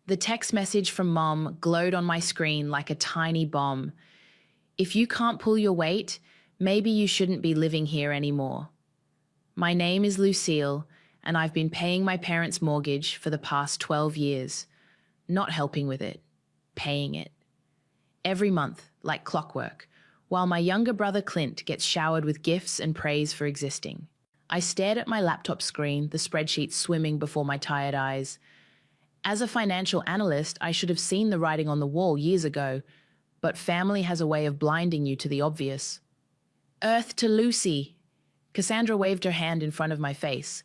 The text message from Mom glowed on my screen like a tiny bomb. If you can't pull your weight, maybe you shouldn't be living here anymore. My name is Lucille, and I've been paying my parents' mortgage for the past 12 years. Not helping with it, paying it. Every month, like clockwork, while my younger brother Clint gets showered with gifts and praise for existing. I stared at my laptop screen, the spreadsheet swimming before my tired eyes. As a financial analyst, I should have seen the writing on the wall years ago, but family has a way of blinding you to the obvious. Earth to Lucy. Cassandra waved her hand in front of my face.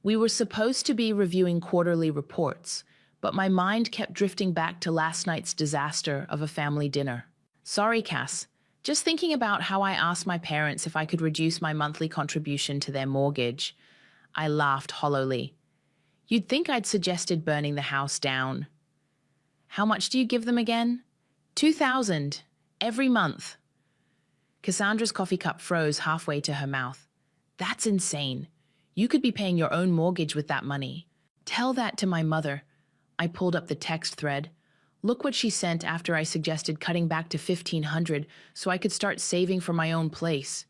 We were supposed to be reviewing quarterly reports, but my mind kept drifting back to last night's disaster of a family dinner. Sorry, Cass. Just thinking about how I asked my parents if I could reduce my monthly contribution to their mortgage. I laughed hollowly. You'd think I'd suggested burning the house down. How much do you give them again? $2,000 every month. Cassandra's coffee cup froze halfway to her mouth. That's insane. You could be paying your own mortgage with that money. Tell that to my mother. I pulled up the text thread. Look what she sent after I suggested cutting back to $1,500 so I could start saving for my own place.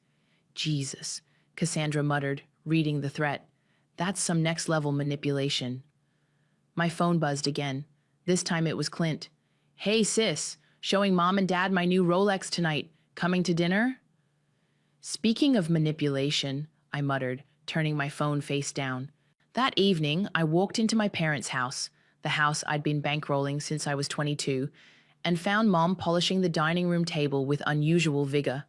Jesus, Cassandra muttered, reading the threat. That's some next-level manipulation. My phone buzzed again. This time it was Clint. Hey, sis, showing Mom and Dad my new Rolex tonight. Coming to dinner? Speaking of manipulation, I muttered, turning my phone face down. That evening, I walked into my parents' house, the house I'd been bankrolling since I was 22, and found Mom polishing the dining room table with unusual vigor.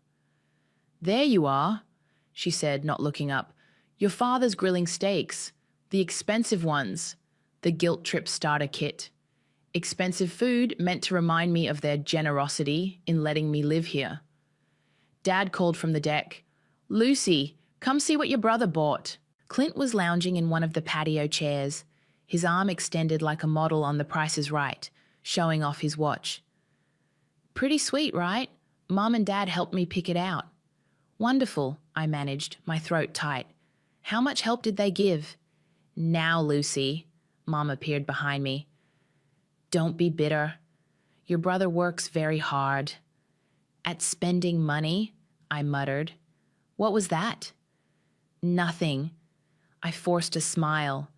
There you are, she said, not looking up. Your father's grilling steaks, the expensive ones, the guilt trip starter kit. Expensive food meant to remind me of their generosity in letting me live here. Dad called from the deck. Lucy, come see what your brother bought. Clint was lounging in one of the patio chairs, his arm extended like a model on The Price is Right, showing off his watch. Pretty sweet, right? Mom and Dad helped me pick it out. Wonderful, I managed, my throat tight. How much help did they give? Now, Lucy, Mom appeared behind me. Don't be bitter. Your brother works very hard. At spending money, I muttered. What was that? Nothing. I forced a smile.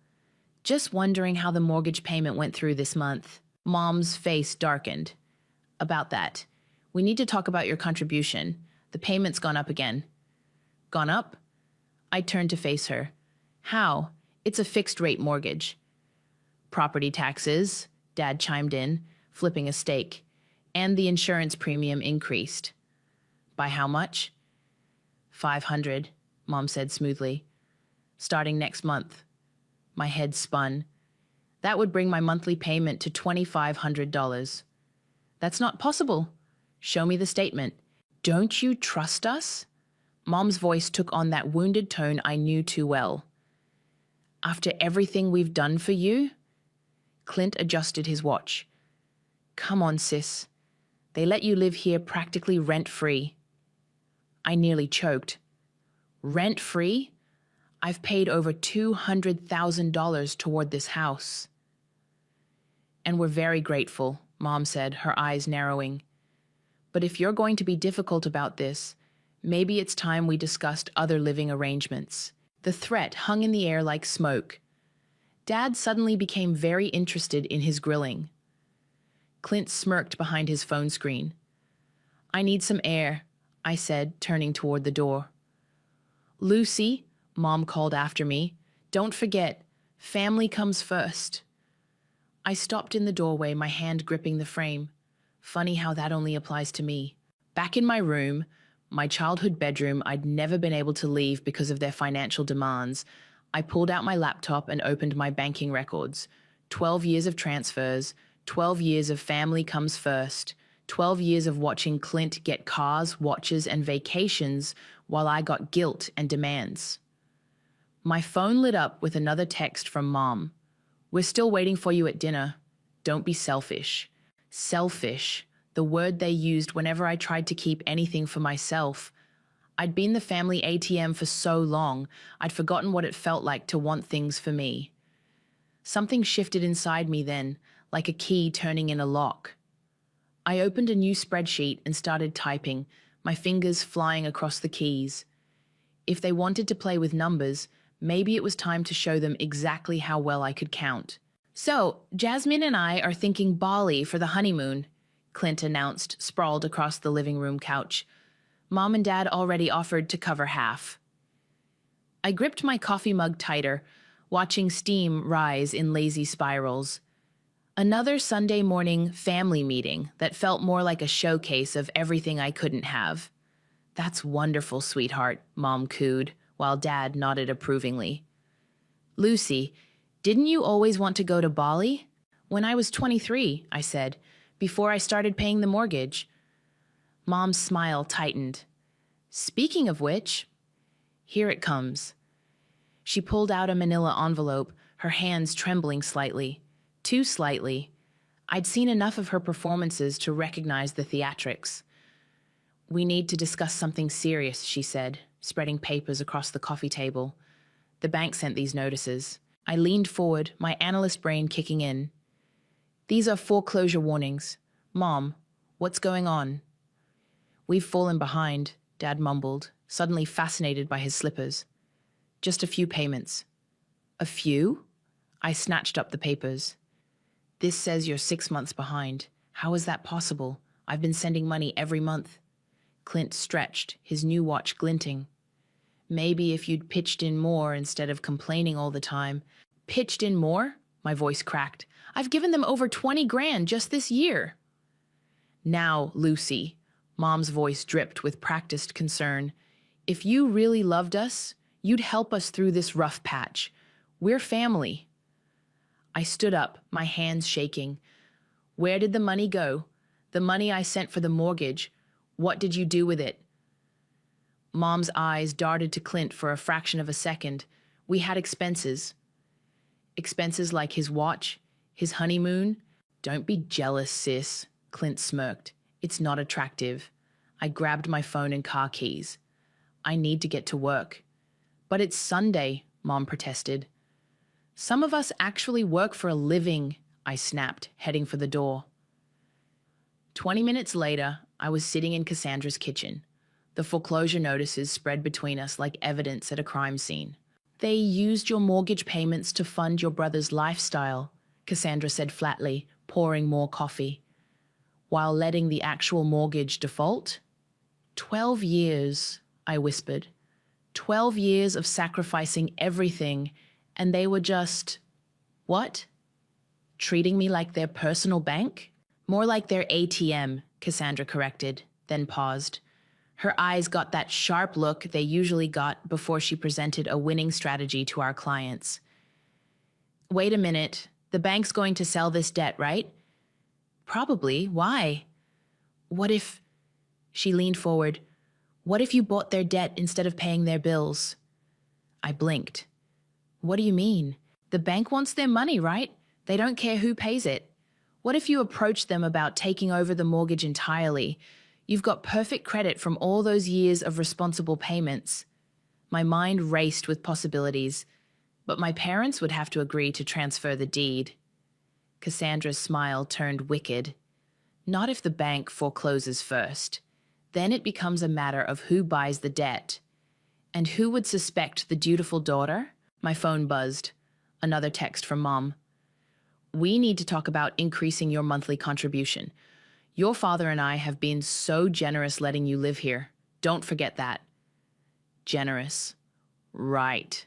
Just wondering how the mortgage payment went through this month. Mom's face darkened. About that. We need to talk about your contribution. The payment's gone up again. Gone up? I turned to face her. How? It's a fixed-rate mortgage. Property taxes, Dad chimed in, flipping a steak. And the insurance premium increased. By how much? $500, Mom said smoothly. Starting next month. My head spun. That would bring my monthly payment to $2,500. That's not possible. Show me the statement. Don't you trust us? Mom's voice took on that wounded tone I knew too well. After everything we've done for you? Clint adjusted his watch. Come on, sis. They let you live here practically rent-free. I nearly choked. Rent-free? I've paid over $200,000 toward this house. And we're very grateful, Mom said, her eyes narrowing. But if you're going to be difficult about this, maybe it's time we discussed other living arrangements. The threat hung in the air like smoke. Dad suddenly became very interested in his grilling. Clint smirked behind his phone screen. I need some air, I said, turning toward the door. Lucy, Mom called after me, don't forget, family comes first. I stopped in the doorway, my hand gripping the frame. Funny how that only applies to me. Back in my room, my childhood bedroom I'd never been able to leave because of their financial demands, I pulled out my laptop and opened my banking records. 12 years of transfers, 12 years of family comes first, 12 years of watching Clint get cars, watches, and vacations while I got guilt and demands. My phone lit up with another text from Mom. We're still waiting for you at dinner. Don't be selfish. Selfish, the word they used whenever I tried to keep anything for myself. I'd been the family ATM for so long, I'd forgotten what it felt like to want things for me. Something shifted inside me then, like a key turning in a lock. I opened a new spreadsheet and started typing, my fingers flying across the keys. If they wanted to play with numbers, maybe it was time to show them exactly how well I could count. "So, Jasmine and I are thinking Bali for the honeymoon," Clint announced, sprawled across the living room couch. Mom and Dad already offered to cover half. I gripped my coffee mug tighter, watching steam rise in lazy spirals. Another Sunday morning family meeting that felt more like a showcase of everything I couldn't have. "That's wonderful, sweetheart," Mom cooed, while Dad nodded approvingly. "Lucy, didn't you always want to go to Bali?" "When I was 23, I said, "before I started paying the mortgage." Mom's smile tightened. "Speaking of which, here it comes." She pulled out a manila envelope, her hands trembling slightly. Too slightly. I'd seen enough of her performances to recognize the theatrics. "We need to discuss something serious," she said, spreading papers across the coffee table. "The bank sent these notices." I leaned forward, my analyst brain kicking in. "These are foreclosure warnings. Mom, what's going on?" "We've fallen behind," Dad mumbled, suddenly fascinated by his slippers. "Just a few payments." "A few?" I snatched up the papers. "This says you're 6 months behind. How is that possible? I've been sending money every month." Clint stretched, his new watch glinting. "Maybe if you'd pitched in more instead of complaining all the time." "Pitched in more?" My voice cracked. "I've given them over 20 grand just this year." "Now, Lucy," Mom's voice dripped with practiced concern, "if you really loved us, you'd help us through this rough patch. We're family." I stood up, my hands shaking. "Where did the money go? The money I sent for the mortgage. What did you do with it?" Mom's eyes darted to Clint for a fraction of a second. "We had expenses." "Expenses like his watch, his honeymoon?" "Don't be jealous, sis," Clint smirked. "It's not attractive." I grabbed my phone and car keys. "I need to get to work." "But it's Sunday," Mom protested. "Some of us actually work for a living," I snapped, heading for the door. 20 minutes later, I was sitting in Cassandra's kitchen. The foreclosure notices spread between us like evidence at a crime scene. "They used your mortgage payments to fund your brother's lifestyle," Cassandra said flatly, pouring more coffee. "While letting the actual mortgage default?" 12 years, I whispered. 12 years of sacrificing everything, and they were just... what? Treating me like their personal bank? "More like their ATM, Cassandra corrected, then paused. Her eyes got that sharp look they usually got before she presented a winning strategy to our clients. "Wait a minute, the bank's going to sell this debt, right?" "Probably. Why?" "What if..." She leaned forward. "What if you bought their debt instead of paying their bills?" I blinked. "What do you mean? The bank wants their money, right? They don't care who pays it. What if you approach them about taking over the mortgage entirely? You've got perfect credit from all those years of responsible payments." My mind raced with possibilities, but my parents would have to agree to transfer the deed. Cassandra's smile turned wicked. "Not if the bank forecloses first. Then it becomes a matter of who buys the debt. And who would suspect the dutiful daughter?" My phone buzzed. Another text from Mom. "We need to talk about increasing your monthly contribution. Your father and I have been so generous letting you live here. Don't forget that." Generous. Right.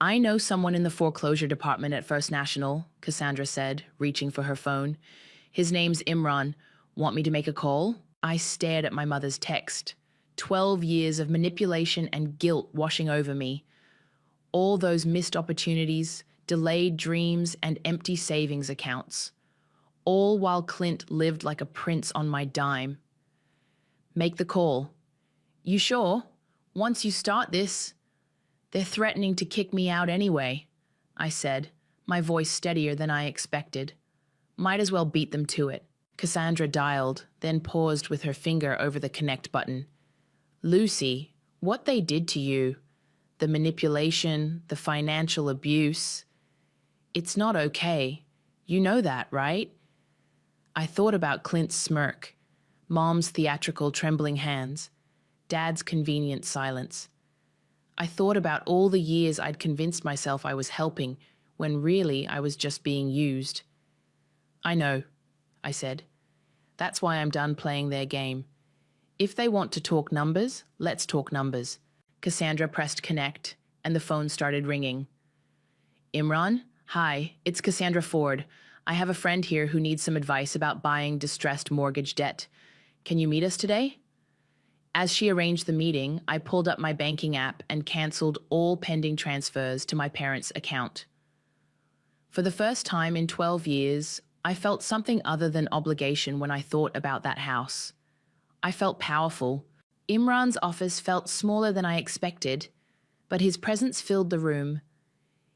"I know someone in the foreclosure department at First National," Cassandra said, reaching for her phone. "His name's Imran. Want me to make a call?" I stared at my mother's text. 12 years of manipulation and guilt washing over me. All those missed opportunities, delayed dreams, and empty savings accounts. All while Clint lived like a prince on my dime. "Make the call." "You sure? Once you start this..." "They're threatening to kick me out anyway," I said, my voice steadier than I expected. "Might as well beat them to it." Cassandra dialed, then paused with her finger over the connect button. "Lucy, what they did to you, the manipulation, the financial abuse, it's not okay. You know that, right? I thought about Clint's smirk, Mom's theatrical trembling hands, Dad's convenient silence. I thought about all the years I'd convinced myself I was helping when really I was just being used. I know, I said. That's why I'm done playing their game. If they want to talk numbers, let's talk numbers. Cassandra pressed connect, and the phone started ringing. Imran? Hi, it's Cassandra Ford. I have a friend here who needs some advice about buying distressed mortgage debt. Can you meet us today? As she arranged the meeting, I pulled up my banking app and canceled all pending transfers to my parents' account. For the first time in 12 years, I felt something other than obligation when I thought about that house. I felt powerful. Imran's office felt smaller than I expected, but his presence filled the room.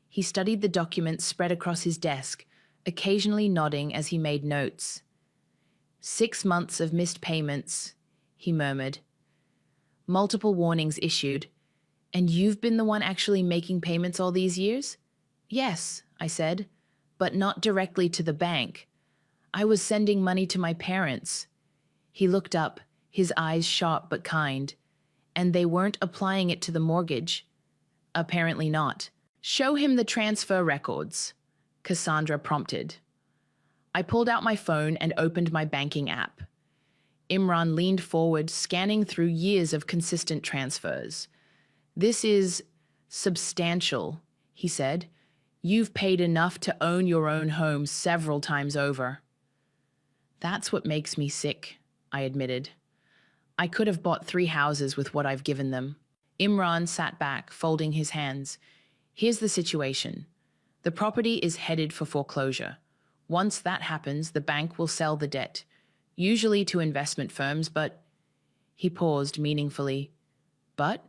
He studied the documents spread across his desk, occasionally nodding as he made notes. 6 months of missed payments, he murmured. Multiple warnings issued. And you've been the one actually making payments all these years? Yes, I said, but not directly to the bank. I was sending money to my parents. He looked up, his eyes sharp but kind. And they weren't applying it to the mortgage. Apparently not. Show him the transfer records, Cassandra prompted. I pulled out my phone and opened my banking app. Imran leaned forward, scanning through years of consistent transfers. This is substantial, he said. You've paid enough to own your own home several times over. That's what makes me sick, I admitted. I could have bought 3 houses with what I've given them. Imran sat back, folding his hands. Here's the situation. The property is headed for foreclosure. Once that happens, the bank will sell the debt, usually to investment firms, but... He paused meaningfully. But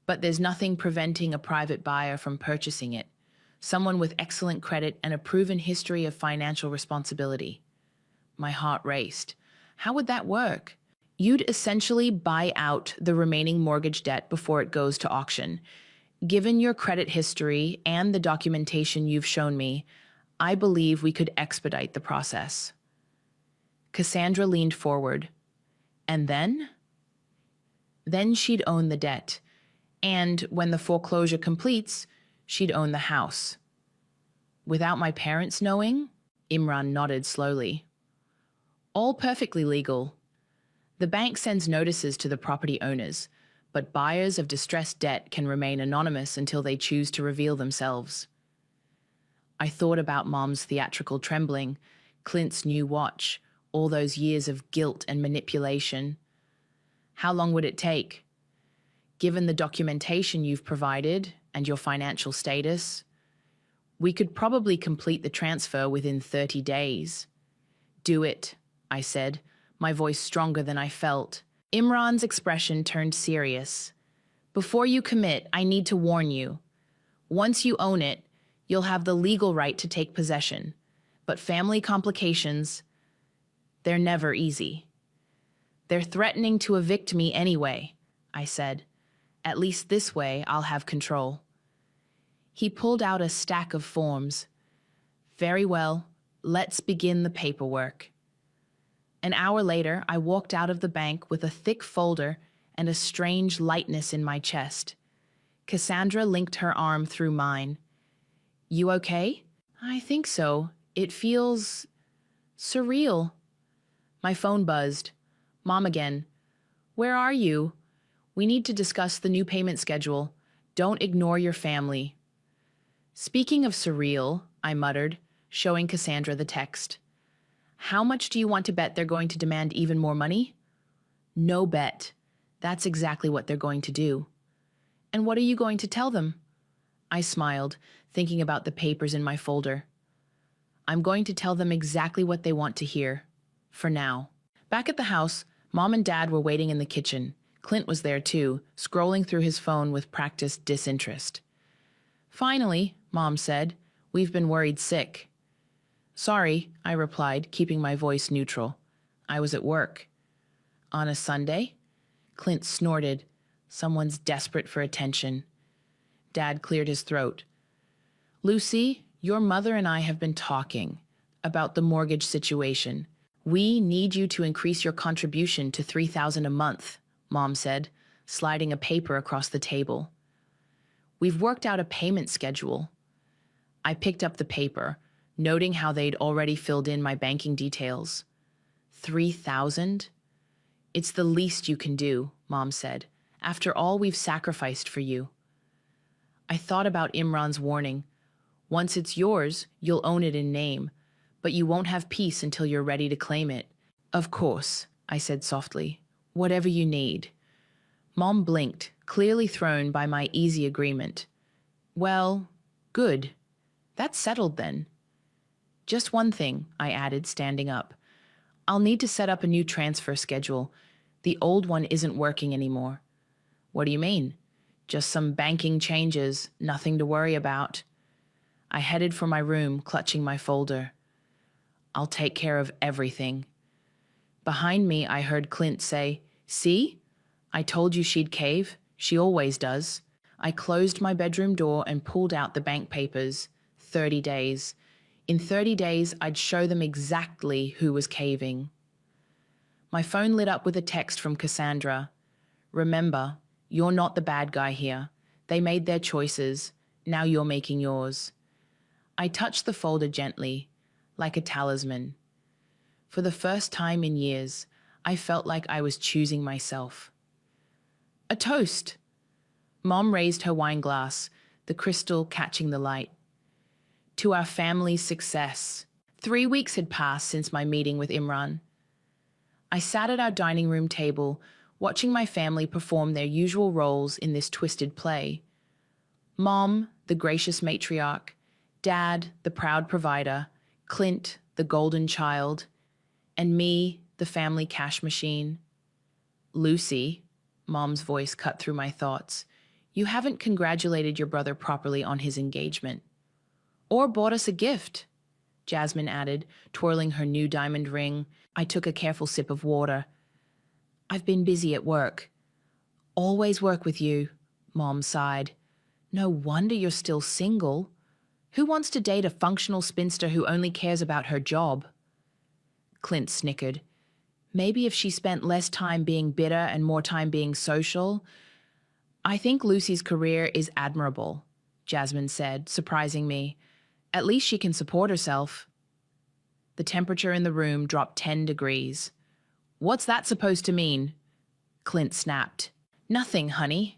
there's nothing preventing a private buyer from purchasing it. Someone with excellent credit and a proven history of financial responsibility. My heart raced. How would that work? You'd essentially buy out the remaining mortgage debt before it goes to auction. Given your credit history and the documentation you've shown me, I believe we could expedite the process. Cassandra leaned forward. And then? Then she'd own the debt. And when the foreclosure completes, she'd own the house. Without my parents knowing? Imran nodded slowly. All perfectly legal. The bank sends notices to the property owners, but buyers of distressed debt can remain anonymous until they choose to reveal themselves. I thought about Mom's theatrical trembling, Clint's new watch, all those years of guilt and manipulation. How long would it take? Given the documentation you've provided and your financial status, we could probably complete the transfer within 30 days. Do it, I said, my voice stronger than I felt. Imran's expression turned serious. Before you commit, I need to warn you. Once you own it, you'll have the legal right to take possession. But family complications, they're never easy. They're threatening to evict me anyway, I said. At least this way, I'll have control. He pulled out a stack of forms. Very well, let's begin the paperwork. An hour later, I walked out of the bank with a thick folder and a strange lightness in my chest. Cassandra linked her arm through mine. You okay? I think so. It feels surreal. My phone buzzed. Mom again. Where are you? We need to discuss the new payment schedule. Don't ignore your family. Speaking of surreal, I muttered, showing Cassandra the text. How much do you want to bet they're going to demand even more money? No bet. That's exactly what they're going to do. And what are you going to tell them? I smiled, thinking about the papers in my folder. I'm going to tell them exactly what they want to hear. For now. Back at the house, Mom and Dad were waiting in the kitchen. Clint was there too, scrolling through his phone with practiced disinterest. Finally, Mom said, we've been worried sick. Sorry, I replied, keeping my voice neutral. I was at work. On a Sunday? Clint snorted. Someone's desperate for attention. Dad cleared his throat. Lucy, your mother and I have been talking. about the mortgage situation. We need you to increase your contribution to $3,000 a month, Mom said, sliding a paper across the table. We've worked out a payment schedule. I picked up the paper, noting how they'd already filled in my banking details. $3,000? It's the least you can do, Mom said. After all we've sacrificed for you. I thought about Imran's warning. Once it's yours, you'll own it in name, but you won't have peace until you're ready to claim it. Of course, I said softly. Whatever you need. Mom blinked, clearly thrown by my easy agreement. Well, good. That's settled then. Just one thing, I added, standing up. I'll need to set up a new transfer schedule. The old one isn't working anymore. What do you mean? Just some banking changes, nothing to worry about. I headed for my room, clutching my folder. I'll take care of everything. Behind me, I heard Clint say, "See? I told you she'd cave. She always does." I closed my bedroom door and pulled out the bank papers. 30 days. In 30 days, I'd show them exactly who was caving. My phone lit up with a text from Cassandra. "Remember, you're not the bad guy here. They made their choices. Now you're making yours." I touched the folder gently, like a talisman. For the first time in years, I felt like I was choosing myself. A toast. Mom raised her wine glass, the crystal catching the light. To our family's success. 3 weeks had passed since my meeting with Imran. I sat at our dining room table, watching my family perform their usual roles in this twisted play. Mom, the gracious matriarch, Dad, the proud provider, Clint, the golden child, and me, the family cash machine. "Lucy," Mom's voice cut through my thoughts, "you haven't congratulated your brother properly on his engagement." "Or bought us a gift," Jasmine added, twirling her new diamond ring. I took a careful sip of water. "I've been busy at work." "Always work with you," Mom sighed. "No wonder you're still single. Who wants to date a functional spinster who only cares about her job?" Clint snickered. "Maybe if she spent less time being bitter and more time being social." "I think Lucy's career is admirable," Jasmine said, surprising me. "At least she can support herself." The temperature in the room dropped 10 degrees. "What's that supposed to mean?" Clint snapped. "Nothing, honey."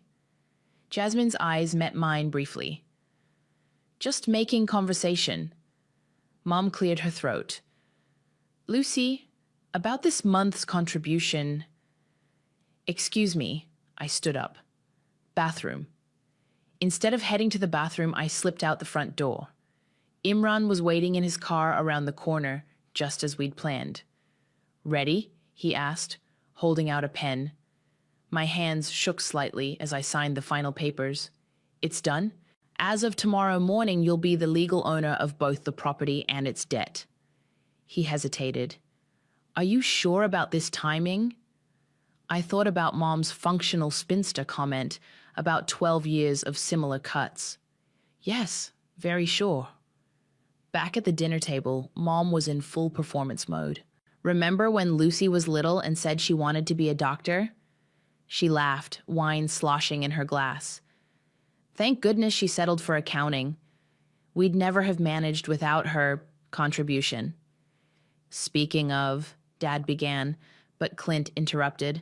Jasmine's eyes met mine briefly. "Just making conversation." Mom cleared her throat. "Lucy, about this month's contribution." "Excuse me," I stood up. "Bathroom." Instead of heading to the bathroom, I slipped out the front door. Imran was waiting in his car around the corner, just as we'd planned. "Ready?" he asked, holding out a pen. My hands shook slightly as I signed the final papers. "It's done? As of tomorrow morning, you'll be the legal owner of both the property and its debt." He hesitated. "Are you sure about this timing?" I thought about Mom's functional spinster comment about 12 years of similar cuts. "Yes, very sure." Back at the dinner table, Mom was in full performance mode. "Remember when Lucy was little and said she wanted to be a doctor?" She laughed, wine sloshing in her glass. "Thank goodness she settled for accounting. We'd never have managed without her contribution." "Speaking of," Dad began, but Clint interrupted.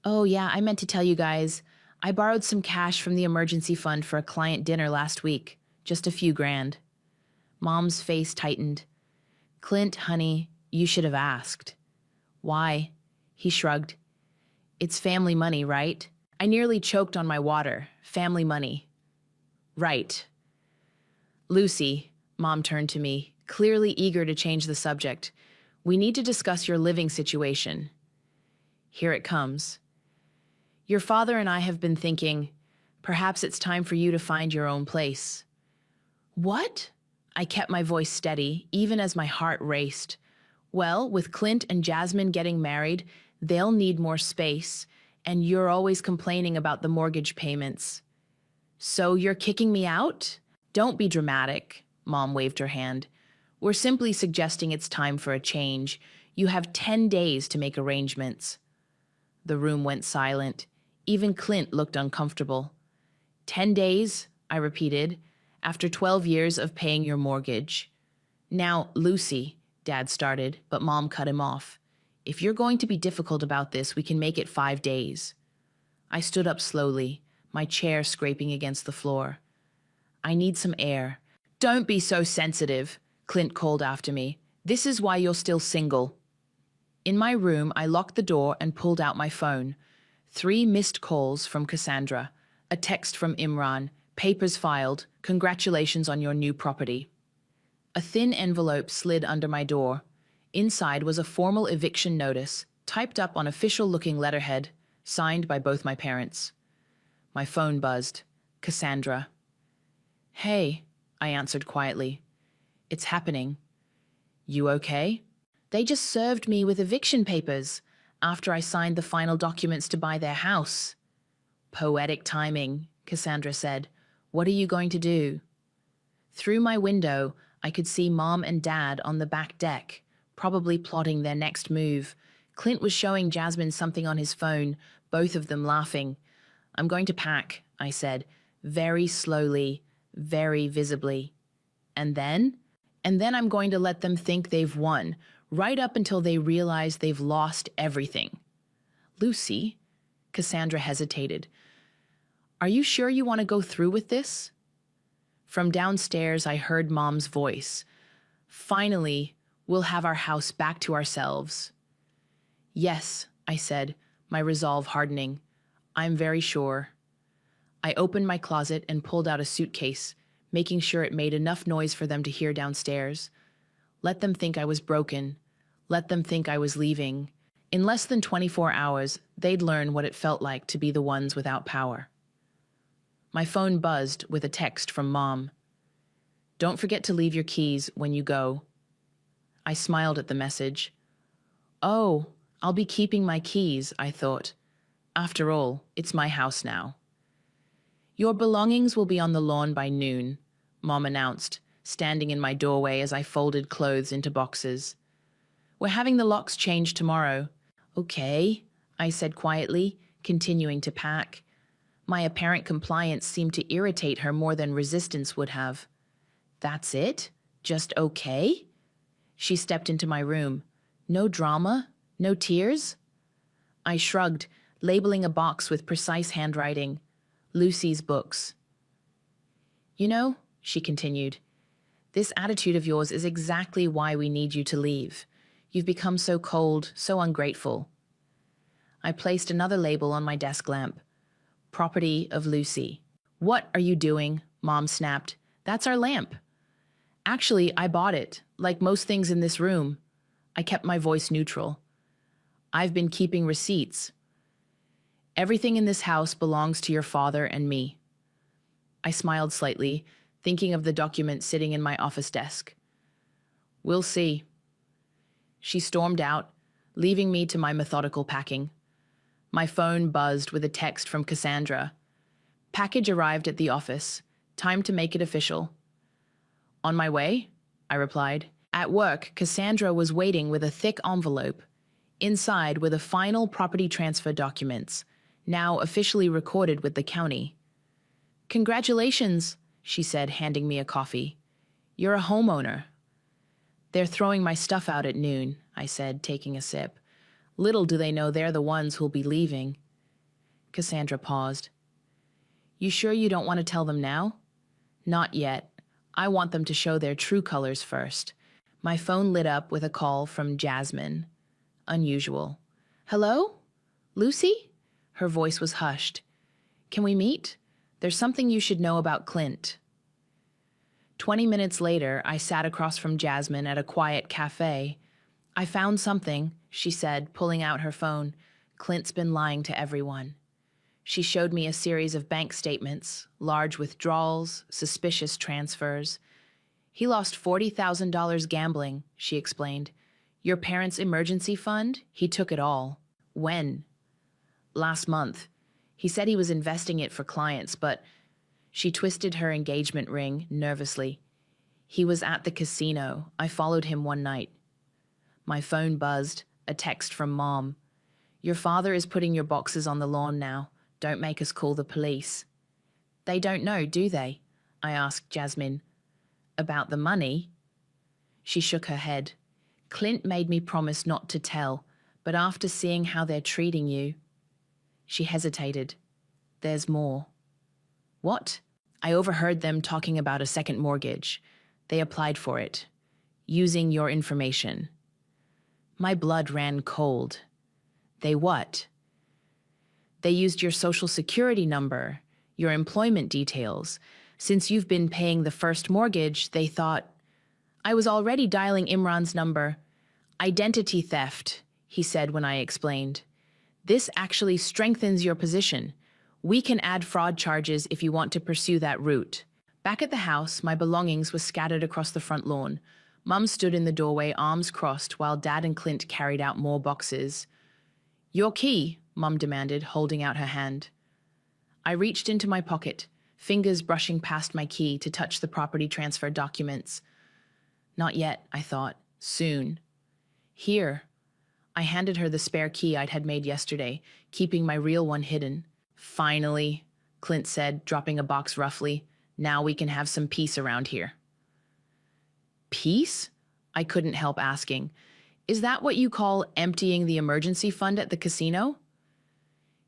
"Oh yeah, I meant to tell you guys. I borrowed some cash from the emergency fund for a client dinner last week. Just a few grand." Mom's face tightened. "Clint, honey, you should have asked." "Why?" He shrugged. "It's family money, right?" I nearly choked on my water. Family money. "Right." "Lucy," Mom turned to me, clearly eager to change the subject. "We need to discuss your living situation." Here it comes. "Your father and I have been thinking, perhaps it's time for you to find your own place." "What?" I kept my voice steady, even as my heart raced. "Well, with Clint and Jasmine getting married, they'll need more space, and you're always complaining about the mortgage payments." "So you're kicking me out?" "Don't be dramatic," Mom waved her hand. We're simply suggesting it's time for a change. You have 10 days to make arrangements." The room went silent. Even Clint looked uncomfortable. 10 days, I repeated, after 12 years of paying your mortgage. "Now, Lucy," Dad started, but Mom cut him off. "If you're going to be difficult about this, we can make it 5 days." I stood up slowly, my chair scraping against the floor. "I need some air." "Don't be so sensitive," Clint called after me. "This is why you're still single." In my room, I locked the door and pulled out my phone. 3 missed calls from Cassandra, a text from Imran, "Papers filed, congratulations on your new property." A thin envelope slid under my door. Inside was a formal eviction notice, typed up on official-looking letterhead, signed by both my parents. My phone buzzed. Cassandra. "Hey," I answered quietly. "It's happening." "You okay?" "They just served me with eviction papers after I signed the final documents to buy their house." "Poetic timing," Cassandra said. "What are you going to do?" Through my window, I could see Mom and Dad on the back deck, probably plotting their next move. Clint was showing Jasmine something on his phone, both of them laughing. "I'm going to pack," I said, very slowly, very visibly. And then I'm going to let them think they've won, right up until they realize they've lost everything." "Lucy," Cassandra hesitated. "Are you sure you want to go through with this?" From downstairs, I heard Mom's voice. "Finally, we'll have our house back to ourselves." "Yes," I said, my resolve hardening. "I'm very sure." I opened my closet and pulled out a suitcase, making sure it made enough noise for them to hear downstairs. Let them think I was broken. Let them think I was leaving. In less than 24 hours, they'd learn what it felt like to be the ones without power. My phone buzzed with a text from Mom. "Don't forget to leave your keys when you go." I smiled at the message. "Oh, I'll be keeping my keys," I thought. After all, it's my house now. "Your belongings will be on the lawn by noon," Mom announced, standing in my doorway as I folded clothes into boxes. "We're having the locks changed tomorrow." "Okay," I said quietly, continuing to pack. My apparent compliance seemed to irritate her more than resistance would have. "That's it? Just okay?" She stepped into my room. "No drama? No tears?" I shrugged, labeling a box with precise handwriting. "Lucy's books." "You know," she continued, "this attitude of yours is exactly why we need you to leave. You've become so cold, so ungrateful." I placed another label on my desk lamp. "Property of Lucy." "What are you doing?" Mom snapped. "That's our lamp." "Actually, I bought it, like most things in this room." I kept my voice neutral. "I've been keeping receipts." "Everything in this house belongs to your father and me." I smiled slightly, thinking of the document sitting in my office desk. "We'll see." She stormed out, leaving me to my methodical packing. My phone buzzed with a text from Cassandra. "Package arrived at the office. Time to make it official." "On my way?" I replied. At work, Cassandra was waiting with a thick envelope. Inside were the final property transfer documents, now officially recorded with the county. "Congratulations," she said, handing me a coffee. "You're a homeowner." "They're throwing my stuff out at noon," I said, taking a sip. "Little do they know they're the ones who'll be leaving." Cassandra paused. "You sure you don't want to tell them now?" "Not yet. I want them to show their true colors first." My phone lit up with a call from Jasmine. Unusual. "Hello? Lucy?" Her voice was hushed. "Can we meet? There's something you should know about Clint." 20 minutes later, I sat across from Jasmine at a quiet cafe. "I found something," she said, pulling out her phone. "Clint's been lying to everyone." She showed me a series of bank statements, large withdrawals, suspicious transfers. "He lost $40,000 gambling," she explained. "Your parents' emergency fund? He took it all." "When?" "Last month. He said he was investing it for clients, but..." She twisted her engagement ring nervously. He was at the casino. I followed him one night. My phone buzzed, a text from Mom. Your father is putting your boxes on the lawn now. Don't make us call the police. They don't know, do they? I asked Jasmine. About the money? She shook her head. Clint made me promise not to tell, but after seeing how they're treating you... She hesitated. There's more. What? I overheard them talking about a second mortgage. They applied for it, using your information. My blood ran cold. They what? They used your social security number, your employment details. Since you've been paying the first mortgage, they thought... I was already dialing Imran's number. Identity theft, he said when I explained. This actually strengthens your position. We can add fraud charges if you want to pursue that route. Back at the house, my belongings were scattered across the front lawn. Mum stood in the doorway, arms crossed, while Dad and Clint carried out more boxes. Your key, Mum demanded, holding out her hand. I reached into my pocket, fingers brushing past my key to touch the property transfer documents. Not yet, I thought. Soon. Here. I handed her the spare key I'd had made yesterday, keeping my real one hidden. Finally, Clint said, dropping a box roughly. Now we can have some peace around here. Peace? I couldn't help asking. Is that what you call emptying the emergency fund at the casino?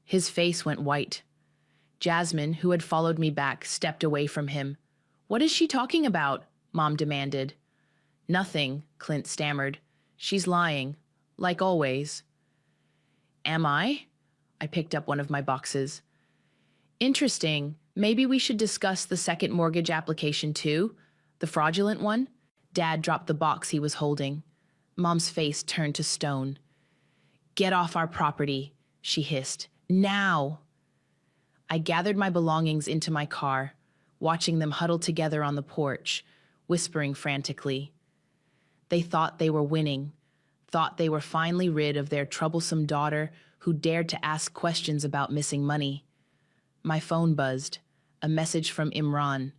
His face went white. Jasmine, who had followed me back, stepped away from him. What is she talking about? Mom demanded. Nothing, Clint stammered. She's lying, like always. Am I? I picked up one of my boxes. Interesting. Maybe we should discuss the second mortgage application too? The fraudulent one? Dad dropped the box he was holding. Mom's face turned to stone. Get off our property, she hissed. Now! I gathered my belongings into my car, watching them huddle together on the porch, whispering frantically. They thought they were winning, thought they were finally rid of their troublesome daughter who dared to ask questions about missing money. My phone buzzed, a message from Imran.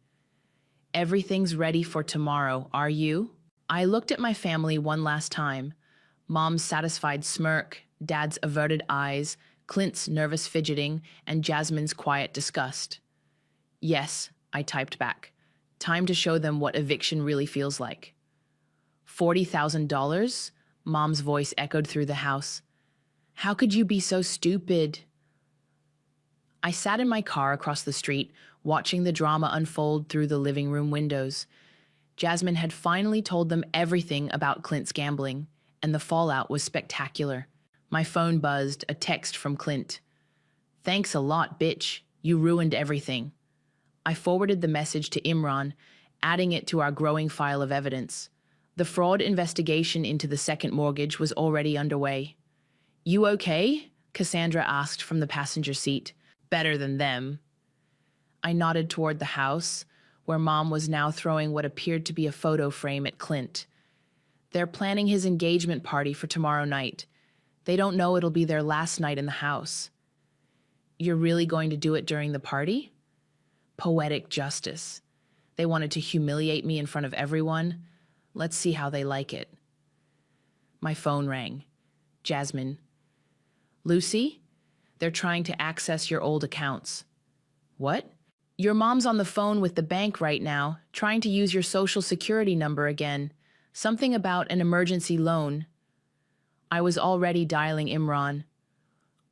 Everything's ready for tomorrow, are you? I looked at my family one last time. Mom's satisfied smirk, Dad's averted eyes, Clint's nervous fidgeting, and Jasmine's quiet disgust. Yes, I typed back. Time to show them what eviction really feels like. $40,000? Mom's voice echoed through the house. How could you be so stupid? I sat in my car across the street, watching the drama unfold through the living room windows. Jasmine had finally told them everything about Clint's gambling, and the fallout was spectacular. My phone buzzed, a text from Clint. Thanks a lot, bitch. You ruined everything. I forwarded the message to Imran, adding it to our growing file of evidence. The fraud investigation into the second mortgage was already underway. You okay? Cassandra asked from the passenger seat. Better than them. I nodded toward the house, where Mom was now throwing what appeared to be a photo frame at Clint. They're planning his engagement party for tomorrow night. They don't know it'll be their last night in the house. You're really going to do it during the party? Poetic justice. They wanted to humiliate me in front of everyone. Let's see how they like it. My phone rang. Jasmine. Lucy? They're trying to access your old accounts. What? Your mom's on the phone with the bank right now, trying to use your social security number again. Something about an emergency loan. I was already dialing Imran.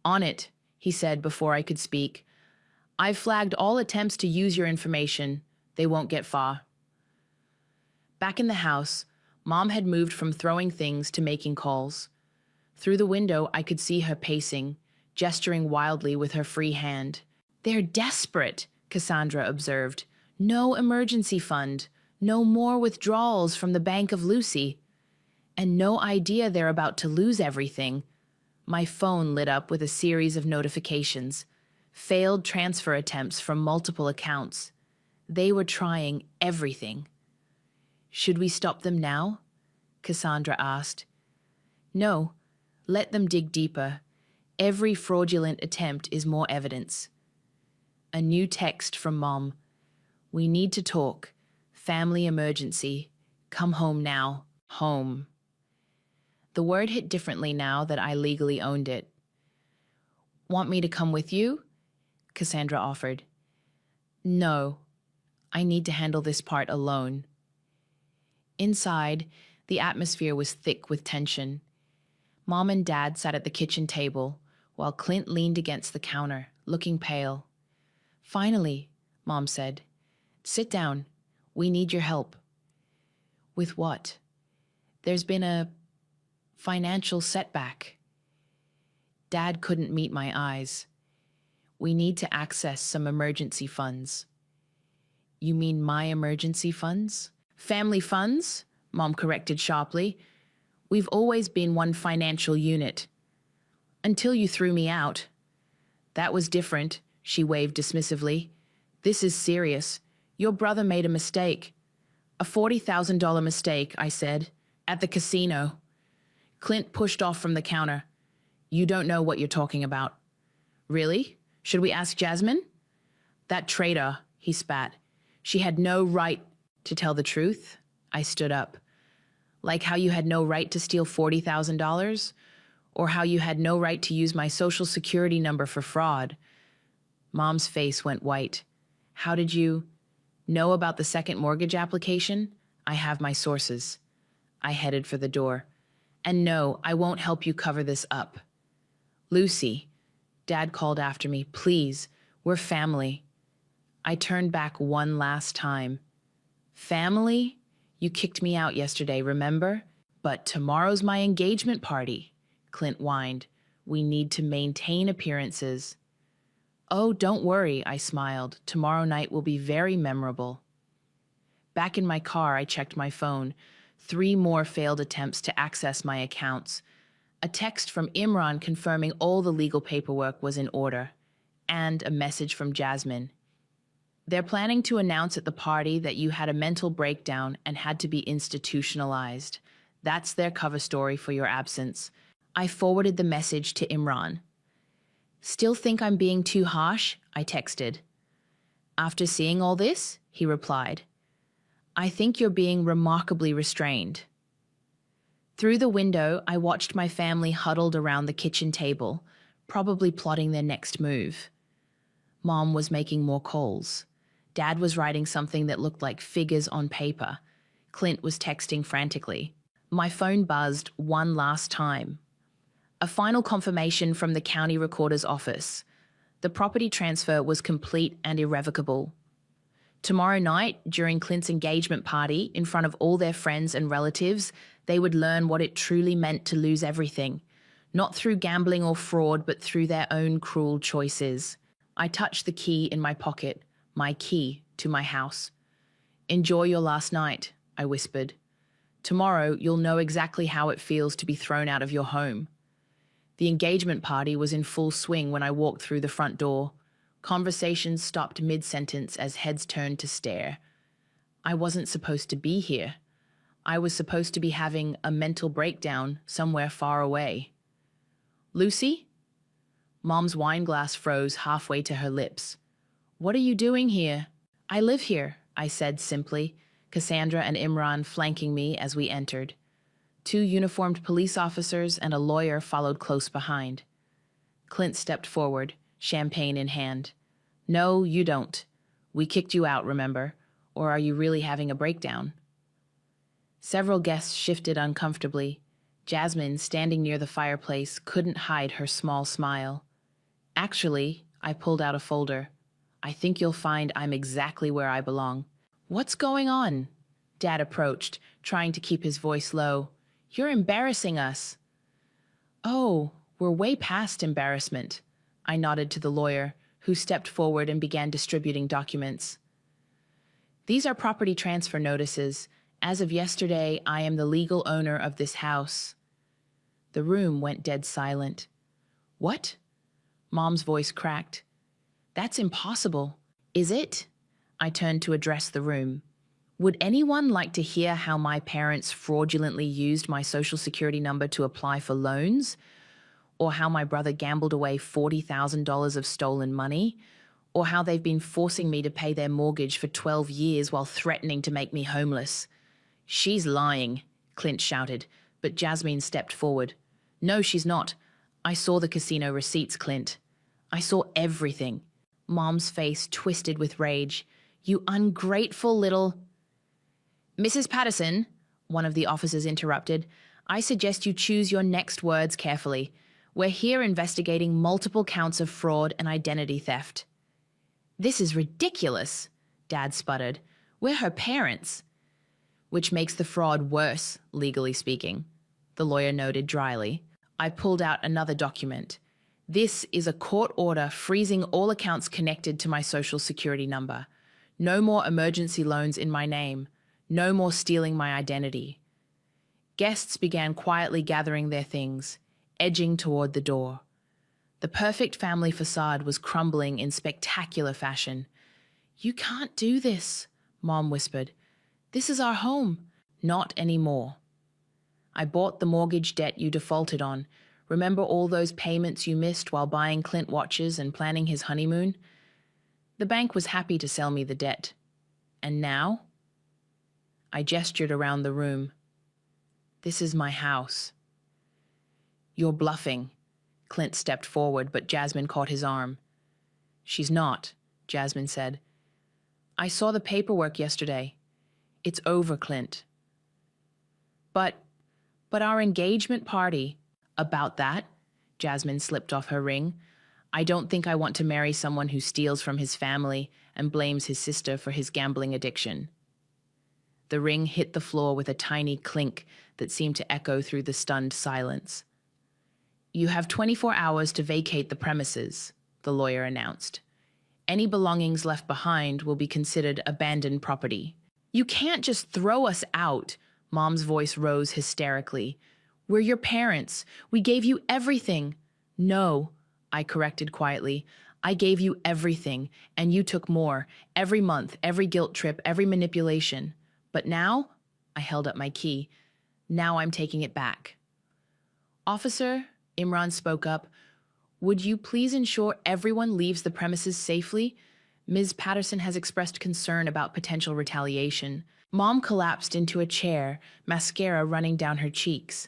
On it, he said before I could speak. I've flagged all attempts to use your information. They won't get far. Back in the house, Mom had moved from throwing things to making calls. Through the window, I could see her pacing, gesturing wildly with her free hand. They're desperate, Cassandra observed. No emergency fund, no more withdrawals from the Bank of Lucy, and no idea they're about to lose everything. My phone lit up with a series of notifications. Failed transfer attempts from multiple accounts. They were trying everything. Should we stop them now? Cassandra asked. No, let them dig deeper. Every fraudulent attempt is more evidence. A new text from Mom. We need to talk. Family emergency. Come home now. Home. The word hit differently now that I legally owned it. Want me to come with you? Cassandra offered. No, I need to handle this part alone. Inside, the atmosphere was thick with tension. Mom and Dad sat at the kitchen table, while Clint leaned against the counter, looking pale. Finally, Mom said, sit down. We need your help. With what? There's been a financial setback. Dad couldn't meet my eyes. We need to access some emergency funds. You mean my emergency funds? Family funds? Mom corrected sharply. We've always been one financial unit. Until you threw me out. That was different, she waved dismissively. This is serious. Your brother made a mistake. A $40,000 mistake, I said, at the casino. Clint pushed off from the counter. You don't know what you're talking about. Really? Should we ask Jasmine? That traitor, he spat. She had no right to tell the truth. I stood up. Like how you had no right to steal $40,000? Or how you had no right to use my social security number for fraud? Mom's face went white. How did you know about the second mortgage application? I have my sources. I headed for the door. And no, I won't help you cover this up. Lucy, Dad called after me, please, we're family. I turned back one last time. Family? You kicked me out yesterday, remember? But tomorrow's my engagement party, Clint whined. We need to maintain appearances. Oh, don't worry, I smiled. Tomorrow night will be very memorable. Back in my car, I checked my phone. 3 more failed attempts to access my accounts. A text from Imran confirming all the legal paperwork was in order, and a message from Jasmine. They're planning to announce at the party that you had a mental breakdown and had to be institutionalized. That's their cover story for your absence. I forwarded the message to Imran. Still think I'm being too harsh? I texted. After seeing all this, he replied, I think you're being remarkably restrained. Through the window, I watched my family huddled around the kitchen table, probably plotting their next move. Mom was making more calls. Dad was writing something that looked like figures on paper. Clint was texting frantically. My phone buzzed one last time. A final confirmation from the county recorder's office. The property transfer was complete and irrevocable. Tomorrow night, during Clint's engagement party, in front of all their friends and relatives, they would learn what it truly meant to lose everything. Not through gambling or fraud, but through their own cruel choices. I touched the key in my pocket, my key to my house. Enjoy your last night, I whispered. Tomorrow, you'll know exactly how it feels to be thrown out of your home. The engagement party was in full swing when I walked through the front door. Conversations stopped mid-sentence as heads turned to stare. I wasn't supposed to be here. I was supposed to be having a mental breakdown somewhere far away. Lucy? Mom's wine glass froze halfway to her lips. What are you doing here? I live here, I said simply, Cassandra and Imran flanking me as we entered. 2 uniformed police officers and a lawyer followed close behind. Clint stepped forward, champagne in hand. No, you don't. We kicked you out, remember? Or are you really having a breakdown? Several guests shifted uncomfortably. Jasmine, standing near the fireplace, couldn't hide her small smile. Actually, I pulled out a folder. I think you'll find I'm exactly where I belong. What's going on? Dad approached, trying to keep his voice low. You're embarrassing us. Oh, we're way past embarrassment. I nodded to the lawyer, who stepped forward and began distributing documents. These are property transfer notices. As of yesterday, I am the legal owner of this house. The room went dead silent. What? Mom's voice cracked. That's impossible. Is it? I turned to address the room. Would anyone like to hear how my parents fraudulently used my social security number to apply for loans? Or how my brother gambled away $40,000 of stolen money? or how they've been forcing me to pay their mortgage for 12 years while threatening to make me homeless. She's lying, Clint shouted, but Jasmine stepped forward. No, she's not. I saw the casino receipts, Clint. I saw everything. Mom's face twisted with rage. You ungrateful little... Mrs. Patterson, one of the officers interrupted, I suggest you choose your next words carefully. We're here investigating multiple counts of fraud and identity theft. This is ridiculous, Dad sputtered. We're her parents. Which makes the fraud worse, legally speaking, the lawyer noted dryly. I pulled out another document. This is a court order freezing all accounts connected to my social security number. No more emergency loans in my name. No more stealing my identity. Guests began quietly gathering their things, edging toward the door. The perfect family facade was crumbling in spectacular fashion. You can't do this, Mom whispered. This is our home. Not anymore. I bought the mortgage debt you defaulted on. Remember all those payments you missed while buying Clint watches and planning his honeymoon? The bank was happy to sell me the debt. And now? I gestured around the room. This is my house. You're bluffing. Clint stepped forward, but Jasmine caught his arm. She's not, Jasmine said. I saw the paperwork yesterday. It's over, Clint. But our engagement party... About that, Jasmine slipped off her ring. I don't think I want to marry someone who steals from his family and blames his sister for his gambling addiction. The ring hit the floor with a tiny clink that seemed to echo through the stunned silence. You have 24 hours to vacate the premises, the lawyer announced. Any belongings left behind will be considered abandoned property. You can't just throw us out, Mom's voice rose hysterically. We're your parents. We gave you everything. No, I corrected quietly. I gave you everything, and you took more. Every month, every guilt trip, every manipulation. But now, I held up my key. Now I'm taking it back. Officer, Imran spoke up, would you please ensure everyone leaves the premises safely? Ms. Patterson has expressed concern about potential retaliation. Mom collapsed into a chair, mascara running down her cheeks.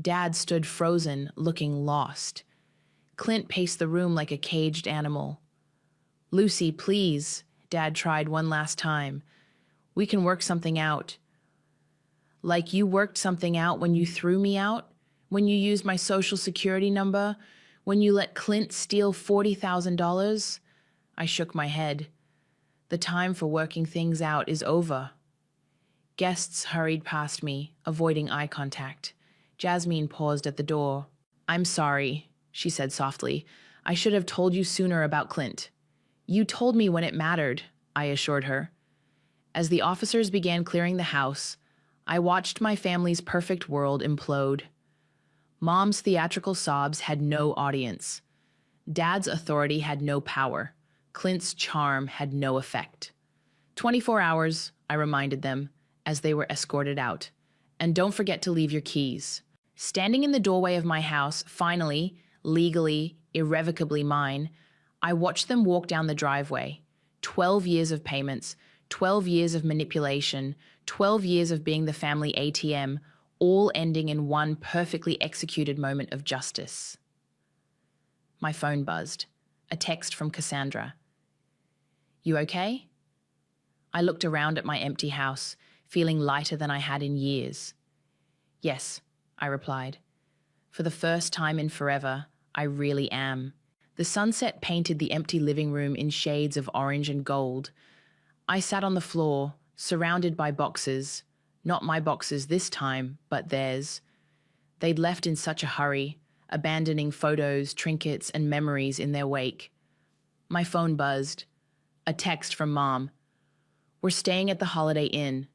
Dad stood frozen, looking lost. Clint paced the room like a caged animal. Lucy, please, Dad tried one last time. We can work something out. Like you worked something out when you threw me out? When you used my social security number? When you let Clint steal $40,000? I shook my head. The time for working things out is over. Guests hurried past me, avoiding eye contact. Jasmine paused at the door. I'm sorry, she said softly. I should have told you sooner about Clint. You told me when it mattered, I assured her. As the officers began clearing the house, I watched my family's perfect world implode. Mom's theatrical sobs had no audience. Dad's authority had no power. Clint's charm had no effect. 24 hours, I reminded them, as they were escorted out. And don't forget to leave your keys. Standing in the doorway of my house, finally, legally, irrevocably mine, I watched them walk down the driveway. 12 years of payments, 12 years of manipulation, 12 years of being the family ATM, all ending in one perfectly executed moment of justice. My phone buzzed. A text from Cassandra. You okay? I looked around at my empty house, feeling lighter than I had in years. Yes, I replied. For the first time in forever, I really am. The sunset painted the empty living room in shades of orange and gold. I sat on the floor, surrounded by boxes. Not my boxes this time, but theirs. They'd left in such a hurry, abandoning photos, trinkets, and memories in their wake. My phone buzzed. A text from Mom. We're staying at the Holiday Inn.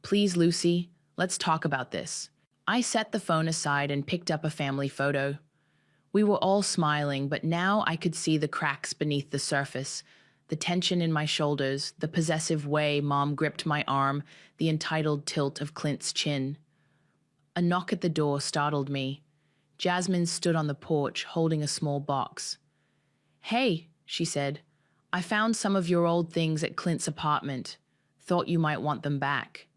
Please, Lucy, let's talk about this. I set the phone aside and picked up a family photo. We were all smiling, but now I could see the cracks beneath the surface, the tension in my shoulders, the possessive way Mom gripped my arm, the entitled tilt of Clint's chin. A knock at the door startled me. Jasmine stood on the porch, holding a small box. Hey, she said. I found some of your old things at Clint's apartment. Thought you might want them back.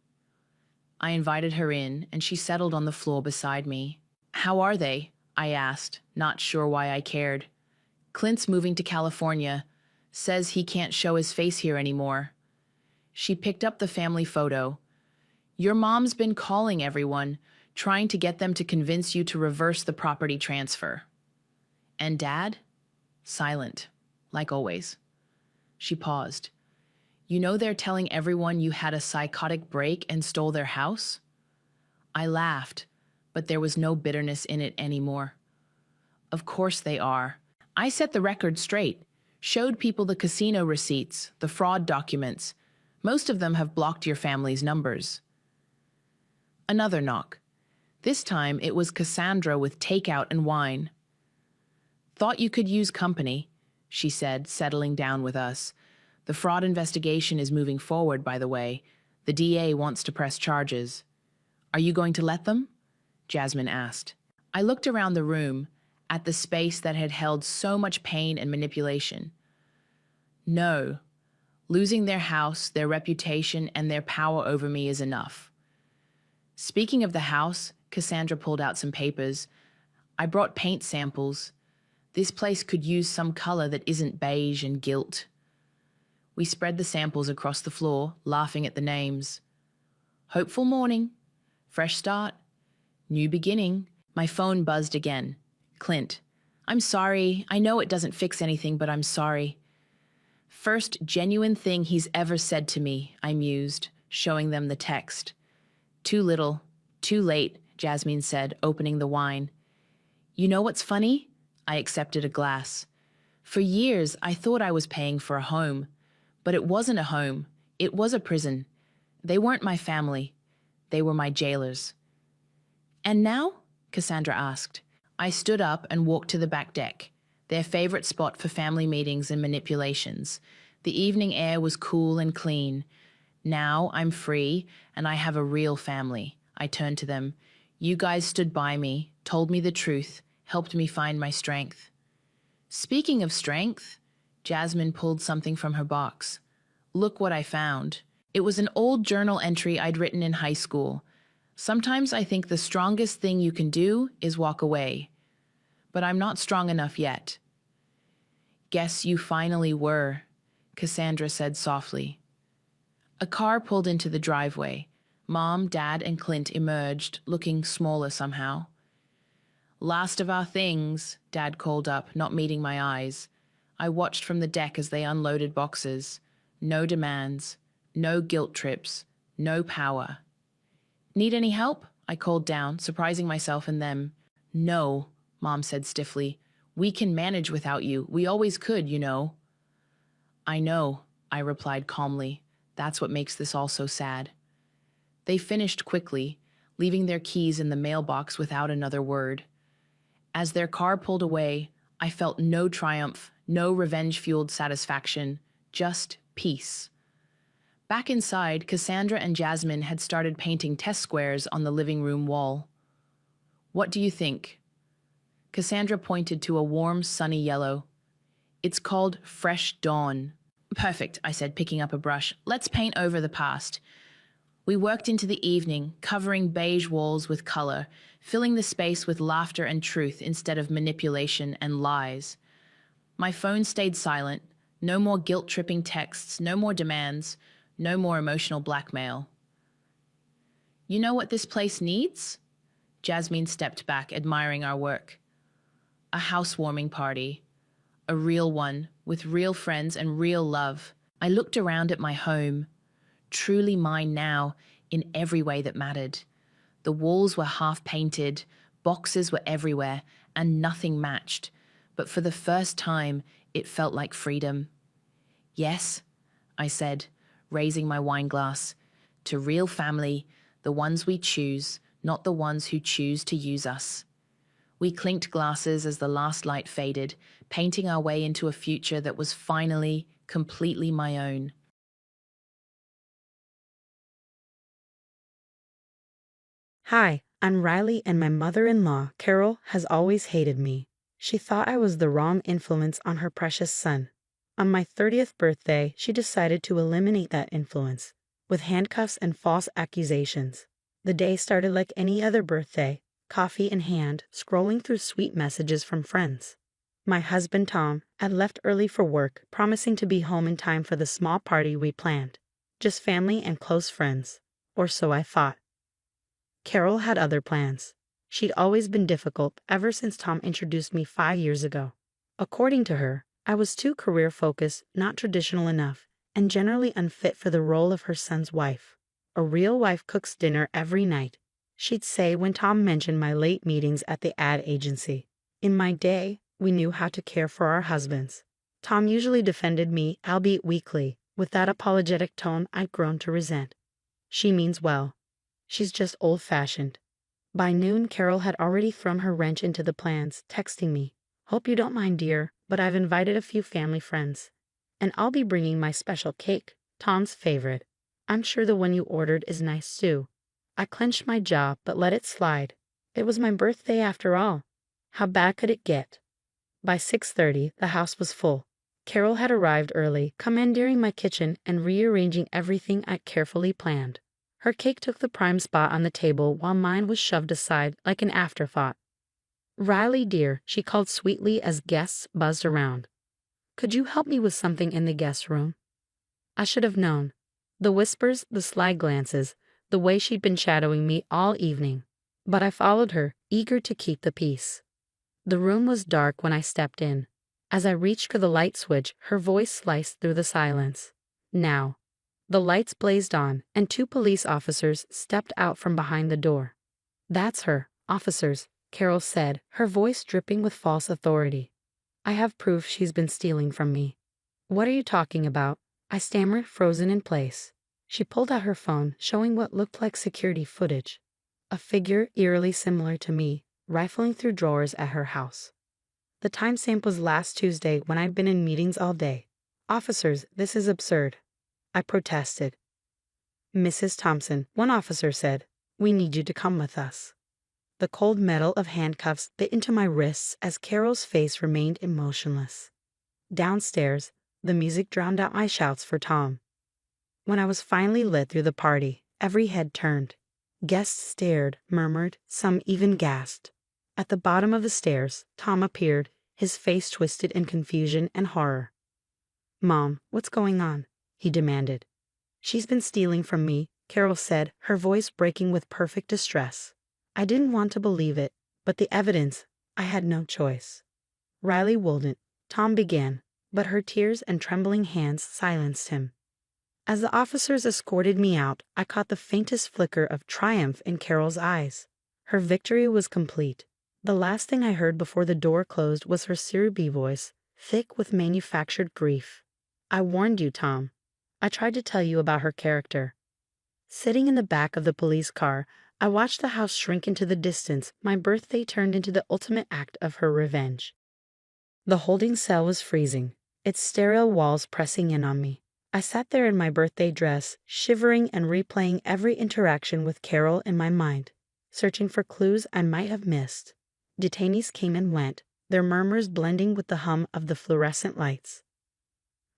I invited her in, and she settled on the floor beside me. How are they? I asked, not sure why I cared. Clint's moving to California. Says he can't show his face here anymore. She picked up the family photo. Your mom's been calling everyone, trying to get them to convince you to reverse the property transfer. And Dad? Silent, like always. She paused. You know they're telling everyone you had a psychotic break and stole their house? I laughed, but there was no bitterness in it anymore. Of course they are. I set the record straight, showed people the casino receipts, the fraud documents. Most of them have blocked your family's numbers. Another knock. This time it was Cassandra with takeout and wine. Thought you could use company, she said, settling down with us. The fraud investigation is moving forward, by the way. The DA wants to press charges. Are you going to let them? Jasmine asked. I looked around the room, at the space that had held so much pain and manipulation. No. Losing their house, their reputation, and their power over me is enough. Speaking of the house, Cassandra pulled out some papers. I brought paint samples. This place could use some color that isn't beige and gilt. We spread the samples across the floor, laughing at the names. Hopeful morning. Fresh start. New beginning. My phone buzzed again. Clint. I'm sorry. I know it doesn't fix anything, but I'm sorry. First genuine thing he's ever said to me, I mused, showing them the text. Too little, too late, Jasmine said, opening the wine. You know what's funny? I accepted a glass. For years, I thought I was paying for a home. But it wasn't a home. It was a prison. They weren't my family. They were my jailers. And now? Cassandra asked. I stood up and walked to the back deck, their favorite spot for family meetings and manipulations. The evening air was cool and clean. Now I'm free, and I have a real family. I turned to them. You guys stood by me, told me the truth, helped me find my strength. Speaking of strength, Jasmine pulled something from her box. Look what I found. It was an old journal entry I'd written in high school. Sometimes I think the strongest thing you can do is walk away. But I'm not strong enough yet. Guess you finally were, Cassandra said softly. A car pulled into the driveway. Mom, Dad, and Clint emerged, looking smaller somehow. Last of our things, Dad called up, not meeting my eyes. I watched from the deck as they unloaded boxes. No demands, no guilt trips, no power. Need any help? I called down, surprising myself and them. No, Mom said stiffly. We can manage without you. We always could, you know. I know, I replied calmly. That's what makes this all so sad. They finished quickly, leaving their keys in the mailbox without another word. As their car pulled away, I felt no triumph, no revenge-fueled satisfaction, just peace. Back inside, Cassandra and Jasmine had started painting test squares on the living room wall. What do you think? Cassandra pointed to a warm, sunny yellow. It's called Fresh Dawn. Perfect, I said, picking up a brush. Let's paint over the past. We worked into the evening, covering beige walls with color, filling the space with laughter and truth instead of manipulation and lies. My phone stayed silent. No more guilt-tripping texts, no more demands, no more emotional blackmail. You know what this place needs? Jasmine stepped back, admiring our work. A housewarming party. A real one, with real friends and real love. I looked around at my home. Truly mine now, in every way that mattered. The walls were half-painted, boxes were everywhere, and nothing matched. But for the first time, it felt like freedom. Yes, I said, raising my wine glass. To real family, the ones we choose, not the ones who choose to use us. We clinked glasses as the last light faded, painting our way into a future that was finally, completely my own. Hi, I'm Riley, and my mother-in-law, Carol, has always hated me. She thought I was the wrong influence on her precious son. On my 30th birthday, she decided to eliminate that influence, with handcuffs and false accusations. The day started like any other birthday, coffee in hand, scrolling through sweet messages from friends. My husband Tom had left early for work, promising to be home in time for the small party we planned. Just family and close friends, or so I thought. Carol had other plans. She'd always been difficult ever since Tom introduced me 5 years ago. According to her, I was too career-focused, not traditional enough, and generally unfit for the role of her son's wife. A real wife cooks dinner every night, she'd say when Tom mentioned my late meetings at the ad agency. In my day, we knew how to care for our husbands. Tom usually defended me, albeit weakly, with that apologetic tone I'd grown to resent. She means well. She's just old-fashioned. By noon, Carol had already thrown her wrench into the plans, texting me, "Hope you don't mind, dear, but I've invited a few family friends. And I'll be bringing my special cake, Tom's favorite. I'm sure the one you ordered is nice too." I clenched my jaw, but let it slide. It was my birthday after all. How bad could it get? By 6:30, the house was full. Carol had arrived early, commandeering my kitchen and rearranging everything I'd carefully planned. Her cake took the prime spot on the table while mine was shoved aside like an afterthought. "Riley, dear," she called sweetly as guests buzzed around. "Could you help me with something in the guest room?" I should have known. The whispers, the sly glances, the way she'd been shadowing me all evening. But I followed her, eager to keep the peace. The room was dark when I stepped in. As I reached for the light switch, her voice sliced through the silence. "Now." The lights blazed on, and 2 police officers stepped out from behind the door. "That's her, officers," Carol said, her voice dripping with false authority. "I have proof she's been stealing from me." "What are you talking about?" I stammered, frozen in place. She pulled out her phone, showing what looked like security footage. A figure eerily similar to me, rifling through drawers at her house. The timestamp was last Tuesday when I'd been in meetings all day. "Officers, this is absurd," I protested. "Mrs. Thompson," one officer said, "we need you to come with us." The cold metal of handcuffs bit into my wrists as Carol's face remained emotionless. Downstairs, the music drowned out my shouts for Tom. When I was finally led through the party, every head turned. Guests stared, murmured, some even gasped. At the bottom of the stairs, Tom appeared, his face twisted in confusion and horror. "Mom, what's going on?" he demanded. "She's been stealing from me," Carol said, her voice breaking with perfect distress. I didn't want to believe it, but the evidence, I had no choice. "Riley wouldn't," Tom began, but her tears and trembling hands silenced him. As the officers escorted me out, I caught the faintest flicker of triumph in Carol's eyes. Her victory was complete. The last thing I heard before the door closed was her syrupy voice, thick with manufactured grief. "I warned you, Tom. I tried to tell you about her character." Sitting in the back of the police car, I watched the house shrink into the distance. My birthday turned into the ultimate act of her revenge. The holding cell was freezing, its sterile walls pressing in on me. I sat there in my birthday dress, shivering and replaying every interaction with Carol in my mind, searching for clues I might have missed. Detainees came and went, their murmurs blending with the hum of the fluorescent lights.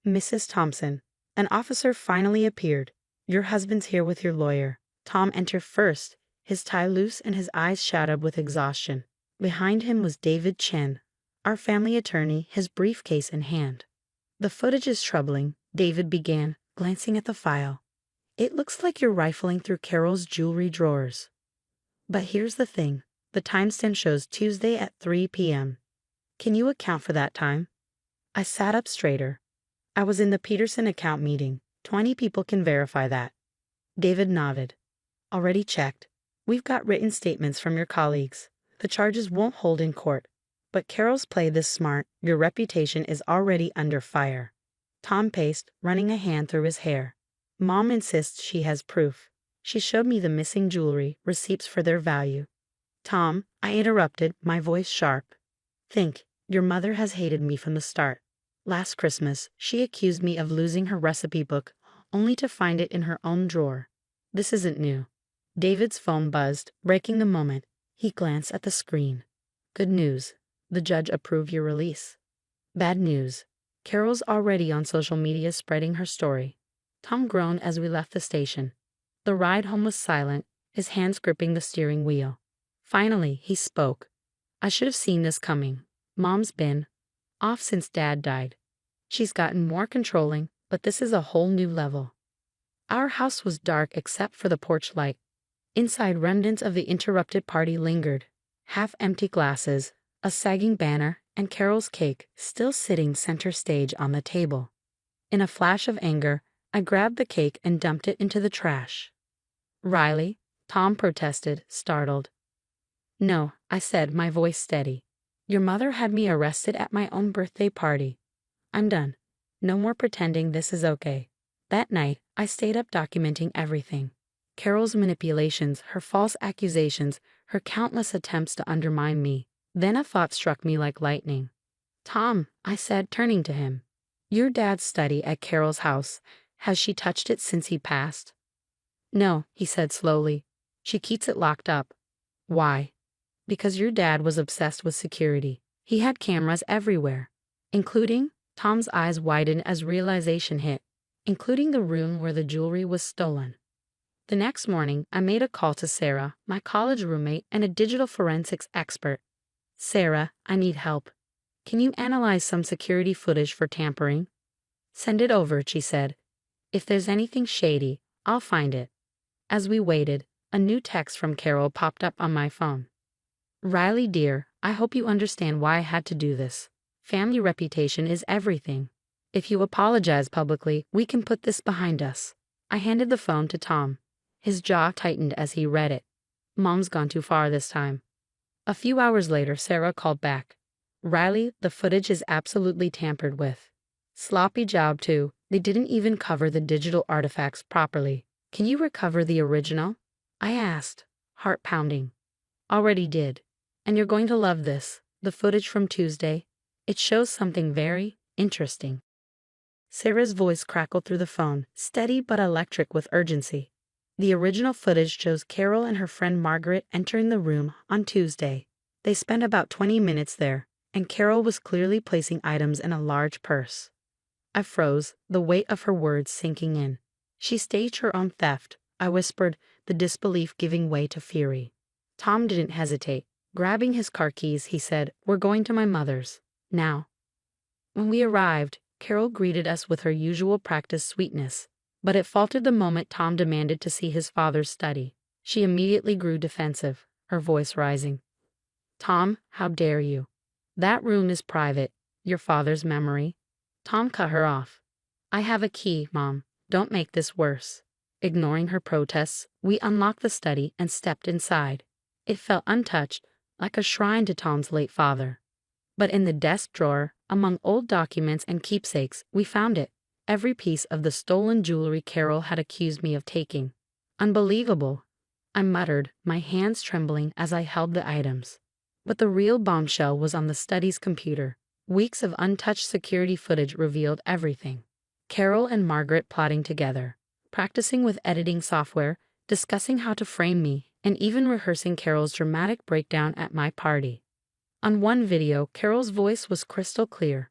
"Mrs. Thompson." An officer finally appeared. "Your husband's here with your lawyer." Tom entered first, his tie loose and his eyes shadowed with exhaustion. Behind him was David Chen, our family attorney, his briefcase in hand. "The footage is troubling," David began, glancing at the file. "It looks like you're rifling through Carol's jewelry drawers. But here's the thing. The timestamp shows Tuesday at 3 p.m. Can you account for that time?" I sat up straighter. "I was in the Peterson account meeting. 20 people can verify that." David nodded. "Already checked. We've got written statements from your colleagues. The charges won't hold in court. But Carol's played this smart. Your reputation is already under fire." Tom paced, running a hand through his hair. "Mom insists she has proof. She showed me the missing jewelry, receipts for their value." "Tom," I interrupted, my voice sharp. "Think, your mother has hated me from the start. Last Christmas, she accused me of losing her recipe book, only to find it in her own drawer. This isn't new." David's phone buzzed, breaking the moment. He glanced at the screen. "Good news. The judge approved your release." "Bad news." Carol's already on social media spreading her story. Tom groaned as we left the station. The ride home was silent, his hands gripping the steering wheel. Finally, he spoke. I should have seen this coming. Mom's been off since Dad died. She's gotten more controlling, but this is a whole new level. Our house was dark except for the porch light. Inside, remnants of the interrupted party lingered. Half-empty glasses, a sagging banner, and Carol's cake still sitting center stage on the table. In a flash of anger, I grabbed the cake and dumped it into the trash. Riley, Tom protested, startled. No, I said, my voice steady. Your mother had me arrested at my own birthday party. I'm done. No more pretending this is okay. That night, I stayed up documenting everything. Carol's manipulations, her false accusations, her countless attempts to undermine me. Then a thought struck me like lightning. Tom, I said, turning to him. Your dad's study at Carol's house. Has she touched it since he passed? No, he said slowly. She keeps it locked up. Why? Because your dad was obsessed with security. He had cameras everywhere, including, Tom's eyes widened as realization hit, including the room where the jewelry was stolen. The next morning, I made a call to Sarah, my college roommate and a digital forensics expert. Sarah, I need help. Can you analyze some security footage for tampering? Send it over, she said. If there's anything shady, I'll find it. As we waited, a new text from Carol popped up on my phone. Riley dear, I hope you understand why I had to do this. Family reputation is everything. If you apologize publicly, we can put this behind us. I handed the phone to Tom. His jaw tightened as he read it. Mom's gone too far this time. A few hours later, Sarah called back. Riley, the footage is absolutely tampered with. Sloppy job too. They didn't even cover the digital artifacts properly. Can you recover the original? I asked, heart pounding. Already did. And you're going to love this. The footage from Tuesday. It shows something very interesting. Sarah's voice crackled through the phone, steady but electric with urgency. The original footage shows Carol and her friend Margaret entering the room on Tuesday. They spent about 20 minutes there, and Carol was clearly placing items in a large purse. I froze, the weight of her words sinking in. She staged her own theft, I whispered, the disbelief giving way to fury. Tom didn't hesitate. Grabbing his car keys, he said, We're going to my mother's. Now. When we arrived, Carol greeted us with her usual practiced sweetness, but it faltered the moment Tom demanded to see his father's study. She immediately grew defensive, her voice rising. Tom, how dare you? That room is private, your father's memory. Tom cut her off. I have a key, Mom. Don't make this worse. Ignoring her protests, we unlocked the study and stepped inside. It felt untouched, like a shrine to Tom's late father. But in the desk drawer, among old documents and keepsakes, we found it. Every piece of the stolen jewelry Carol had accused me of taking. Unbelievable, I muttered, my hands trembling as I held the items. But the real bombshell was on the study's computer. Weeks of untouched security footage revealed everything. Carol and Margaret plotting together, practicing with editing software, discussing how to frame me, and even rehearsing Carol's dramatic breakdown at my party. On one video, Carol's voice was crystal clear.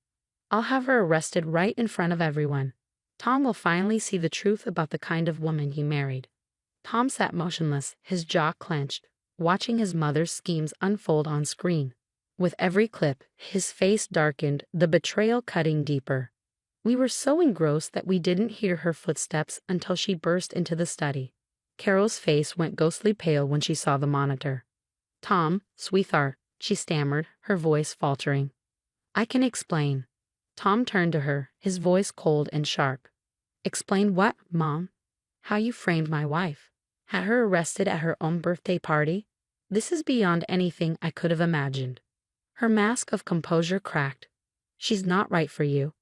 I'll have her arrested right in front of everyone. Tom will finally see the truth about the kind of woman he married. Tom sat motionless, his jaw clenched, watching his mother's schemes unfold on screen. With every clip, his face darkened, the betrayal cutting deeper. We were so engrossed that we didn't hear her footsteps until she burst into the study. Carol's face went ghostly pale when she saw the monitor. Tom, sweetheart, she stammered, her voice faltering. I can explain. Tom turned to her, his voice cold and sharp. Explain what, Mom? How you framed my wife. Had her arrested at her own birthday party? This is beyond anything I could have imagined. Her mask of composure cracked. She's not right for you.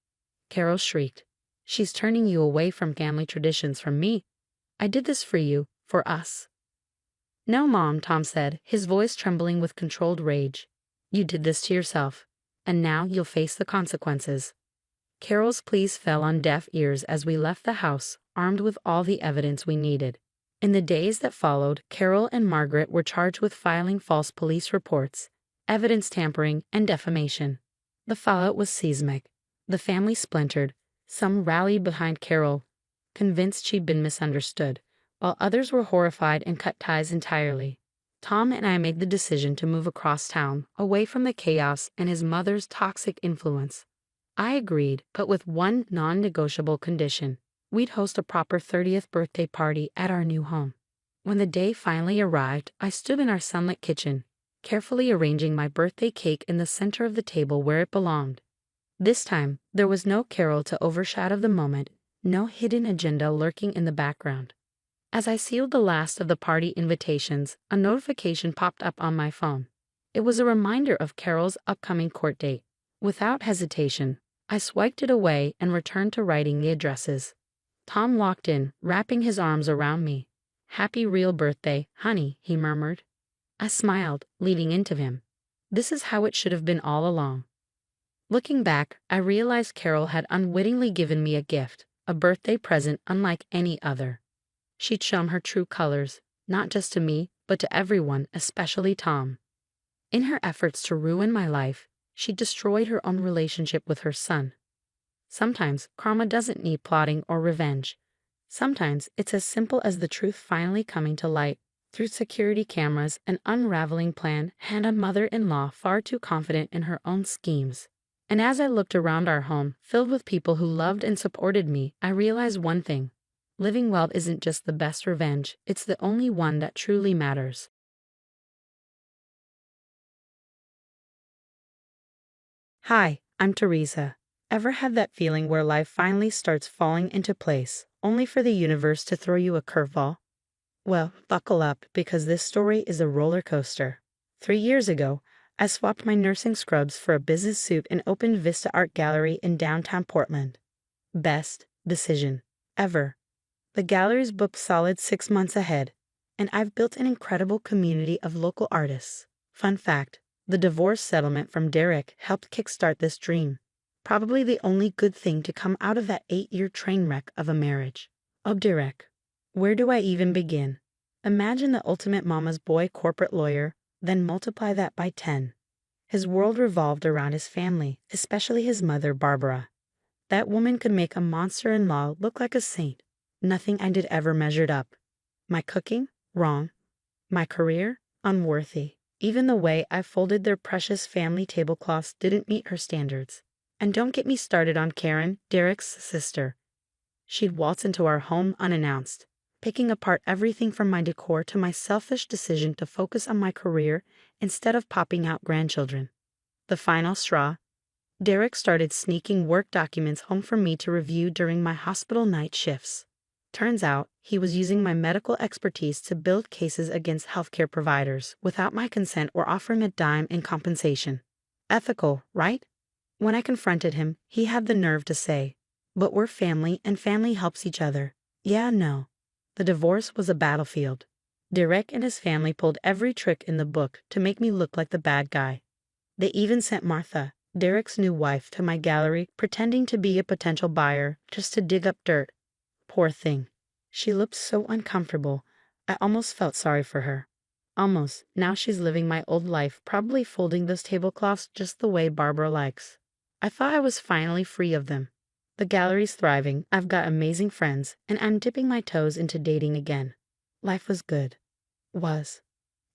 Carol shrieked. She's turning you away from family traditions from me. I did this for you, for us. No, Mom, Tom said, his voice trembling with controlled rage. You did this to yourself, and now you'll face the consequences. Carol's pleas fell on deaf ears as we left the house, armed with all the evidence we needed. In the days that followed, Carol and Margaret were charged with filing false police reports, evidence tampering, and defamation. The fallout was seismic. The family splintered. Some rallied behind Carol, convinced she'd been misunderstood, while others were horrified and cut ties entirely. Tom and I made the decision to move across town, away from the chaos and his mother's toxic influence. I agreed, but with one non-negotiable condition. We'd host a proper 30th birthday party at our new home. When the day finally arrived, I stood in our sunlit kitchen, carefully arranging my birthday cake in the center of the table where it belonged. This time, there was no Carol to overshadow the moment, no hidden agenda lurking in the background. As I sealed the last of the party invitations, a notification popped up on my phone. It was a reminder of Carol's upcoming court date. Without hesitation, I swiped it away and returned to writing the addresses. Tom walked in, wrapping his arms around me. "Happy real birthday, honey," he murmured. I smiled, leaning into him. This is how it should have been all along. Looking back, I realized Carol had unwittingly given me a gift, a birthday present unlike any other. She'd shown her true colors, not just to me, but to everyone, especially Tom. In her efforts to ruin my life, she destroyed her own relationship with her son. Sometimes karma doesn't need plotting or revenge. Sometimes it's as simple as the truth finally coming to light through security cameras, an unraveling plan, and a mother-in-law far too confident in her own schemes. And as I looked around our home, filled with people who loved and supported me, I realized one thing. Living well isn't just the best revenge, it's the only one that truly matters. Hi, I'm Teresa. Ever had that feeling where life finally starts falling into place, only for the universe to throw you a curveball? Well, buckle up, because this story is a roller coaster. 3 years ago, I swapped my nursing scrubs for a business suit and opened Vista Art Gallery in downtown Portland. Best decision ever. The gallery's booked solid 6 months ahead, and I've built an incredible community of local artists. Fun fact, the divorce settlement from Derek helped kickstart this dream. Probably the only good thing to come out of that 8-year train wreck of a marriage. Oh, Derek. Where do I even begin? Imagine the ultimate mama's boy corporate lawyer, then multiply that by 10. His world revolved around his family, especially his mother, Barbara. That woman could make a monster-in-law look like a saint. Nothing I did ever measured up. My cooking? Wrong. My career? Unworthy. Even the way I folded their precious family tablecloths didn't meet her standards. And don't get me started on Karen, Derek's sister. She'd waltz into our home unannounced, picking apart everything from my decor to my selfish decision to focus on my career instead of popping out grandchildren. The final straw. Derek started sneaking work documents home for me to review during my hospital night shifts. Turns out, he was using my medical expertise to build cases against healthcare providers without my consent or offering a dime in compensation. Ethical, right? When I confronted him, he had the nerve to say, "But we're family and family helps each other." Yeah, no. The divorce was a battlefield. Derek and his family pulled every trick in the book to make me look like the bad guy. They even sent Martha, Derek's new wife, to my gallery pretending to be a potential buyer just to dig up dirt. Poor thing. She looked so uncomfortable. I almost felt sorry for her. Almost. Now she's living my old life, probably folding those tablecloths just the way Barbara likes. I thought I was finally free of them. The gallery's thriving, I've got amazing friends, and I'm dipping my toes into dating again. Life was good. Was.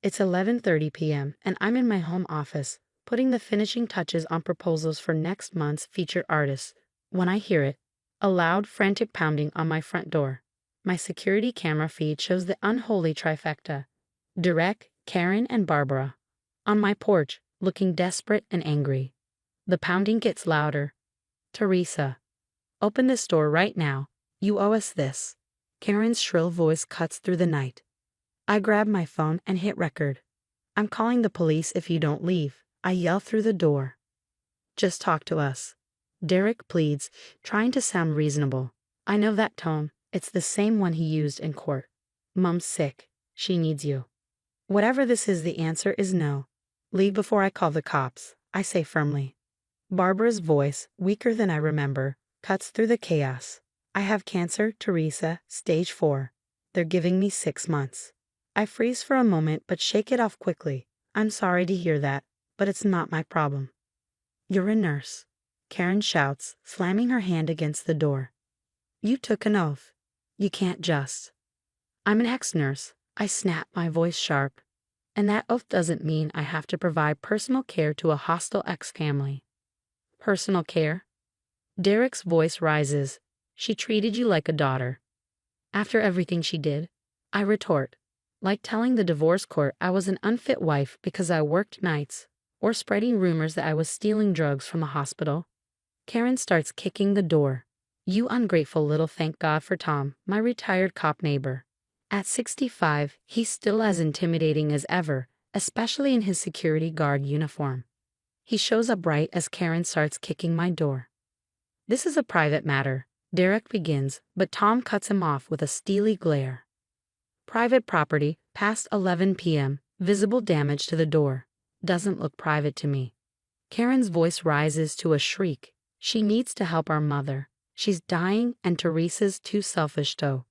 It's 11:30 p.m., and I'm in my home office, putting the finishing touches on proposals for next month's featured artists, when I hear it. A loud, frantic pounding on my front door. My security camera feed shows the unholy trifecta. Derek, Karen, and Barbara. On my porch, looking desperate and angry. The pounding gets louder. "Teresa, open this door right now. You owe us this." Karen's shrill voice cuts through the night. I grab my phone and hit record. "I'm calling the police if you don't leave," I yell through the door. "Just talk to us." Derek pleads, trying to sound reasonable. I know that tone. It's the same one he used in court. "Mom's sick. She needs you." Whatever this is, the answer is no. "Leave before I call the cops," I say firmly. Barbara's voice, weaker than I remember, cuts through the chaos. "I have cancer, Teresa, stage 4. They're giving me 6 months." I freeze for a moment but shake it off quickly. "I'm sorry to hear that, but it's not my problem." "You're a nurse. Karen shouts, slamming her hand against the door. You took an oath. You can't just. I'm an ex-nurse. I snap, my voice sharp. And that oath doesn't mean I have to provide personal care to a hostile ex-family. Personal care? Derek's voice rises. She treated you like a daughter. After everything she did, I retort, like telling the divorce court I was an unfit wife because I worked nights, or spreading rumors that I was stealing drugs from the hospital. Karen starts kicking the door. You ungrateful little, thank God for Tom, my retired cop neighbor. At 65, he's still as intimidating as ever, especially in his security guard uniform. He shows up right as Karen starts kicking my door. This is a private matter, Derek begins, but Tom cuts him off with a steely glare. Private property, past 11 p.m., visible damage to the door. Doesn't look private to me. Karen's voice rises to a shriek. She needs to help our mother. She's dying and Teresa's too selfish though.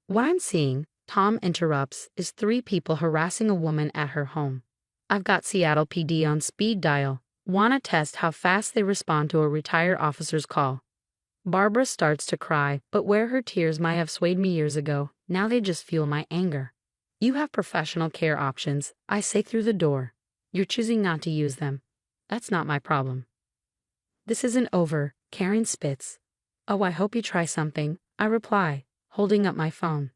What I'm seeing, Tom interrupts, is 3 people harassing a woman at her home. I've got Seattle PD on speed dial. Wanna test how fast they respond to a retired officer's call. Barbara starts to cry, but where her tears might have swayed me years ago, now they just fuel my anger. You have professional care options, I say through the door. You're choosing not to use them. That's not my problem. This isn't over, Karen spits. Oh, I hope you try something, I reply, holding up my phone.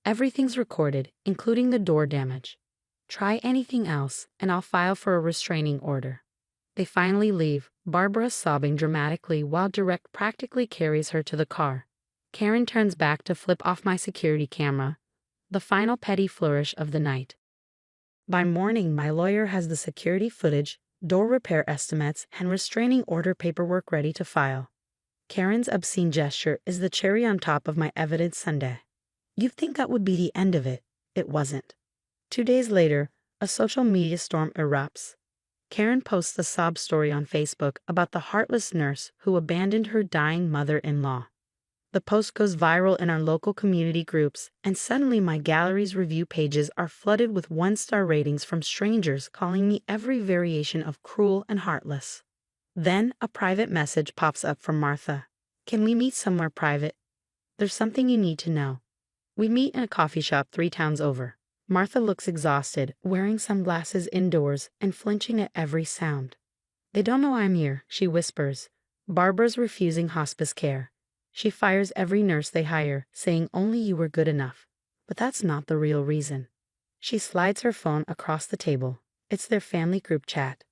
Everything's recorded, including the door damage. Try anything else, and I'll file for a restraining order. They finally leave, Barbara sobbing dramatically while Direct practically carries her to the car. Karen turns back to flip off my security camera. The final petty flourish of the night. By morning, my lawyer has the security footage, door repair estimates, and restraining order paperwork ready to file. Karen's obscene gesture is the cherry on top of my evidence sundae. You'd think that would be the end of it. It wasn't. 2 days later, a social media storm erupts. Karen posts a sob story on Facebook about the heartless nurse who abandoned her dying mother-in-law. The post goes viral in our local community groups, and suddenly my gallery's review pages are flooded with 1-star ratings from strangers calling me every variation of cruel and heartless. Then a private message pops up from Martha. Can we meet somewhere private? There's something you need to know. We meet in a coffee shop 3 towns over. Martha looks exhausted, wearing sunglasses indoors and flinching at every sound. They don't know I'm here, she whispers. Barbara's refusing hospice care. She fires every nurse they hire, saying only you were good enough. But that's not the real reason. She slides her phone across the table. It's their family group chat.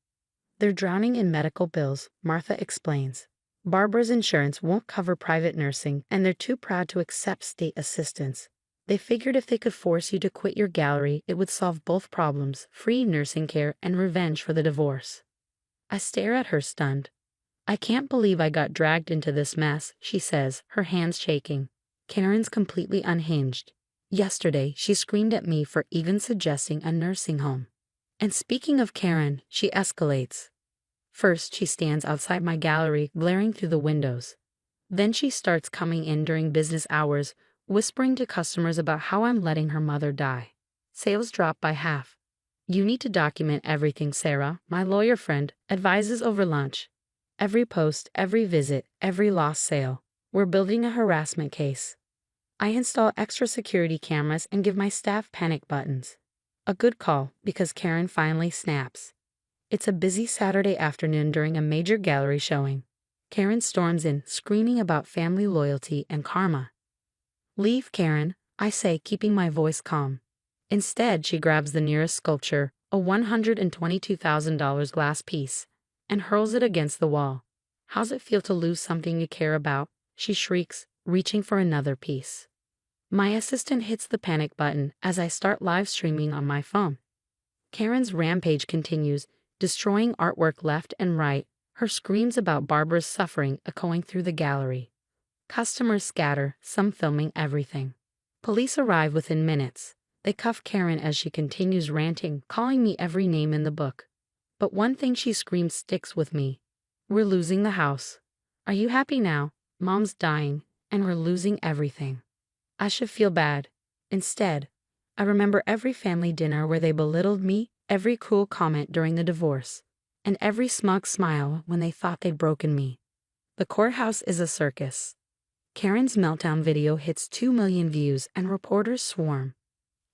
They're drowning in medical bills, Martha explains. Barbara's insurance won't cover private nursing, and they're too proud to accept state assistance. They figured if they could force you to quit your gallery, it would solve both problems, free nursing care and revenge for the divorce. I stare at her stunned. I can't believe I got dragged into this mess, she says, her hands shaking. Karen's completely unhinged. Yesterday, she screamed at me for even suggesting a nursing home. And speaking of Karen, she escalates. First, she stands outside my gallery, glaring through the windows. Then she starts coming in during business hours, whispering to customers about how I'm letting her mother die. Sales drop by half. You need to document everything, Sarah, my lawyer friend, advises over lunch. Every post, every visit, every lost sale. We're building a harassment case. I install extra security cameras and give my staff panic buttons. A good call, because Karen finally snaps. It's a busy Saturday afternoon during a major gallery showing. Karen storms in, screaming about family loyalty and karma. Leave, Karen, I say, keeping my voice calm. Instead, she grabs the nearest sculpture, a $122,000 glass piece, and hurls it against the wall. How's it feel to lose something you care about? She shrieks, reaching for another piece. My assistant hits the panic button as I start live streaming on my phone. Karen's rampage continues, destroying artwork left and right, her screams about Barbara's suffering echoing through the gallery. Customers scatter, some filming everything. Police arrive within minutes. They cuff Karen as she continues ranting, calling me every name in the book. But one thing she screams sticks with me. We're losing the house. Are you happy now? Mom's dying, and we're losing everything. I should feel bad. Instead, I remember every family dinner where they belittled me, every cruel comment during the divorce, and every smug smile when they thought they'd broken me. The courthouse is a circus. Karen's meltdown video hits 2 million views and reporters swarm.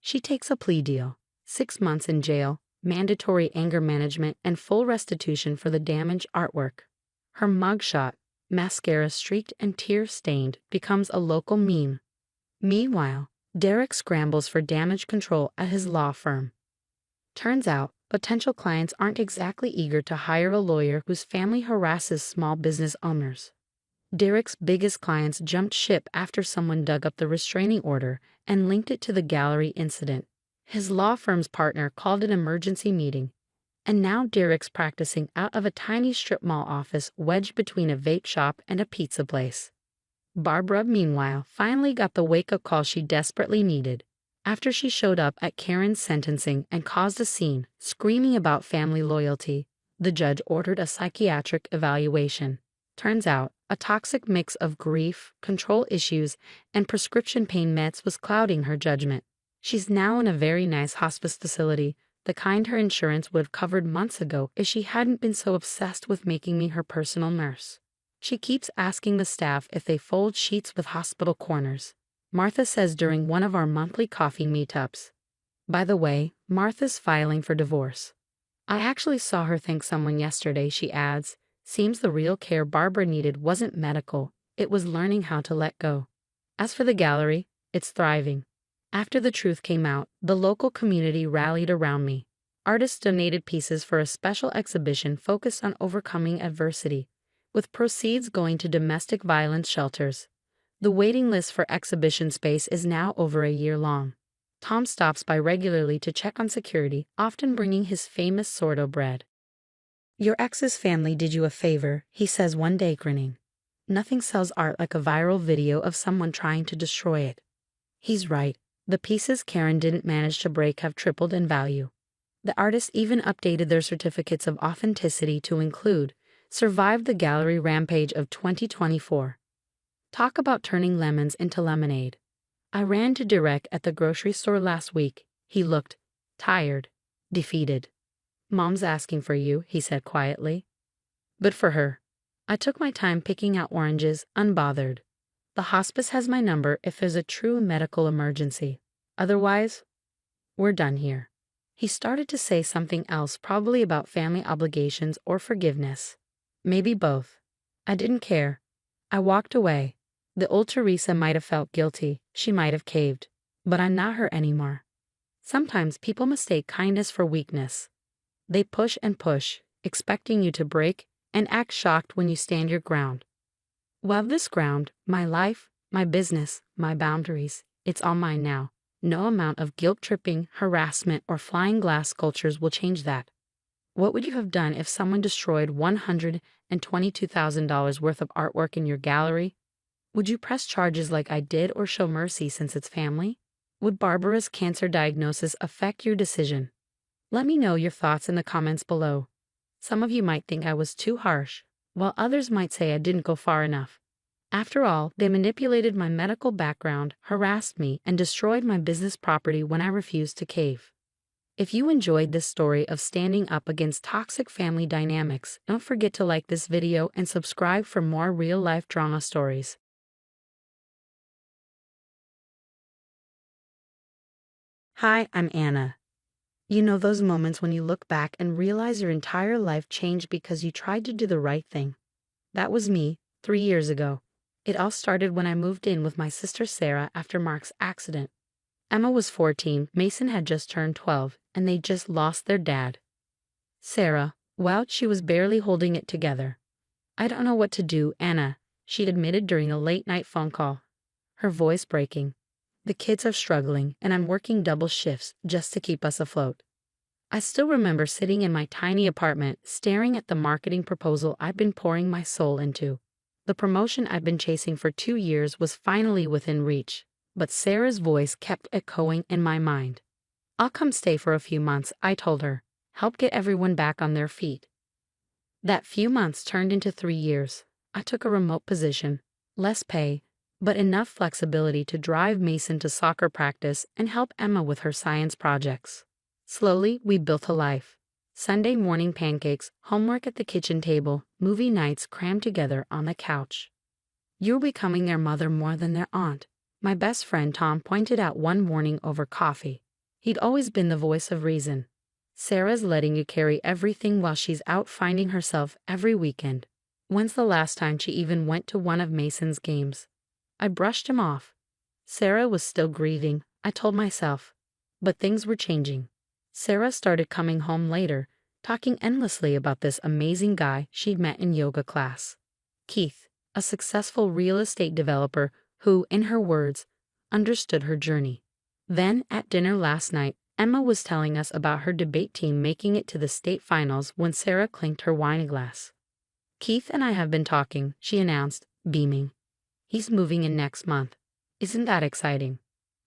She takes a plea deal, 6 months in jail, mandatory anger management, and full restitution for the damaged artwork. Her mugshot, mascara streaked and tear-stained, becomes a local meme. Meanwhile, Derek scrambles for damage control at his law firm. Turns out, potential clients aren't exactly eager to hire a lawyer whose family harasses small business owners. Derek's biggest clients jumped ship after someone dug up the restraining order and linked it to the gallery incident. His law firm's partner called an emergency meeting, and now Derek's practicing out of a tiny strip mall office wedged between a vape shop and a pizza place. Barbara, meanwhile, finally got the wake-up call she desperately needed. After she showed up at Karen's sentencing and caused a scene, screaming about family loyalty, the judge ordered a psychiatric evaluation. Turns out, a toxic mix of grief, control issues, and prescription pain meds was clouding her judgment. She's now in a very nice hospice facility, the kind her insurance would have covered months ago if she hadn't been so obsessed with making me her personal nurse. She keeps asking the staff if they fold sheets with hospital corners. Martha says during one of our monthly coffee meetups. By the way, Martha's filing for divorce. I actually saw her thank someone yesterday, she adds. Seems the real care Barbara needed wasn't medical, it was learning how to let go. As for the gallery, it's thriving. After the truth came out, the local community rallied around me. Artists donated pieces for a special exhibition focused on overcoming adversity, with proceeds going to domestic violence shelters. The waiting list for exhibition space is now over a year long. Tom stops by regularly to check on security, often bringing his famous sourdough bread. Your ex's family did you a favor, he says one day, grinning. Nothing sells art like a viral video of someone trying to destroy it. He's right. The pieces Karen didn't manage to break have tripled in value. The artists even updated their certificates of authenticity to include survived the gallery rampage of 2024. Talk about turning lemons into lemonade. I ran to Derek at the grocery store last week. He looked tired, defeated. Mom's asking for you, he said quietly. But for her. I took my time picking out oranges, unbothered. The hospice has my number if there's a true medical emergency. Otherwise, we're done here. He started to say something else, probably about family obligations or forgiveness. Maybe both. I didn't care. I walked away. The old Teresa might have felt guilty, she might have caved. But I'm not her anymore. Sometimes people mistake kindness for weakness. They push and push, expecting you to break, and act shocked when you stand your ground. Well, this ground, my life, my business, my boundaries, it's all mine now. No amount of guilt-tripping, harassment, or flying glass sculptures will change that. What would you have done if someone destroyed $122,000 worth of artwork in your gallery? Would you press charges like I did or show mercy since it's family? Would Barbara's cancer diagnosis affect your decision? Let me know your thoughts in the comments below. Some of you might think I was too harsh, while others might say I didn't go far enough. After all, they manipulated my medical background, harassed me, and destroyed my business property when I refused to cave. If you enjoyed this story of standing up against toxic family dynamics, don't forget to like this video and subscribe for more real-life drama stories. Hi, I'm Anna. You know those moments when you look back and realize your entire life changed because you tried to do the right thing? That was me, 3 years ago. It all started when I moved in with my sister Sarah after Mark's accident. Emma was 14, Mason had just turned 12, and they just lost their dad. Sarah, well, she was barely holding it together. I don't know what to do, Anna, she admitted during a late-night phone call, her voice breaking. The kids are struggling, and I'm working double shifts just to keep us afloat. I still remember sitting in my tiny apartment, staring at the marketing proposal I'd been pouring my soul into. The promotion I'd been chasing for 2 years was finally within reach, but Sarah's voice kept echoing in my mind. I'll come stay for a few months, I told her, help get everyone back on their feet. That few months turned into 3 years. I took a remote position, less pay, but enough flexibility to drive Mason to soccer practice and help Emma with her science projects. Slowly, we built a life. Sunday morning pancakes, homework at the kitchen table, movie nights crammed together on the couch. "You're becoming their mother more than their aunt," my best friend Tom pointed out one morning over coffee. He'd always been the voice of reason. "Sarah's letting you carry everything while she's out finding herself every weekend. When's the last time she even went to one of Mason's games?" I brushed him off. Sarah was still grieving, I told myself. But things were changing. Sarah started coming home later, talking endlessly about this amazing guy she'd met in yoga class. Keith, a successful real estate developer who, in her words, understood her journey. Then, at dinner last night, Emma was telling us about her debate team making it to the state finals when Sarah clinked her wine glass. "Keith and I have been talking," she announced, beaming. "He's moving in next month. Isn't that exciting?"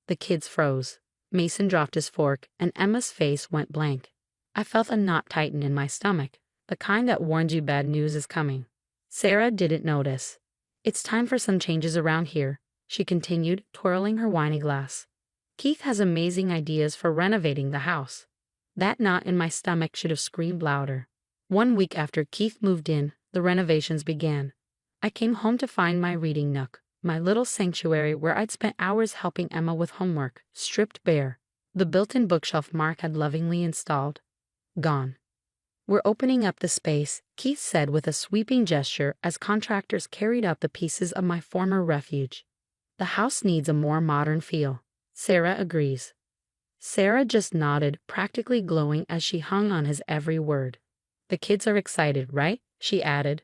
The kids froze. Mason dropped his fork, and Emma's face went blank. I felt a knot tighten in my stomach, the kind that warns you bad news is coming. Sarah didn't notice. "It's time for some changes around here," she continued, twirling her wine glass. "Keith has amazing ideas for renovating the house." That knot in my stomach should have screamed louder. 1 week after Keith moved in, the renovations began. I came home to find my reading nook, my little sanctuary where I'd spent hours helping Emma with homework, stripped bare. The built-in bookshelf Mark had lovingly installed, gone. "We're opening up the space," Keith said with a sweeping gesture as contractors carried out the pieces of my former refuge. "The house needs a more modern feel." Sarah agrees. Sarah just nodded, practically glowing as she hung on his every word. "The kids are excited, right?" she added.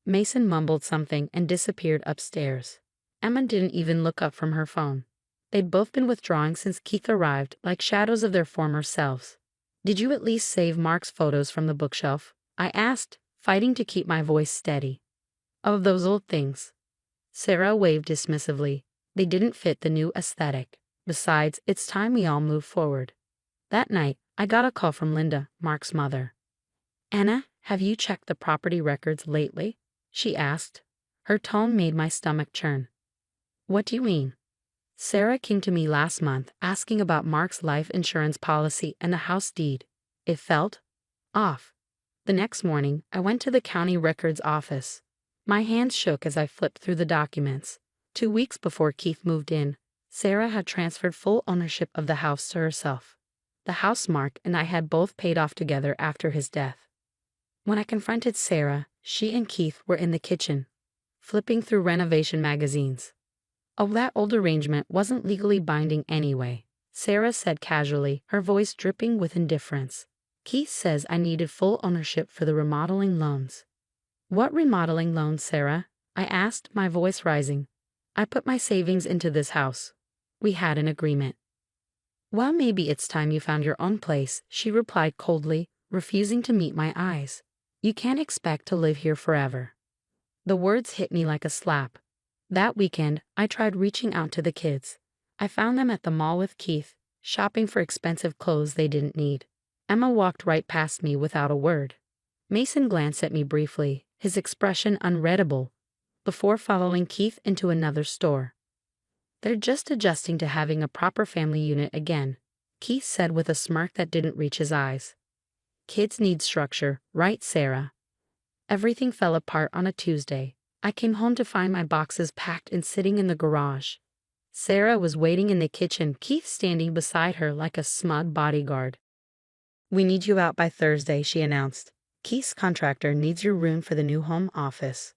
Mason mumbled something and disappeared upstairs. Emma didn't even look up from her phone. They'd both been withdrawing since Keith arrived, like shadows of their former selves. "Did you at least save Mark's photos from the bookshelf?" I asked, fighting to keep my voice steady. "Of those old things." Sarah waved dismissively. "They didn't fit the new aesthetic. Besides, it's time we all move forward." That night, I got a call from Linda, Mark's mother. "Anna, have you checked the property records lately?" she asked. Her tone made my stomach churn. "What do you mean?" "Sarah came to me last month asking about Mark's life insurance policy and the house deed. It felt off." The next morning, I went to the county records office. My hands shook as I flipped through the documents. 2 weeks before Keith moved in, Sarah had transferred full ownership of the house to herself. The house Mark and I had both paid off together after his death. When I confronted Sarah, she and Keith were in the kitchen, flipping through renovation magazines. "Oh, that old arrangement wasn't legally binding anyway," Sarah said casually, her voice dripping with indifference. "Keith says I needed full ownership for the remodeling loans." "What remodeling loans, Sarah?" I asked, my voice rising. "I put my savings into this house. We had an agreement." "Well, maybe it's time you found your own place," she replied coldly, refusing to meet my eyes. "You can't expect to live here forever." The words hit me like a slap. That weekend, I tried reaching out to the kids. I found them at the mall with Keith, shopping for expensive clothes they didn't need. Emma walked right past me without a word. Mason glanced at me briefly, his expression unreadable, before following Keith into another store. "They're just adjusting to having a proper family unit again," Keith said with a smirk that didn't reach his eyes. "Kids need structure, right, Sarah?" Everything fell apart on a Tuesday. I came home to find my boxes packed and sitting in the garage. Sarah was waiting in the kitchen, Keith standing beside her like a smug bodyguard. "We need you out by Thursday," she announced. "Keith's contractor needs your room for the new home office."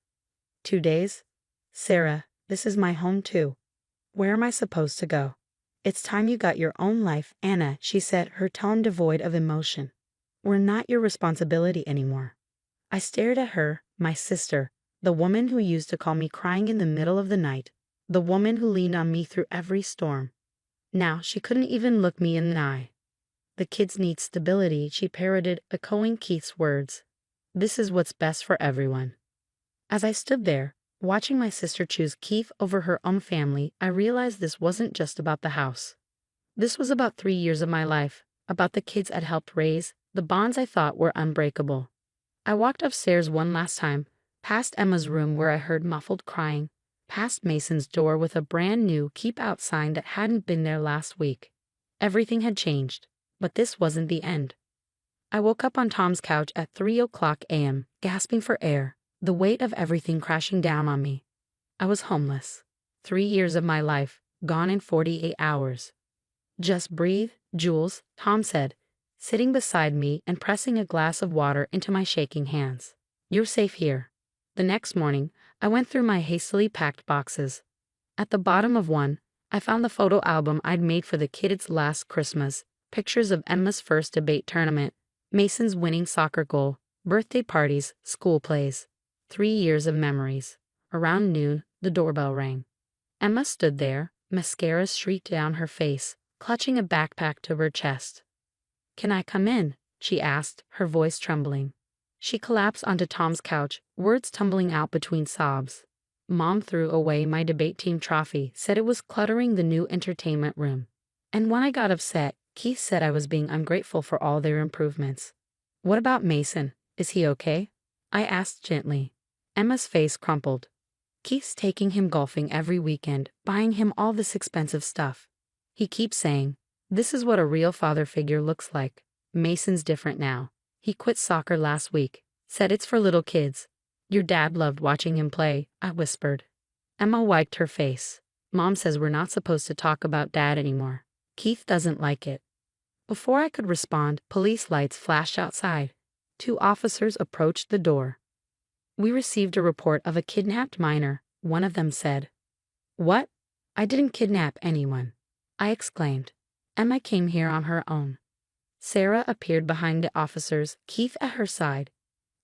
2 days? "Sarah, this is my home too. Where am I supposed to go?" "It's time you got your own life, Anna," she said, her tone devoid of emotion. "We're not your responsibility anymore." I stared at her, my sister, the woman who used to call me crying in the middle of the night, the woman who leaned on me through every storm. Now she couldn't even look me in the eye. "The kids need stability," she parroted, echoing Keith's words. "This is what's best for everyone." As I stood there, watching my sister choose Keith over her own family, I realized this wasn't just about the house. This was about 3 years of my life, about the kids I'd helped raise, the bonds I thought were unbreakable. I walked upstairs one last time, past Emma's room where I heard muffled crying, past Mason's door with a brand new "Keep Out" sign that hadn't been there last week. Everything had changed, but this wasn't the end. I woke up on Tom's couch at 3 a.m., gasping for air, the weight of everything crashing down on me. I was homeless. 3 years of my life, gone in 48 hours. Just breathe, Jules, Tom said, sitting beside me and pressing a glass of water into my shaking hands. You're safe here. The next morning, I went through my hastily packed boxes. At the bottom of one, I found the photo album I'd made for the kids last Christmas, pictures of Emma's first debate tournament, Mason's winning soccer goal, birthday parties, school plays. 3 years of memories. Around noon, the doorbell rang. Emma stood there, mascara streaked down her face, clutching a backpack to her chest. "Can I come in?" she asked, her voice trembling. She collapsed onto Tom's couch, words tumbling out between sobs. Mom threw away my debate team trophy, said it was cluttering the new entertainment room. And when I got upset, Keith said I was being ungrateful for all their improvements. "What about Mason? Is he okay?" I asked gently. Emma's face crumpled. "Keith's taking him golfing every weekend, buying him all this expensive stuff. He keeps saying, 'This is what a real father figure looks like.' Mason's different now. He quit soccer last week, said it's for little kids. Your dad loved watching him play," I whispered. Emma wiped her face. "Mom says we're not supposed to talk about Dad anymore. Keith doesn't like it." Before I could respond, police lights flashed outside. 2 officers approached the door. "We received a report of a kidnapped minor," one of them said. "What? I didn't kidnap anyone," I exclaimed. Emma came here on her own. Sarah appeared behind the officers, Keith at her side.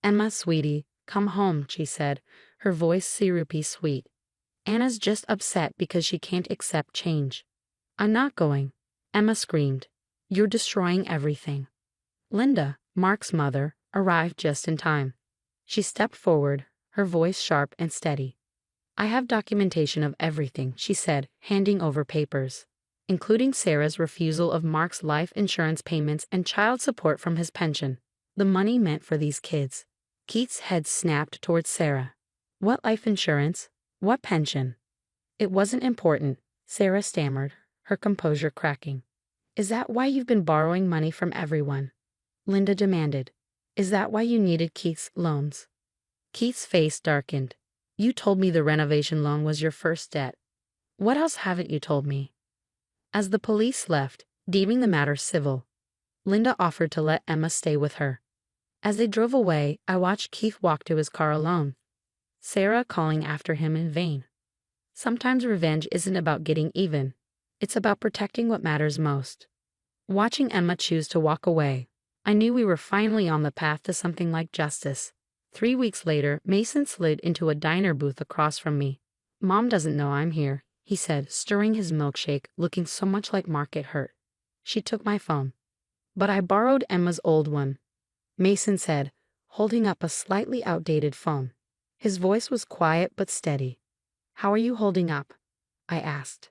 "Emma, sweetie, come home," she said, her voice syrupy sweet. "Anna's just upset because she can't accept change." "I'm not going," Emma screamed. "You're destroying everything." Linda, Mark's mother, arrived just in time. She stepped forward, her voice sharp and steady. "I have documentation of everything," she said, handing over papers, including Sarah's refusal of Mark's life insurance payments and child support from his pension. The money meant for these kids. Keith's head snapped towards Sarah. "What life insurance? What pension?" "It wasn't important," Sarah stammered, her composure cracking. "Is that why you've been borrowing money from everyone?" Linda demanded. "Is that why you needed Keith's loans?" Keith's face darkened. "You told me the renovation loan was your first debt. What else haven't you told me?" As the police left, deeming the matter civil, Linda offered to let Emma stay with her. As they drove away, I watched Keith walk to his car alone, Sarah calling after him in vain. Sometimes revenge isn't about getting even. It's about protecting what matters most. Watching Emma choose to walk away, I knew we were finally on the path to something like justice. 3 weeks later, Mason slid into a diner booth across from me. "Mom doesn't know I'm here," he said, stirring his milkshake, looking so much like Mark it hurt. She took my phone. "But I borrowed Emma's old one," Mason said, holding up a slightly outdated phone. His voice was quiet but steady. "How are you holding up?" I asked.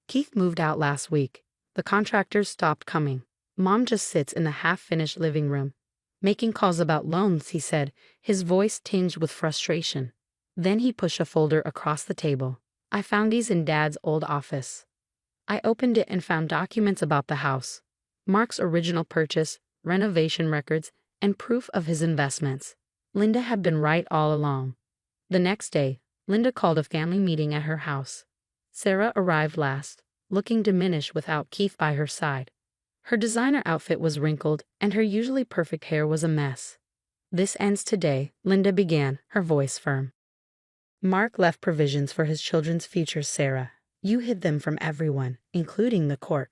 "Keith moved out last week. The contractors stopped coming. Mom just sits in the half-finished living room, making calls about loans," he said, his voice tinged with frustration. Then he pushed a folder across the table. "I found these in Dad's old office." I opened it and found documents about the house, Mark's original purchase, renovation records, and proof of his investments. Linda had been right all along. The next day, Linda called a family meeting at her house. Sarah arrived last, looking diminished without Keith by her side. Her designer outfit was wrinkled, and her usually perfect hair was a mess. "This ends today," Linda began, her voice firm. "Mark left provisions for his children's futures, Sarah. You hid them from everyone, including the court."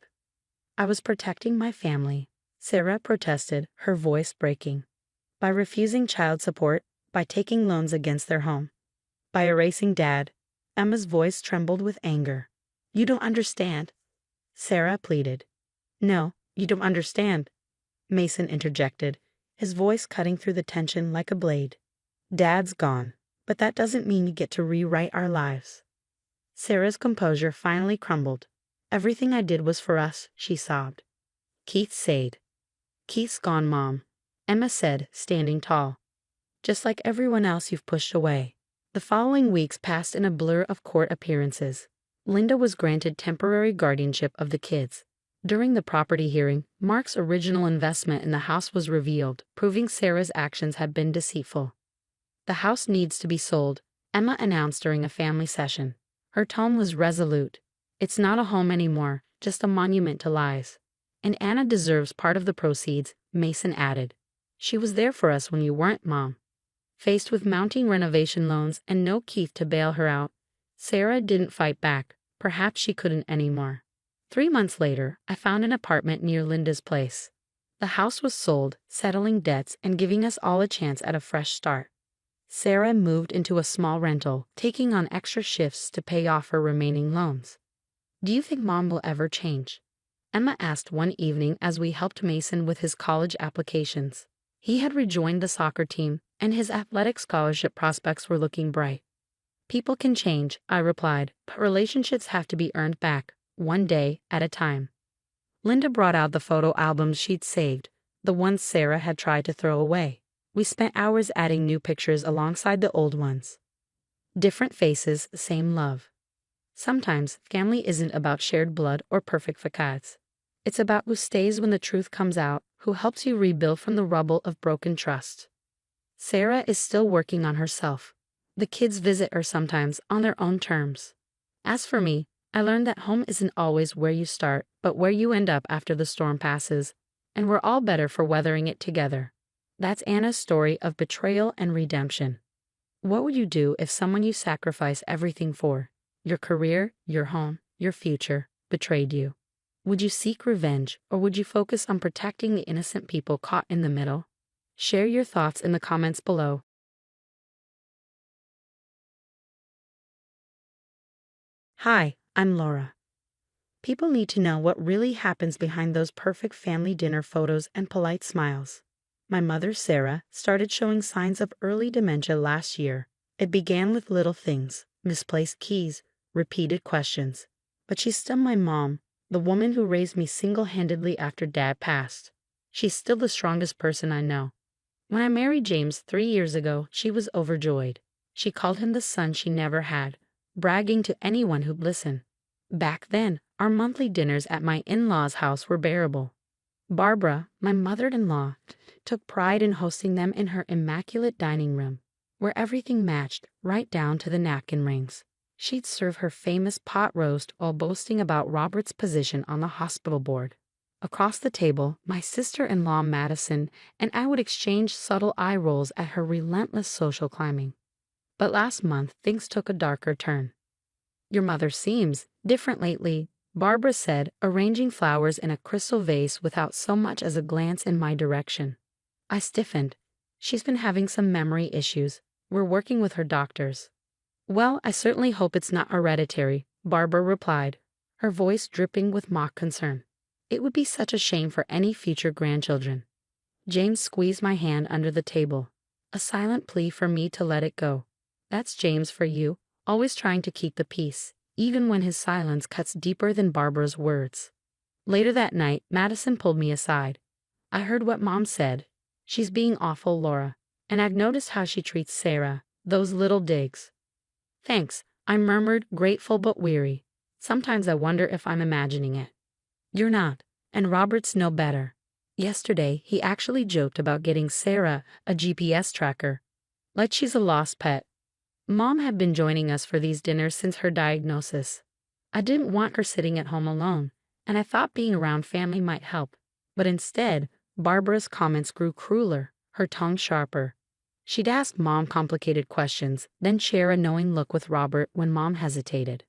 "I was protecting my family," Sarah protested, her voice breaking. "By refusing child support, by taking loans against their home, by erasing Dad." Emma's voice trembled with anger. "You don't understand," Sarah pleaded. "No, you don't understand," Mason interjected, his voice cutting through the tension like a blade. "Dad's gone, but that doesn't mean you get to rewrite our lives." Sarah's composure finally crumbled. "Everything I did was for us," she sobbed. Keith sighed. "Keith's gone, Mom," Emma said, standing tall. "Just like everyone else you've pushed away." The following weeks passed in a blur of court appearances. Linda was granted temporary guardianship of the kids. During the property hearing, Mark's original investment in the house was revealed, proving Sarah's actions had been deceitful. "The house needs to be sold," Emma announced during a family session. Her tone was resolute. "It's not a home anymore, just a monument to lies. And Anna deserves part of the proceeds," Mason added. "She was there for us when you weren't, Mom." Faced with mounting renovation loans and no Keith to bail her out, Sarah didn't fight back. Perhaps she couldn't anymore. 3 months later, I found an apartment near Linda's place. The house was sold, settling debts and giving us all a chance at a fresh start. Sarah moved into a small rental, taking on extra shifts to pay off her remaining loans. "Do you think Mom will ever change?" Emma asked one evening as we helped Mason with his college applications. He had rejoined the soccer team, and his athletic scholarship prospects were looking bright. "People can change," I replied, "but relationships have to be earned back, one day at a time." Linda brought out the photo albums she'd saved, the ones Sarah had tried to throw away. We spent hours adding new pictures alongside the old ones. Different faces, same love. Sometimes family isn't about shared blood or perfect facades. It's about who stays when the truth comes out, who helps you rebuild from the rubble of broken trust. Sarah is still working on herself. The kids visit her sometimes on their own terms. As for me, I learned that home isn't always where you start, but where you end up after the storm passes, and we're all better for weathering it together. That's Anna's story of betrayal and redemption. What would you do if someone you sacrifice everything for, your career, your home, your future, betrayed you? Would you seek revenge, or would you focus on protecting the innocent people caught in the middle? Share your thoughts in the comments below. Hi, I'm Laura. People need to know what really happens behind those perfect family dinner photos and polite smiles. My mother, Sarah, started showing signs of early dementia last year. It began with little things, misplaced keys, repeated questions. But she's still my mom, the woman who raised me single-handedly after Dad passed. She's still the strongest person I know. When I married James 3 years ago, she was overjoyed. She called him the son she never had, bragging to anyone who'd listen. Back then, our monthly dinners at my in-laws' house were bearable. Barbara, my mother-in-law, took pride in hosting them in her immaculate dining room, where everything matched, right down to the napkin rings. She'd serve her famous pot roast while boasting about Robert's position on the hospital board. Across the table, my sister-in-law Madison and I would exchange subtle eye rolls at her relentless social climbing. But last month, things took a darker turn. "Your mother seems different lately," Barbara said, arranging flowers in a crystal vase without so much as a glance in my direction. I stiffened. "She's been having some memory issues. We're working with her doctors." "Well, I certainly hope it's not hereditary," Barbara replied, her voice dripping with mock concern. "It would be such a shame for any future grandchildren." James squeezed my hand under the table, a silent plea for me to let it go. That's James for you, always trying to keep the peace, even when his silence cuts deeper than Barbara's words. Later that night, Madison pulled me aside. "I heard what Mom said. She's being awful, Laura. And I've noticed how she treats Sarah, those little digs." "Thanks," I murmured, grateful but weary. Sometimes I wonder if I'm imagining it. "You're not, and Robert's no better. Yesterday, he actually joked about getting Sarah a GPS tracker, like she's a lost pet. Mom had been joining us for these dinners since her diagnosis. I didn't want her sitting at home alone, and I thought being around family might help. But instead, Barbara's comments grew crueler, her tone sharper. She'd ask Mom complicated questions, then share a knowing look with Robert when Mom hesitated.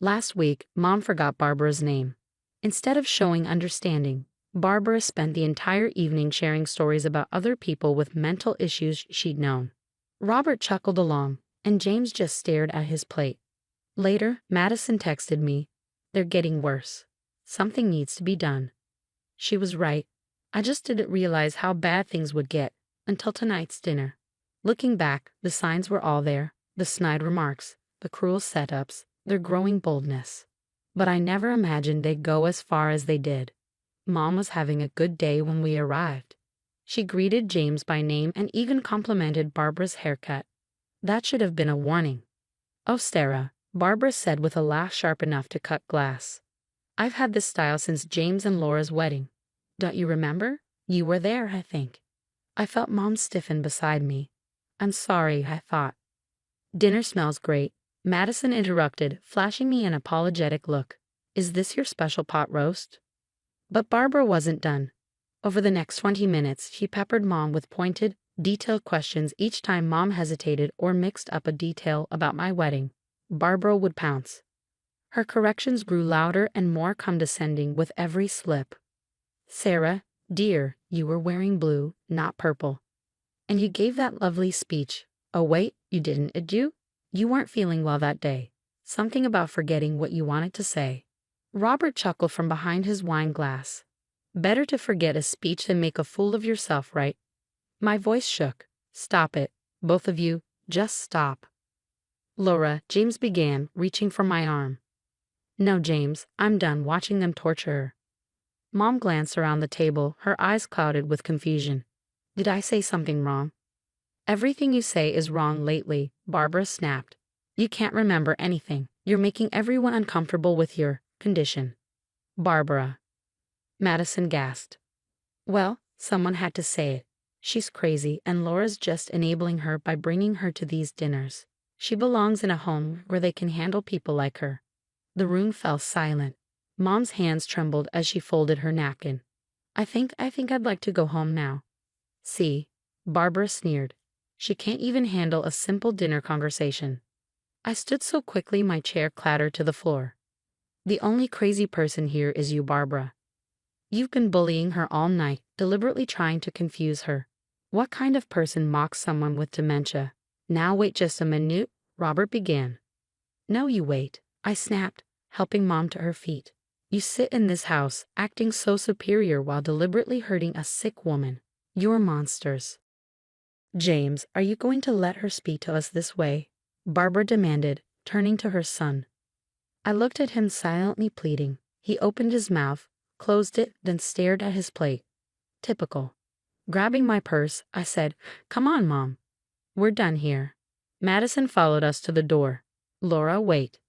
Last week, Mom forgot Barbara's name. Instead of showing understanding, Barbara spent the entire evening sharing stories about other people with mental issues she'd known. Robert chuckled along, and James just stared at his plate. Later, Madison texted me, "They're getting worse. Something needs to be done." She was right. I just didn't realize how bad things would get until tonight's dinner. Looking back, the signs were all there, the snide remarks, the cruel setups, their growing boldness. But I never imagined they'd go as far as they did. Mom was having a good day when we arrived. She greeted James by name and even complimented Barbara's haircut. That should have been a warning. "Oh, Sarah," Barbara said with a laugh sharp enough to cut glass. I've had this style since James and Laura's wedding. Don't you remember? You were there, I think. I felt Mom stiffen beside me. I'm sorry, I thought. Dinner smells great, Madison interrupted, flashing me an apologetic look. Is this your special pot roast? But Barbara wasn't done. Over the next 20 minutes, she peppered Mom with pointed, detailed questions each time Mom hesitated or mixed up a detail about my wedding. Barbara would pounce. Her corrections grew louder and more condescending with every slip. Sarah, dear, you were wearing blue, not purple. And you gave that lovely speech. Oh wait, you didn't, did you? You weren't feeling well that day. Something about forgetting what you wanted to say. Robert chuckled from behind his wine glass. Better to forget a speech than make a fool of yourself, right? My voice shook. Stop it. Both of you, just stop. Laura, James began, reaching for my arm. No, James, I'm done watching them torture her. Mom glanced around the table, her eyes clouded with confusion. Did I say something wrong? Everything you say is wrong lately, Barbara snapped. You can't remember anything. You're making everyone uncomfortable with your condition. Barbara. Madison gasped. Well, someone had to say it. She's crazy, and Laura's just enabling her by bringing her to these dinners. She belongs in a home where they can handle people like her. The room fell silent. Mom's hands trembled as she folded her napkin. I think I'd like to go home now. See, Barbara sneered. She can't even handle a simple dinner conversation. I stood so quickly my chair clattered to the floor. The only crazy person here is you, Barbara. You've been bullying her all night, deliberately trying to confuse her. What kind of person mocks someone with dementia? Now wait just a minute, Robert began. No, you wait, I snapped, helping Mom to her feet. You sit in this house, acting so superior while deliberately hurting a sick woman. You're monsters. James, are you going to let her speak to us this way? Barbara demanded, turning to her son. I looked at him silently pleading. He opened his mouth, closed it, then stared at his plate. Typical. Grabbing my purse, I said, Come on, Mom. We're done here. Madison followed us to the door. Laura, wait.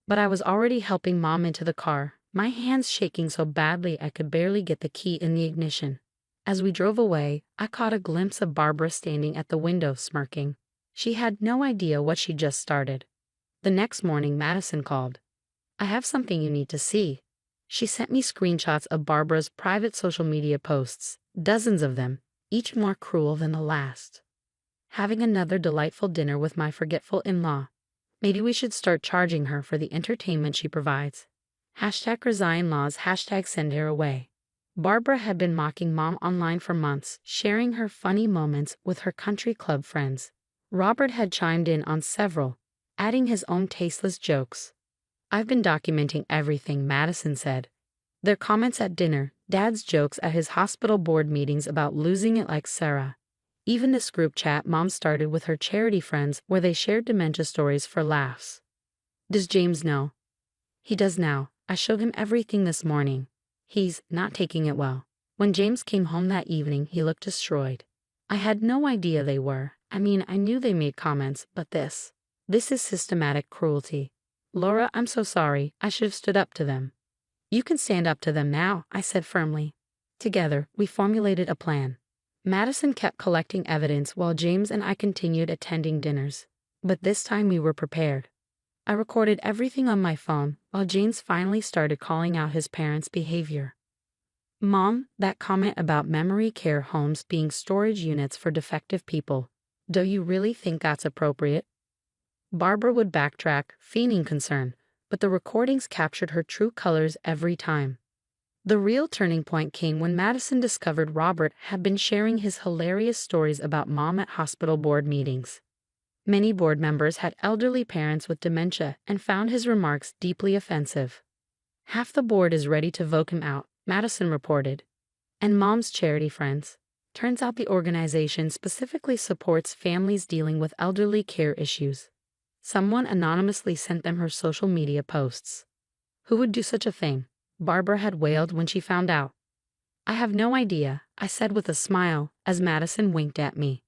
But I was already helping Mom into the car, my hands shaking so badly I could barely get the key in the ignition. As we drove away, I caught a glimpse of Barbara standing at the window smirking. She had no idea what she just started. The next morning, Madison called. I have something you need to see. She sent me screenshots of Barbara's private social media posts, dozens of them, each more cruel than the last. Having another delightful dinner with my forgetful in-law. Maybe we should start charging her for the entertainment she provides. #resign laws, #send her away. Barbara had been mocking Mom online for months, sharing her funny moments with her country club friends. Robert had chimed in on several, adding his own tasteless jokes. I've been documenting everything, Madison said. Their comments at dinner, Dad's jokes at his hospital board meetings about losing it like Sarah. Even this group chat Mom started with her charity friends where they shared dementia stories for laughs. Does James know? He does now. I showed him everything this morning. He's not taking it well. When James came home that evening, he looked destroyed. I had no idea they were. I mean, I knew they made comments, but this is systematic cruelty. Laura, I'm so sorry. I should have stood up to them. You can stand up to them now, I said firmly. Together, we formulated a plan. Madison kept collecting evidence while James and I continued attending dinners. But this time we were prepared. I recorded everything on my phone while James finally started calling out his parents' behavior. Mom, that comment about memory care homes being storage units for defective people, do you really think that's appropriate? Barbara would backtrack, feigning concern, but the recordings captured her true colors every time. The real turning point came when Madison discovered Robert had been sharing his hilarious stories about Mom at hospital board meetings. Many board members had elderly parents with dementia and found his remarks deeply offensive. Half the board is ready to vote him out, Madison reported. And Mom's charity friends. Turns out the organization specifically supports families dealing with elderly care issues. Someone anonymously sent them her social media posts. Who would do such a thing? Barbara had wailed when she found out. I have no idea, I said with a smile as Madison winked at me.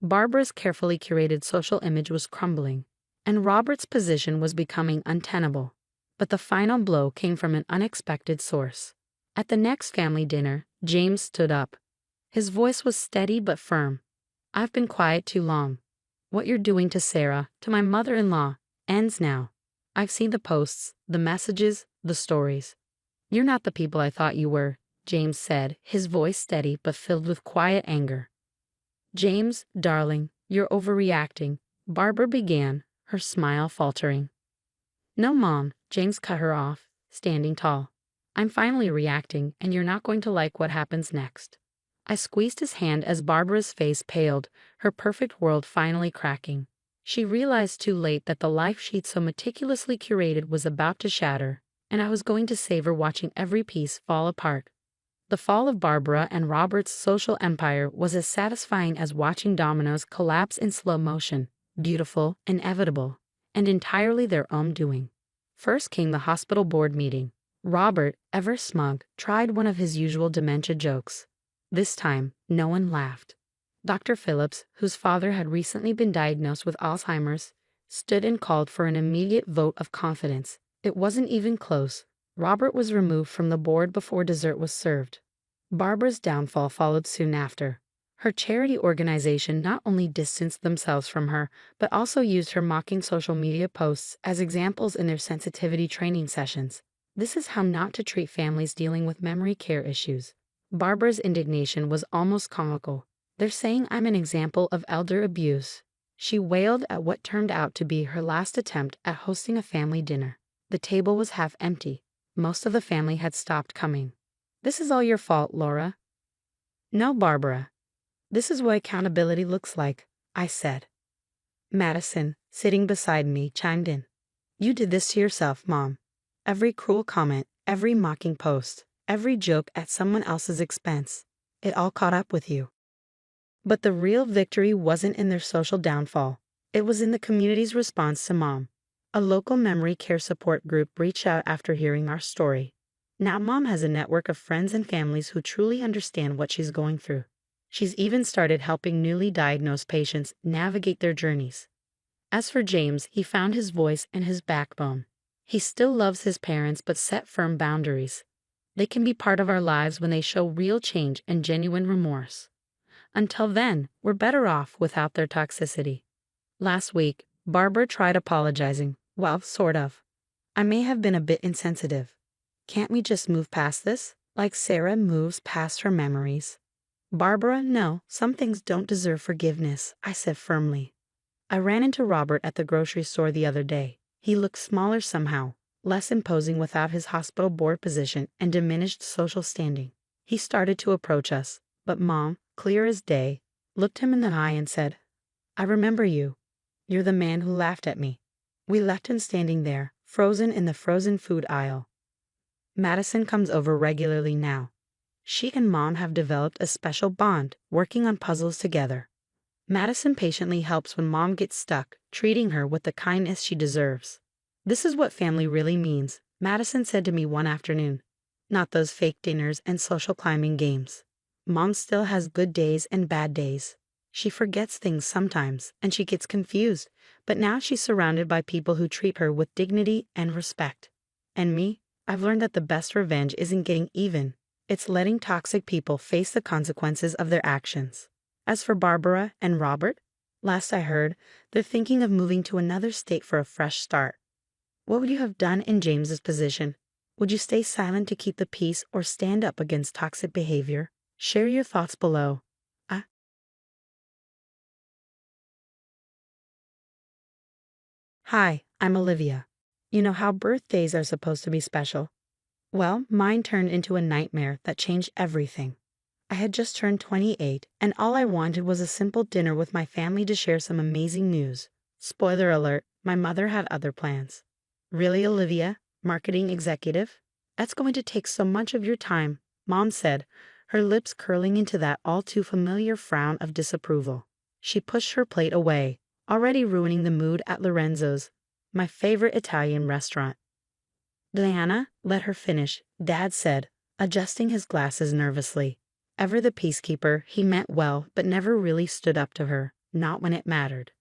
Barbara's carefully curated social image was crumbling, and Robert's position was becoming untenable. But the final blow came from an unexpected source. At the next family dinner, James stood up. His voice was steady but firm. "I've been quiet too long. What you're doing to Sarah, to my mother-in-law, ends now. I've seen the posts, the messages, the stories. You're not the people I thought you were," James said, his voice steady but filled with quiet anger. "James, darling, you're overreacting," Barbara began, her smile faltering. "No, Mom," James cut her off, standing tall. "I'm finally reacting, and you're not going to like what happens next." I squeezed his hand as Barbara's face paled, her perfect world finally cracking. She realized too late that the life she'd so meticulously curated was about to shatter, and I was going to savor watching every piece fall apart. The fall of Barbara and Robert's social empire was as satisfying as watching dominoes collapse in slow motion, beautiful, inevitable, and entirely their own doing. First came the hospital board meeting. Robert, ever smug, tried one of his usual dementia jokes. This time, no one laughed. Dr. Phillips, whose father had recently been diagnosed with Alzheimer's, stood and called for an immediate vote of confidence. It wasn't even close. Robert was removed from the board before dessert was served. Barbara's downfall followed soon after. Her charity organization not only distanced themselves from her, but also used her mocking social media posts as examples in their sensitivity training sessions. This is how not to treat families dealing with memory care issues. Barbara's indignation was almost comical. "They're saying I'm an example of elder abuse." She wailed at what turned out to be her last attempt at hosting a family dinner. The table was half empty. Most of the family had stopped coming. "This is all your fault, Laura." "No, Barbara. This is what accountability looks like," I said. Madison, sitting beside me, chimed in. "You did this to yourself, Mom. Every cruel comment, every mocking post, every joke at someone else's expense, it all caught up with you." But the real victory wasn't in their social downfall. It was in the community's response to Mom. A local memory care support group reached out after hearing our story. Now Mom has a network of friends and families who truly understand what she's going through. She's even started helping newly diagnosed patients navigate their journeys. As for James, he found his voice and his backbone. He still loves his parents but set firm boundaries. They can be part of our lives when they show real change and genuine remorse. Until then, we're better off without their toxicity. Last week, Barbara tried apologizing. Well, sort of. "I may have been a bit insensitive. Can't we just move past this, like Sarah moves past her memories?" "Barbara, no, some things don't deserve forgiveness," I said firmly. I ran into Robert at the grocery store the other day. He looked smaller somehow, less imposing without his hospital board position and diminished social standing. He started to approach us, but Mom, clear as day, looked him in the eye and said, "I remember you. You're the man who laughed at me." We left him standing there, frozen in the frozen food aisle. Madison comes over regularly now. She and Mom have developed a special bond, working on puzzles together. Madison patiently helps when Mom gets stuck, treating her with the kindness she deserves. "This is what family really means," Madison said to me one afternoon. "Not those fake dinners and social climbing games." Mom still has good days and bad days. She forgets things sometimes, and she gets confused, but now she's surrounded by people who treat her with dignity and respect. And me, I've learned that the best revenge isn't getting even. It's letting toxic people face the consequences of their actions. As for Barbara and Robert, last I heard, they're thinking of moving to another state for a fresh start. What would you have done in James's position? Would you stay silent to keep the peace or stand up against toxic behavior? Share your thoughts below. Hi, I'm Olivia. You know how birthdays are supposed to be special? Well, mine turned into a nightmare that changed everything. I had just turned 28, and all I wanted was a simple dinner with my family to share some amazing news. Spoiler alert, my mother had other plans. "Really, Olivia? Marketing executive? That's going to take so much of your time," Mom said, her lips curling into that all too familiar frown of disapproval. She pushed her plate away, already ruining the mood at Lorenzo's, my favorite Italian restaurant. "Diana, let her finish," Dad said, adjusting his glasses nervously. Ever the peacekeeper, he meant well but never really stood up to her, not when it mattered.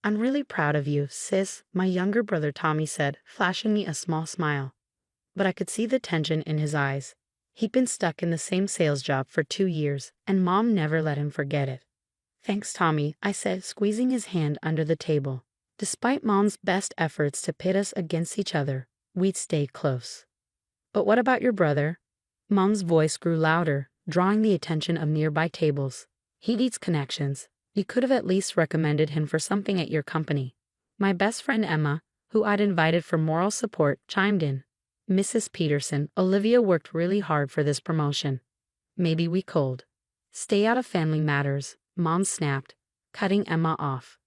I'm really proud of you, sis, my younger brother Tommy said, flashing me a small smile. But I could see the tension in his eyes. He'd been stuck in the same sales job for 2 years, and Mom never let him forget it. Thanks, Tommy, I said, squeezing his hand under the table. Despite Mom's best efforts to pit us against each other, we'd stayed close. But what about your brother? Mom's voice grew louder, drawing the attention of nearby tables. He needs connections. You could have at least recommended him for something at your company. My best friend Emma, who I'd invited for moral support, chimed in. Mrs. Peterson, Olivia worked really hard for this promotion. Maybe we could. Stay out of family matters, Mom snapped, cutting Emma off.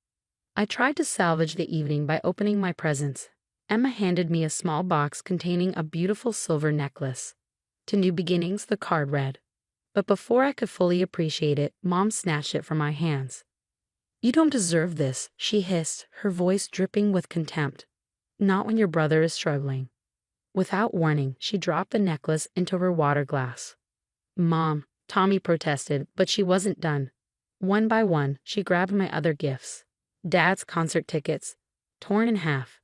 I tried to salvage the evening by opening my presents. Emma handed me a small box containing a beautiful silver necklace. To new beginnings, the card read. But before I could fully appreciate it, Mom snatched it from my hands. You don't deserve this, she hissed, her voice dripping with contempt. Not when your brother is struggling. Without warning, she dropped the necklace into her water glass. Mom, Tommy protested, but she wasn't done. One by one, she grabbed my other gifts. Dad's concert tickets, torn in half.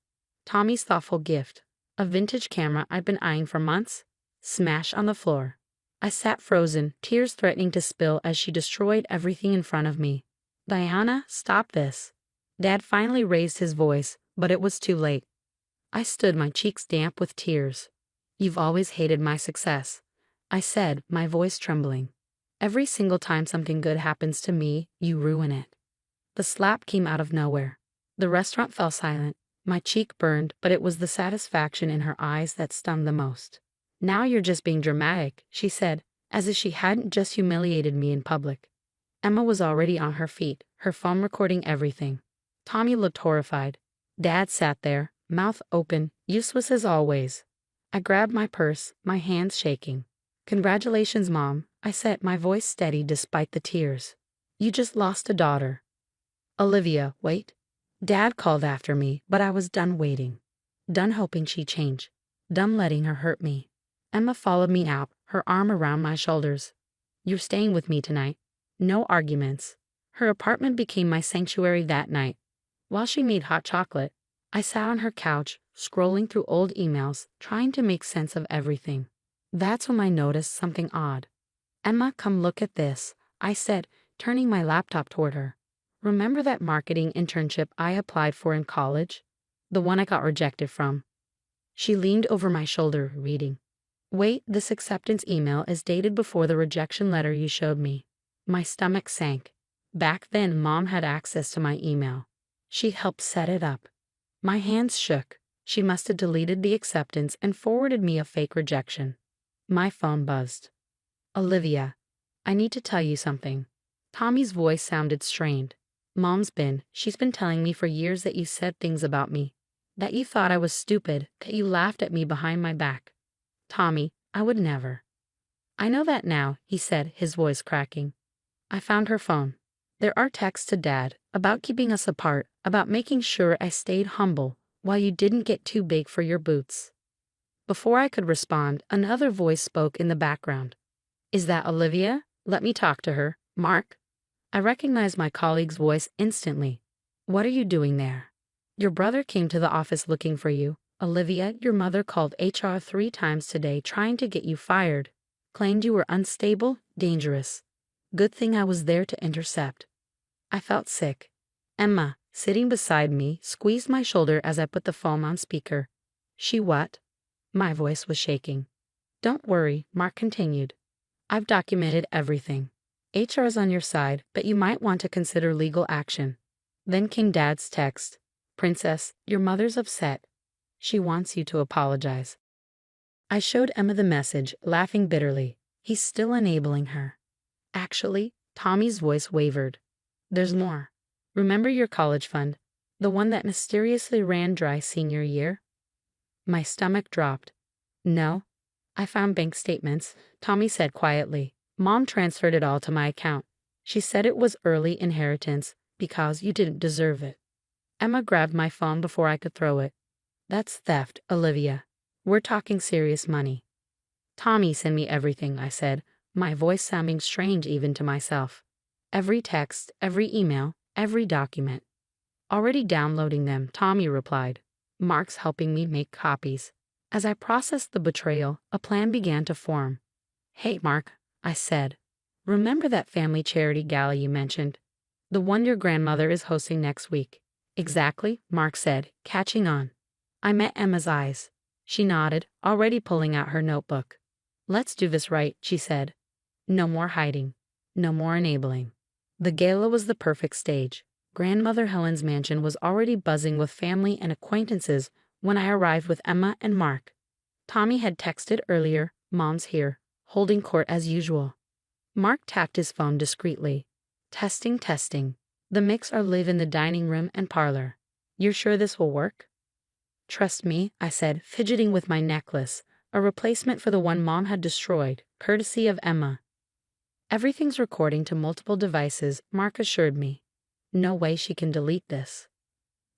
Tommy's thoughtful gift, a vintage camera I'd been eyeing for months, smashed on the floor. I sat frozen, tears threatening to spill as she destroyed everything in front of me. Diana, stop this. Dad finally raised his voice, but it was too late. I stood, my cheeks damp with tears. You've always hated my success, I said, my voice trembling. Every single time something good happens to me, you ruin it. The slap came out of nowhere. The restaurant fell silent. My cheek burned, but it was the satisfaction in her eyes that stung the most. Now you're just being dramatic, she said, as if she hadn't just humiliated me in public. Emma was already on her feet, her phone recording everything. Tommy looked horrified. Dad sat there, mouth open, useless as always. I grabbed my purse, my hands shaking. Congratulations, Mom, I said, my voice steady despite the tears. You just lost a daughter. Olivia, wait. Dad called after me, but I was done waiting. Done hoping she'd change. Done letting her hurt me. Emma followed me out, her arm around my shoulders. You're staying with me tonight. No arguments. Her apartment became my sanctuary that night. While she made hot chocolate, I sat on her couch, scrolling through old emails, trying to make sense of everything. That's when I noticed something odd. Emma, come look at this, I said, turning my laptop toward her. Remember that marketing internship I applied for in college? The one I got rejected from. She leaned over my shoulder, reading. Wait, this acceptance email is dated before the rejection letter you showed me. My stomach sank. Back then, Mom had access to my email. She helped set it up. My hands shook. She must have deleted the acceptance and forwarded me a fake rejection. My phone buzzed. Olivia, I need to tell you something. Tommy's voice sounded strained. She's been telling me for years that you said things about me. That you thought I was stupid, that you laughed at me behind my back. Tommy, I would never. I know that now, he said, his voice cracking. I found her phone. There are texts to Dad about keeping us apart, about making sure I stayed humble while you didn't get too big for your boots. Before I could respond, another voice spoke in the background. Is that Olivia? Let me talk to her. Mark? I recognized my colleague's voice instantly. What are you doing there? Your brother came to the office looking for you. Olivia, your mother called HR 3 times today trying to get you fired. Claimed you were unstable, dangerous. Good thing I was there to intercept. I felt sick. Emma, sitting beside me, squeezed my shoulder as I put the phone on speaker. She what? My voice was shaking. Don't worry, Mark continued. I've documented everything. HR is on your side, but you might want to consider legal action. Then came Dad's text. Princess, your mother's upset. She wants you to apologize. I showed Emma the message, laughing bitterly. He's still enabling her. Actually, Tommy's voice wavered. There's more. Remember your college fund? The one that mysteriously ran dry senior year? My stomach dropped. No. I found bank statements, Tommy said quietly. Mom transferred it all to my account. She said it was early inheritance because you didn't deserve it. Emma grabbed my phone before I could throw it. That's theft, Olivia. We're talking serious money. Tommy sent me everything, I said, my voice sounding strange even to myself. Every text, every email, every document. Already downloading them, Tommy replied. Mark's helping me make copies. As I processed the betrayal, a plan began to form. Hey, Mark, I said. Remember that family charity gala you mentioned? The one your grandmother is hosting next week. Exactly, Mark said, catching on. I met Emma's eyes. She nodded, already pulling out her notebook. Let's do this right, she said. No more hiding. No more enabling. The gala was the perfect stage. Grandmother Helen's mansion was already buzzing with family and acquaintances when I arrived with Emma and Mark. Tommy had texted earlier, Mom's here, holding court as usual. Mark tapped his phone discreetly. Testing, testing. The mix are live in the dining room and parlor. You're sure this will work? Trust me, I said, fidgeting with my necklace, a replacement for the one Mom had destroyed, courtesy of Emma. Everything's recording to multiple devices, Mark assured me. No way she can delete this.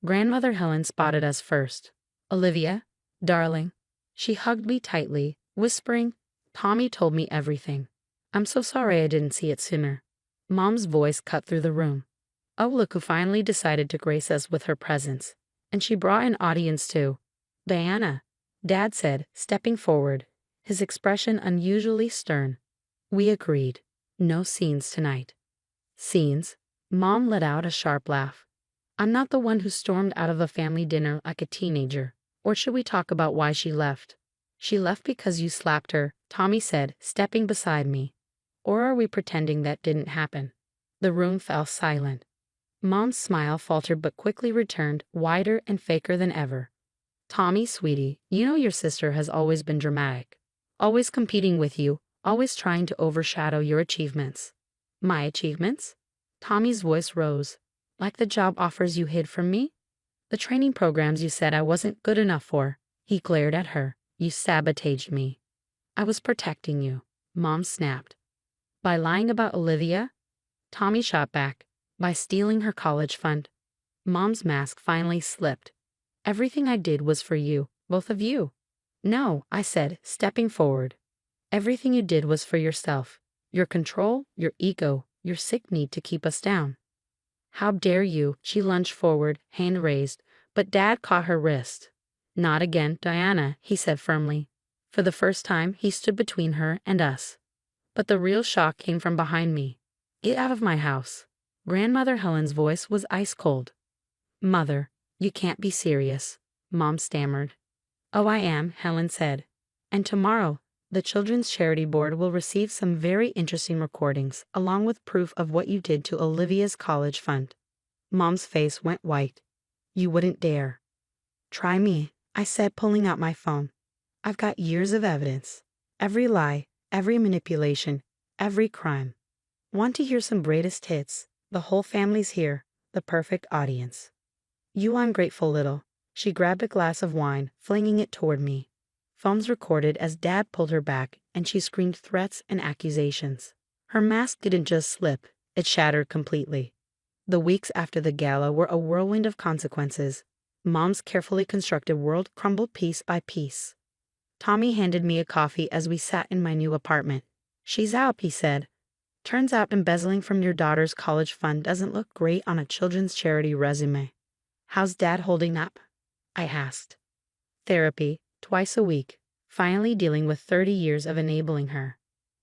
Grandmother Helen spotted us first. Olivia, darling. She hugged me tightly, whispering, Tommy told me everything. I'm so sorry I didn't see it sooner. Mom's voice cut through the room. Oh, look who finally decided to grace us with her presence. And she brought an audience too. Diana, Dad said, stepping forward, his expression unusually stern. We agreed. No scenes tonight. Scenes? Mom let out a sharp laugh. I'm not the one who stormed out of a family dinner like a teenager. Or should we talk about why she left? She left because you slapped her, Tommy said, stepping beside me. Or are we pretending that didn't happen? The room fell silent. Mom's smile faltered but quickly returned, wider and faker than ever. Tommy, sweetie, you know your sister has always been dramatic. Always competing with you, always trying to overshadow your achievements. My achievements? Tommy's voice rose. Like the job offers you hid from me? The training programs you said I wasn't good enough for. He glared at her. You sabotaged me. I was protecting you, Mom snapped. By lying about Olivia? Tommy shot back. By stealing her college fund. Mom's mask finally slipped. Everything I did was for you, both of you. No, I said, stepping forward. Everything you did was for yourself. Your control, your ego, your sick need to keep us down. How dare you? She lunged forward, hand raised, but Dad caught her wrist. Not again, Diana, he said firmly. For the first time, he stood between her and us. But the real shock came from behind me. Get out of my house. Grandmother Helen's voice was ice cold. Mother, you can't be serious, Mom stammered. Oh, I am, Helen said. And tomorrow, the Children's Charity Board will receive some very interesting recordings, along with proof of what you did to Olivia's college fund. Mom's face went white. You wouldn't dare. Try me, I said, pulling out my phone. I've got years of evidence. Every lie, every manipulation, every crime. Want to hear some greatest hits? The whole family's here, the perfect audience. You ungrateful little. She grabbed a glass of wine, flinging it toward me. Phones recorded as Dad pulled her back, and she screamed threats and accusations. Her mask didn't just slip, it shattered completely. The weeks after the gala were a whirlwind of consequences. Mom's carefully constructed world crumbled piece by piece. Tommy handed me a coffee as we sat in my new apartment. She's out, he said. Turns out embezzling from your daughter's college fund doesn't look great on a children's charity resume. How's Dad holding up? I asked. Therapy, twice a week, finally dealing with 30 years of enabling her.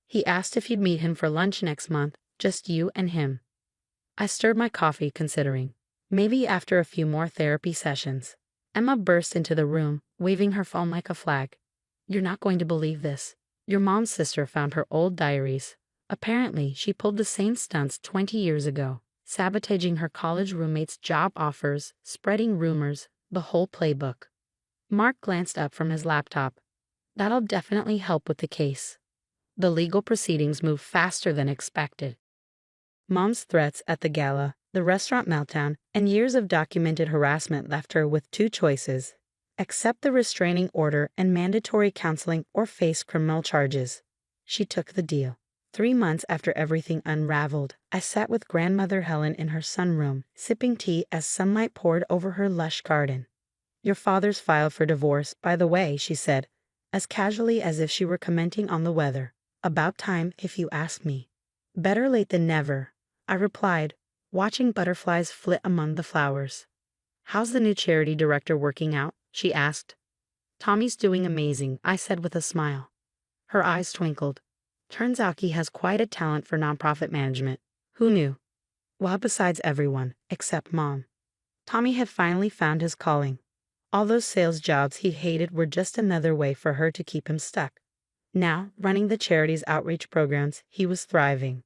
He asked if you'd meet him for lunch next month, just you and him. I stirred my coffee, considering. Maybe after a few more therapy sessions. Emma burst into the room, waving her phone like a flag. You're not going to believe this. Your mom's sister found her old diaries. Apparently, she pulled the same stunts 20 years ago, sabotaging her college roommates' job offers, spreading rumors, the whole playbook. Mark glanced up from his laptop. That'll definitely help with the case. The legal proceedings moved faster than expected. Mom's threats at the gala, the restaurant meltdown, and years of documented harassment left her with two choices. Accept the restraining order and mandatory counseling or face criminal charges. She took the deal. 3 months after everything unraveled, I sat with Grandmother Helen in her sunroom, sipping tea as sunlight poured over her lush garden. Your father's filed for divorce, by the way, she said, as casually as if she were commenting on the weather. About time, if you ask me. Better late than never, I replied, watching butterflies flit among the flowers. "How's the new charity director working out?" she asked. "Tommy's doing amazing," I said with a smile. Her eyes twinkled. "Turns out he has quite a talent for nonprofit management. Who knew?" Well, besides everyone, except Mom. Tommy had finally found his calling. All those sales jobs he hated were just another way for her to keep him stuck. Now, running the charity's outreach programs, he was thriving.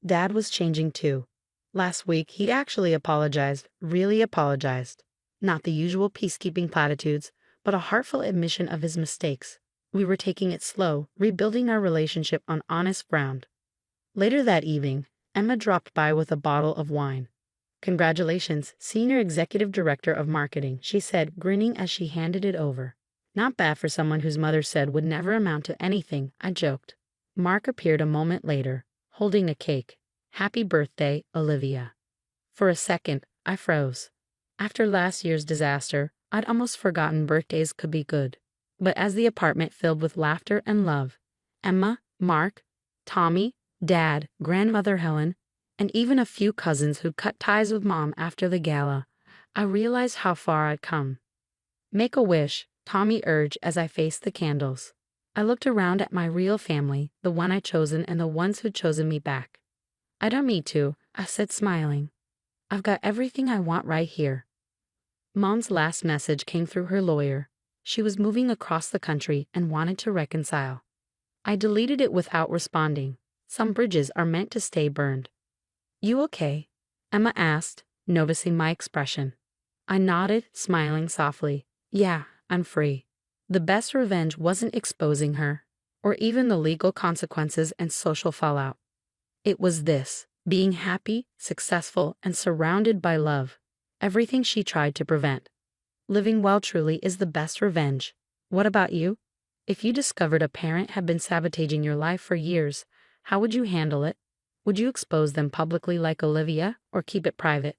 Dad was changing too. Last week, he actually apologized, really apologized. Not the usual peacekeeping platitudes, but a heartfelt admission of his mistakes. We were taking it slow, rebuilding our relationship on honest ground. Later that evening, Emma dropped by with a bottle of wine. "Congratulations, Senior Executive Director of Marketing," she said, grinning as she handed it over. "Not bad for someone whose mother said would never amount to anything," I joked. Mark appeared a moment later, holding a cake. "Happy birthday, Olivia." For a second, I froze. After last year's disaster, I'd almost forgotten birthdays could be good. But as the apartment filled with laughter and love, Emma, Mark, Tommy, Dad, Grandmother Helen, and even a few cousins who'd cut ties with Mom after the gala, I realized how far I'd come. "Make a wish," Tommy urged as I faced the candles. I looked around at my real family, the one I'd chosen and the ones who'd chosen me back. "I don't need to," I said, smiling. "I've got everything I want right here." Mom's last message came through her lawyer. She was moving across the country and wanted to reconcile. I deleted it without responding. Some bridges are meant to stay burned. "You okay?" Emma asked, noticing my expression. I nodded, smiling softly. "Yeah, I'm free." The best revenge wasn't exposing her, or even the legal consequences and social fallout. It was this, being happy, successful, and surrounded by love. Everything she tried to prevent. Living well truly is the best revenge. What about you? If you discovered a parent had been sabotaging your life for years, how would you handle it? Would you expose them publicly like Olivia, or keep it private?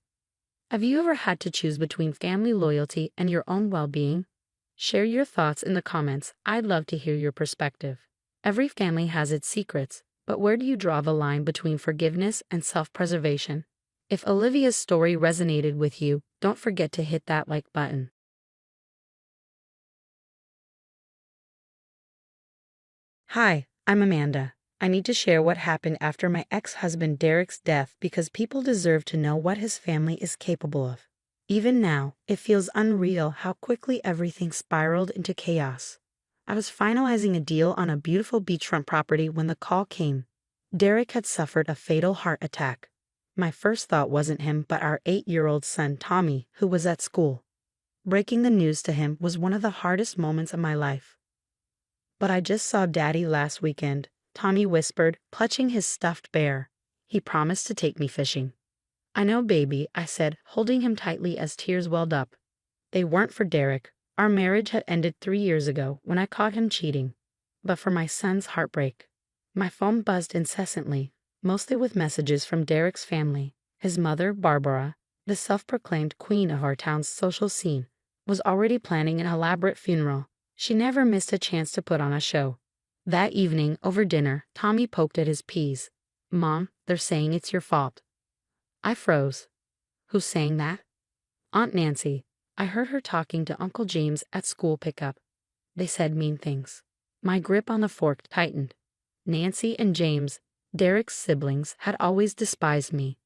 Have you ever had to choose between family loyalty and your own well-being? Share your thoughts in the comments. I'd love to hear your perspective. Every family has its secrets, but where do you draw the line between forgiveness and self-preservation? If Olivia's story resonated with you, don't forget to hit that like button. Hi, I'm Amanda. I need to share what happened after my ex-husband Derek's death because people deserve to know what his family is capable of. Even now, it feels unreal how quickly everything spiraled into chaos. I was finalizing a deal on a beautiful beachfront property when the call came. Derek had suffered a fatal heart attack. My first thought wasn't him, but our 8-year-old son Tommy, who was at school. Breaking the news to him was one of the hardest moments of my life. "But I just saw Daddy last weekend," Tommy whispered, clutching his stuffed bear. "He promised to take me fishing." "I know, baby," I said, holding him tightly as tears welled up. They weren't for Derek. Our marriage had ended 3 years ago when I caught him cheating. But for my son's heartbreak. My phone buzzed incessantly, mostly with messages from Derek's family. His mother, Barbara, the self-proclaimed queen of our town's social scene, was already planning an elaborate funeral. She never missed a chance to put on a show. That evening, over dinner, Tommy poked at his peas. "Mom, they're saying it's your fault." I froze. "Who's saying that?" "Aunt Nancy. I heard her talking to Uncle James at school pickup. They said mean things." My grip on the fork tightened. Nancy and James, Derek's siblings, had always despised me.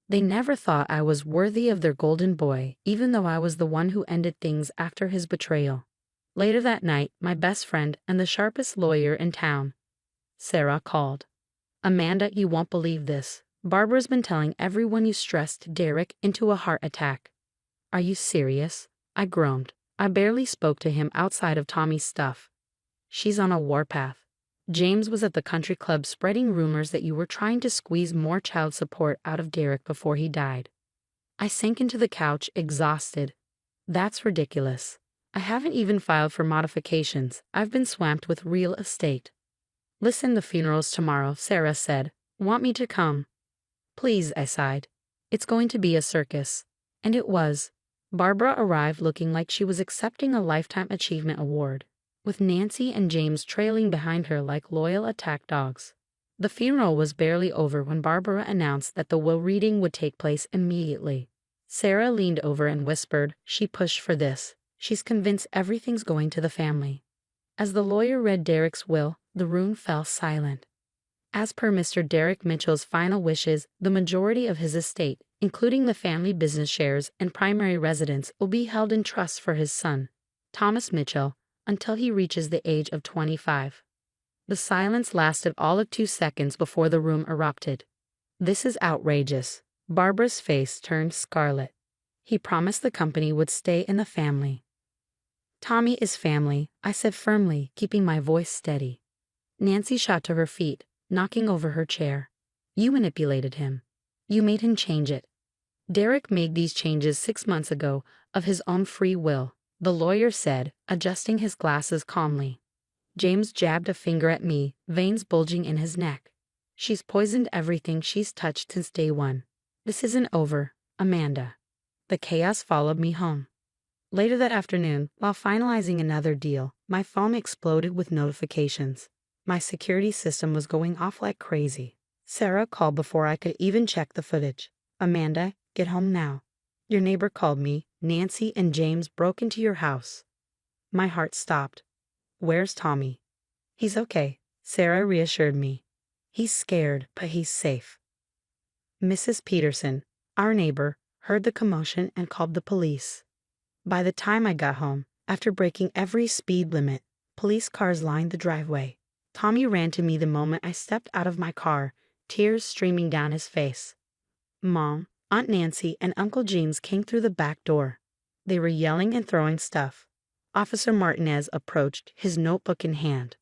They never thought I was worthy of their golden boy, even though I was the one who ended things after his betrayal. Later that night, my best friend and the sharpest lawyer in town, Sarah, called. "Amanda, you won't believe this. Barbara's been telling everyone you stressed Derek into a heart attack." "Are you serious?" I groaned. I barely spoke to him outside of Tommy's stuff. "She's on a warpath. James was at the country club spreading rumors that you were trying to squeeze more child support out of Derek before he died." I sank into the couch, exhausted. "That's ridiculous. I haven't even filed for modifications. I've been swamped with real estate." "Listen, the funeral's tomorrow," Sarah said. "Want me to come?" "Please," I sighed. "It's going to be a circus." And it was. Barbara arrived looking like she was accepting a Lifetime Achievement Award, with Nancy and James trailing behind her like loyal attack dogs. The funeral was barely over when Barbara announced that the will reading would take place immediately. Sarah leaned over and whispered, "She pushed for this. She's convinced everything's going to the family." As the lawyer read Derek's will, the room fell silent. As per Mr. Derek Mitchell's final wishes, the majority of his estate, including the family business shares and primary residence, will be held in trust for his son, Thomas Mitchell, until he reaches the age of 25. The silence lasted all of 2 seconds before the room erupted. "This is outrageous." Barbara's face turned scarlet. "He promised the company would stay in the family." "Tommy is family," I said firmly, keeping my voice steady. Nancy shot to her feet, knocking over her chair. "You manipulated him. You made him change it." "Derek made these changes 6 months ago, of his own free will," the lawyer said, adjusting his glasses calmly. James jabbed a finger at me, veins bulging in his neck. "She's poisoned everything she's touched since day one. This isn't over, Amanda." The chaos followed me home. Later that afternoon, while finalizing another deal, my phone exploded with notifications. My security system was going off like crazy. Sarah called before I could even check the footage. "Amanda, get home now. Your neighbor called me. Nancy and James broke into your house." My heart stopped. "Where's Tommy?" "He's okay," Sarah reassured me. "He's scared, but he's safe." Mrs. Peterson, our neighbor, heard the commotion and called the police. By the time I got home, after breaking every speed limit, police cars lined the driveway. Tommy ran to me the moment I stepped out of my car, tears streaming down his face. Mom, Aunt Nancy, and Uncle James came through the back door. They were yelling and throwing stuff. Officer Martinez approached, his notebook in hand.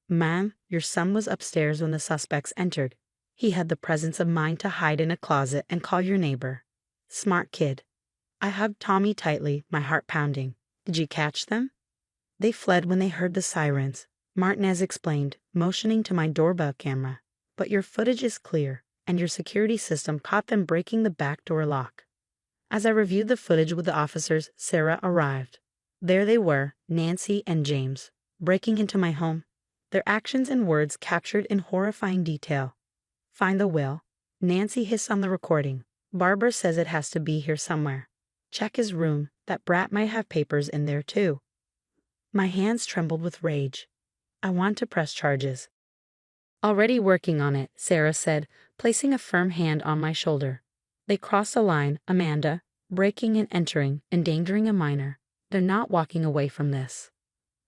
"Ma'am, your son was upstairs when the suspects entered. He had the presence of mind to hide in a closet and call your neighbor. Smart kid." I hugged Tommy tightly, my heart pounding. "Did you catch them?" "They fled when they heard the sirens," Martinez explained, motioning to my doorbell camera. "But your footage is clear, and your security system caught them breaking the back door lock." As I reviewed the footage with the officers, Sarah arrived. There they were, Nancy and James, breaking into my home, their actions and words captured in horrifying detail. "Find the will." Nancy hissed on the recording. "Barbara says it has to be here somewhere. Check his room, that brat might have papers in there too." My hands trembled with rage. "I want to press charges." "Already working on it," Sarah said, placing a firm hand on my shoulder. "They crossed a line, Amanda, breaking and entering, endangering a minor. They're not walking away from this."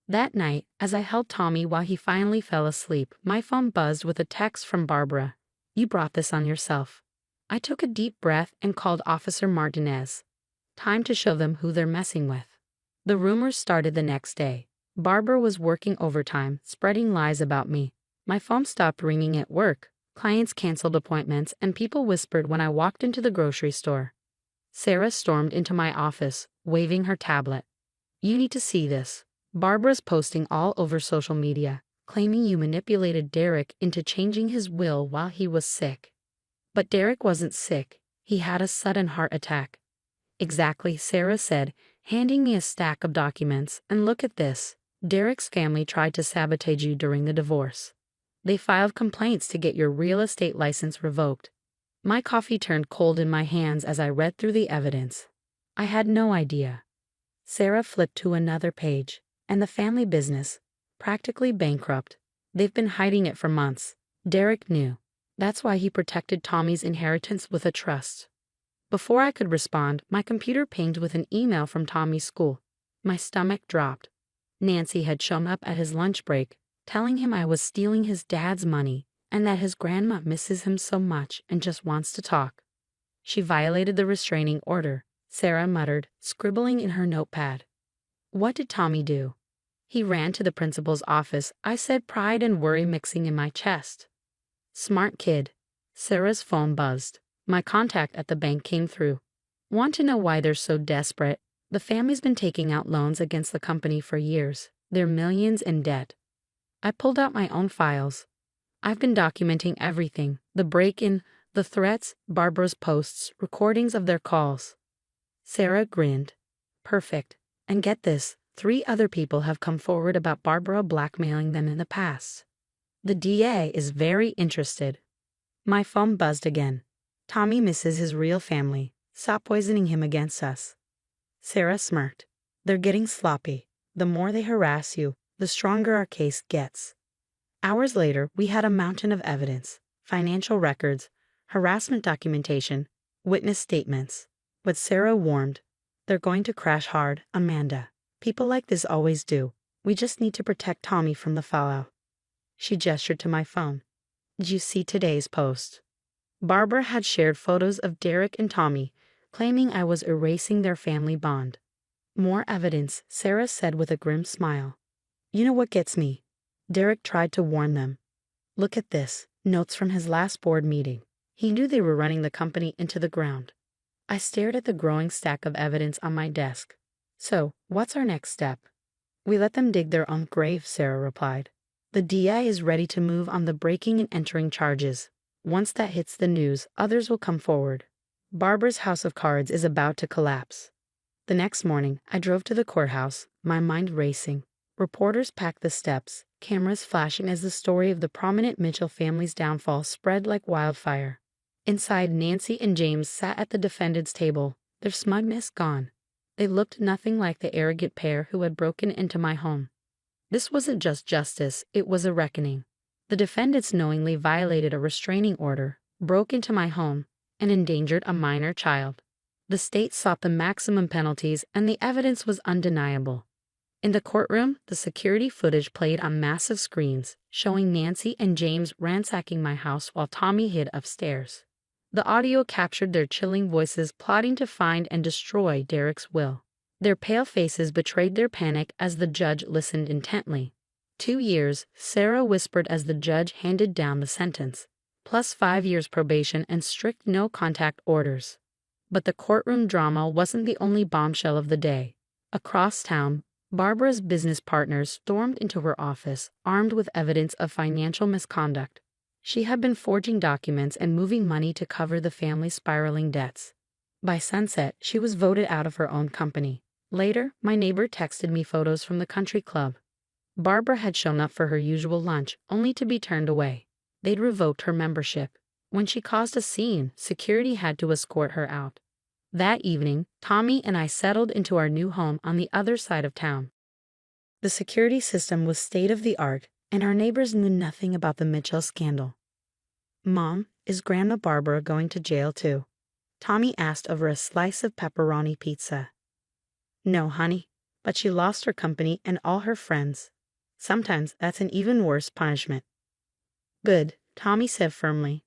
That night, as I held Tommy while he finally fell asleep, my phone buzzed with a text from Barbara. "You brought this on yourself." I took a deep breath and called Officer Martinez. Time to show them who they're messing with. The rumors started the next day. Barbara was working overtime, spreading lies about me. My phone stopped ringing at work. Clients canceled appointments, and people whispered when I walked into the grocery store. Sarah stormed into my office, waving her tablet. "You need to see this. Barbara's posting all over social media, claiming you manipulated Derek into changing his will while he was sick." "But Derek wasn't sick. He had a sudden heart attack." "Exactly," Sarah said, handing me a stack of documents. "And look at this. Derek's family tried to sabotage you during the divorce. They filed complaints to get your real estate license revoked." My coffee turned cold in my hands as I read through the evidence. I had no idea. Sarah flipped to another page. "And the family business, practically bankrupt. They've been hiding it for months. Derek knew. That's why he protected Tommy's inheritance with a trust." Before I could respond, my computer pinged with an email from Tommy's school. My stomach dropped. Nancy had shown up at his lunch break, telling him I was stealing his dad's money and that his grandma misses him so much and just wants to talk. "She violated the restraining order," Sarah muttered, scribbling in her notepad. "What did Tommy do?" "He ran to the principal's office," I said, pride and worry mixing in my chest. "Smart kid." Sarah's phone buzzed. My contact at the bank came through. "Want to know why they're so desperate? The family's been taking out loans against the company for years. They're millions in debt." I pulled out my own files. I've been documenting everything: the break-in, the threats, Barbara's posts, recordings of their calls. Sarah grinned. "Perfect. And get this, 3 other people have come forward about Barbara blackmailing them in the past. The DA is very interested." My phone buzzed again. "Tommy misses his real family," Stop poisoning him against us. Sarah smirked. They're getting sloppy. The more they harass you, the stronger our case gets. Hours later, we had a mountain of evidence, financial records, harassment documentation, witness statements. But Sarah warned, they're going to crash hard, Amanda. People like this always do. We just need to protect Tommy from the fallout. She gestured to my phone. Did you see today's post? Barbara had shared photos of Derek and Tommy, claiming I was erasing their family bond. More evidence, Sarah said with a grim smile. You know what gets me? Derek tried to warn them. Look at this, notes from his last board meeting. He knew they were running the company into the ground. I stared at the growing stack of evidence on my desk. So, what's our next step? We let them dig their own grave, Sarah replied. The DI is ready to move on the breaking and entering charges. Once that hits the news, others will come forward. Barbara's house of cards is about to collapse. The next morning, I drove to the courthouse, my mind racing. Reporters packed the steps, cameras flashing as the story of the prominent Mitchell family's downfall spread like wildfire. Inside, Nancy and James sat at the defendant's table, their smugness gone. They looked nothing like the arrogant pair who had broken into my home. This wasn't just justice, it was a reckoning. The defendants knowingly violated a restraining order, broke into my home, and endangered a minor child. The state sought the maximum penalties, and the evidence was undeniable. In the courtroom, the security footage played on massive screens, showing Nancy and James ransacking my house while Tommy hid upstairs. The audio captured their chilling voices plotting to find and destroy Derek's will. Their pale faces betrayed their panic as the judge listened intently. 2 years, Sarah whispered as the judge handed down the sentence, plus 5 years probation and strict no-contact orders. But the courtroom drama wasn't the only bombshell of the day. Across town, Barbara's business partners stormed into her office, armed with evidence of financial misconduct. She had been forging documents and moving money to cover the family's spiraling debts. By sunset, she was voted out of her own company. Later, my neighbor texted me photos from the country club. Barbara had shown up for her usual lunch, only to be turned away. They'd revoked her membership. When she caused a scene, security had to escort her out. That evening, Tommy and I settled into our new home on the other side of town. The security system was state-of-the-art, and our neighbors knew nothing about the Mitchell scandal. Mom, is Grandma Barbara going to jail too? Tommy asked over a slice of pepperoni pizza. No, honey, but she lost her company and all her friends. Sometimes that's an even worse punishment. Good, Tommy said firmly.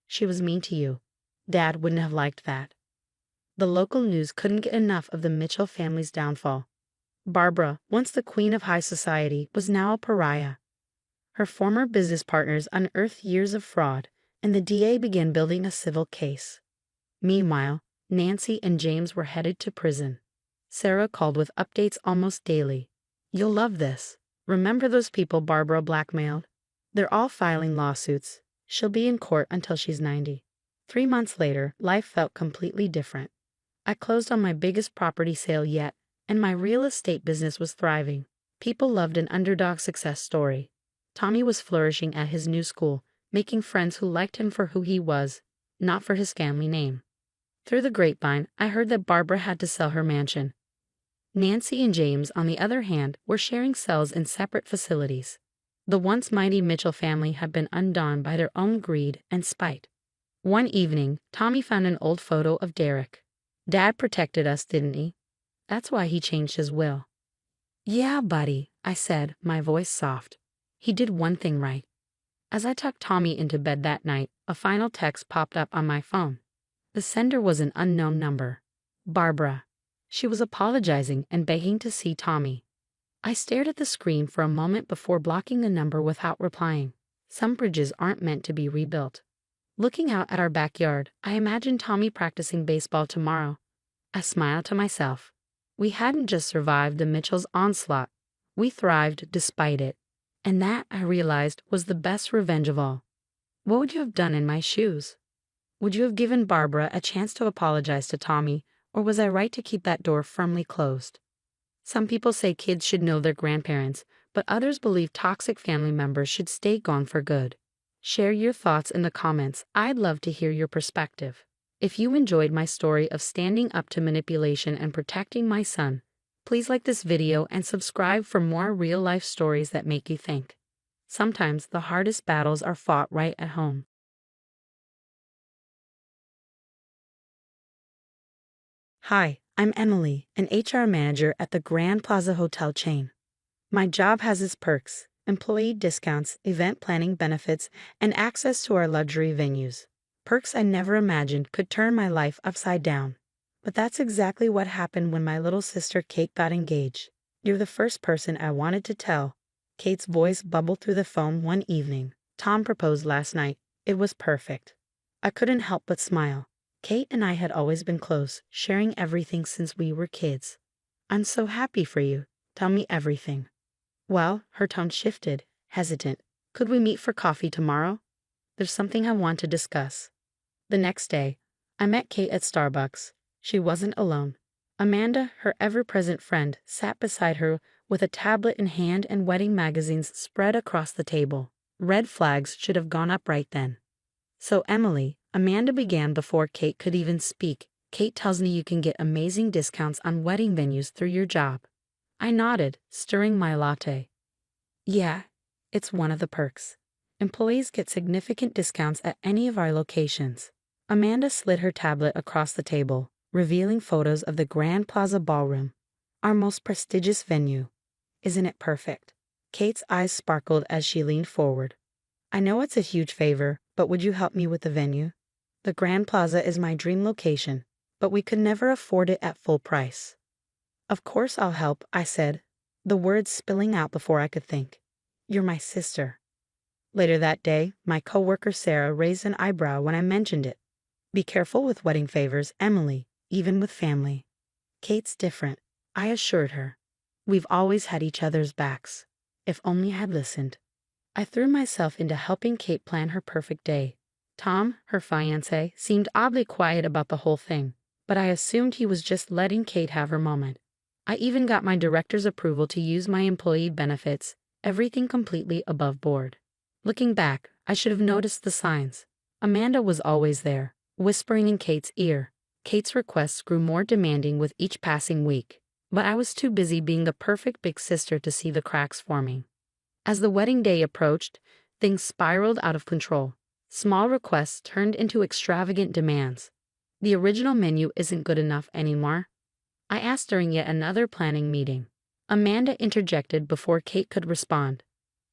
She was mean to you. Dad wouldn't have liked that. The local news couldn't get enough of the Mitchell family's downfall. Barbara, once the queen of high society, was now a pariah. Her former business partners unearthed years of fraud, and the DA began building a civil case. Meanwhile, Nancy and James were headed to prison. Sarah called with updates almost daily. You'll love this. Remember those people Barbara blackmailed? They're all filing lawsuits. She'll be in court until she's 90. 3 months later, life felt completely different. I closed on my biggest property sale yet, and my real estate business was thriving. People loved an underdog success story. Tommy was flourishing at his new school, making friends who liked him for who he was, not for his family name. Through the grapevine, I heard that Barbara had to sell her mansion. Nancy and James, on the other hand, were sharing cells in separate facilities. The once mighty Mitchell family had been undone by their own greed and spite. One evening, Tommy found an old photo of Derek. Dad protected us, didn't he? That's why he changed his will. Yeah, buddy, I said, my voice soft. He did one thing right. As I tucked Tommy into bed that night, a final text popped up on my phone. The sender was an unknown number. Barbara. She was apologizing and begging to see Tommy. I stared at the screen for a moment before blocking the number without replying. Some bridges aren't meant to be rebuilt. Looking out at our backyard, I imagined Tommy practicing baseball tomorrow. I smiled to myself. We hadn't just survived the Mitchell's onslaught. We thrived despite it. And that, I realized, was the best revenge of all. What would you have done in my shoes? Would you have given Barbara a chance to apologize to Tommy, or was I right to keep that door firmly closed? Some people say kids should know their grandparents, but others believe toxic family members should stay gone for good. Share your thoughts in the comments. I'd love to hear your perspective. If you enjoyed my story of standing up to manipulation and protecting my son, please like this video and subscribe for more real-life stories that make you think. Sometimes the hardest battles are fought right at home. Hi, I'm Emily, an HR manager at the Grand Plaza Hotel chain. My job has its perks: employee discounts, event planning benefits, and access to our luxury venues. Perks I never imagined could turn my life upside down. But that's exactly what happened when my little sister Kate got engaged. You're the first person I wanted to tell. Kate's voice bubbled through the phone one evening. Tom proposed last night. It was perfect. I couldn't help but smile. Kate and I had always been close, sharing everything since we were kids. I'm so happy for you. Tell me everything. Well, her tone shifted, hesitant. Could we meet for coffee tomorrow? There's something I want to discuss. The next day, I met Kate at Starbucks. She wasn't alone. Amanda, her ever-present friend, sat beside her with a tablet in hand and wedding magazines spread across the table. Red flags should have gone up right then. So Emily, Amanda began before Kate could even speak. Kate tells me you can get amazing discounts on wedding venues through your job. I nodded, stirring my latte. Yeah, it's one of the perks. Employees get significant discounts at any of our locations. Amanda slid her tablet across the table, revealing photos of the Grand Plaza Ballroom, our most prestigious venue. Isn't it perfect? Kate's eyes sparkled as she leaned forward. I know it's a huge favor, but would you help me with the venue? The Grand Plaza is my dream location, but we could never afford it at full price. Of course I'll help, I said, the words spilling out before I could think. You're my sister. Later that day, my coworker Sarah raised an eyebrow when I mentioned it. Be careful with wedding favors, Emily, even with family. Kate's different, I assured her. We've always had each other's backs. If only I had listened. I threw myself into helping Kate plan her perfect day. Tom, her fiancé, seemed oddly quiet about the whole thing, but I assumed he was just letting Kate have her moment. I even got my director's approval to use my employee benefits, everything completely above board. Looking back, I should have noticed the signs. Amanda was always there, whispering in Kate's ear. Kate's requests grew more demanding with each passing week, but I was too busy being the perfect big sister to see the cracks forming. As the wedding day approached, things spiraled out of control. Small requests turned into extravagant demands. The original menu isn't good enough anymore, I asked during yet another planning meeting. Amanda interjected before Kate could respond.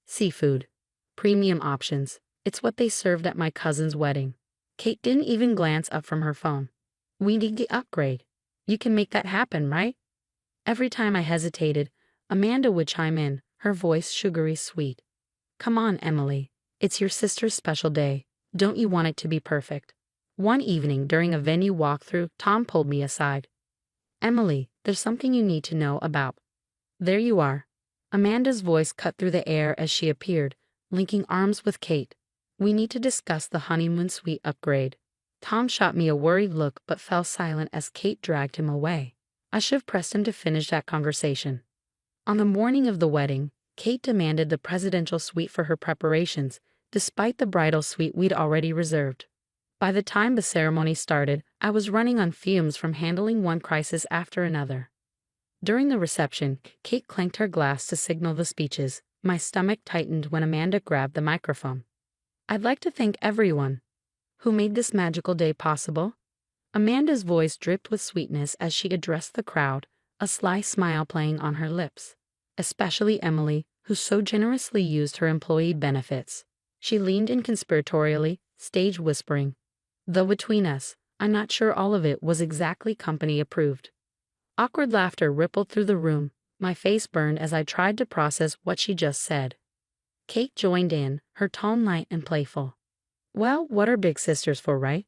Seafood. Premium options. It's what they served at my cousin's wedding. Kate didn't even glance up from her phone. We need the upgrade. You can make that happen, right? Every time I hesitated, Amanda would chime in, her voice sugary sweet. Come on, Emily. It's your sister's special day. Don't you want it to be perfect? One evening during a venue walkthrough, Tom pulled me aside. Emily, there's something you need to know about. There you are. Amanda's voice cut through the air as she appeared, linking arms with Kate. We need to discuss the honeymoon suite upgrade. Tom shot me a worried look but fell silent as Kate dragged him away. I should have pressed him to finish that conversation. On the morning of the wedding, Kate demanded the presidential suite for her preparations, despite the bridal suite we'd already reserved. By the time the ceremony started, I was running on fumes from handling one crisis after another. During the reception, Kate clanked her glass to signal the speeches. My stomach tightened when Amanda grabbed the microphone. I'd like to thank everyone who made this magical day possible. Amanda's voice dripped with sweetness as she addressed the crowd, a sly smile playing on her lips. Especially Emily, who so generously used her employee benefits. She leaned in conspiratorially, stage whispering. Though between us, I'm not sure all of it was exactly company approved. Awkward laughter rippled through the room. My face burned as I tried to process what she just said. Kate joined in, her tone light and playful. Well, what are big sisters for, right?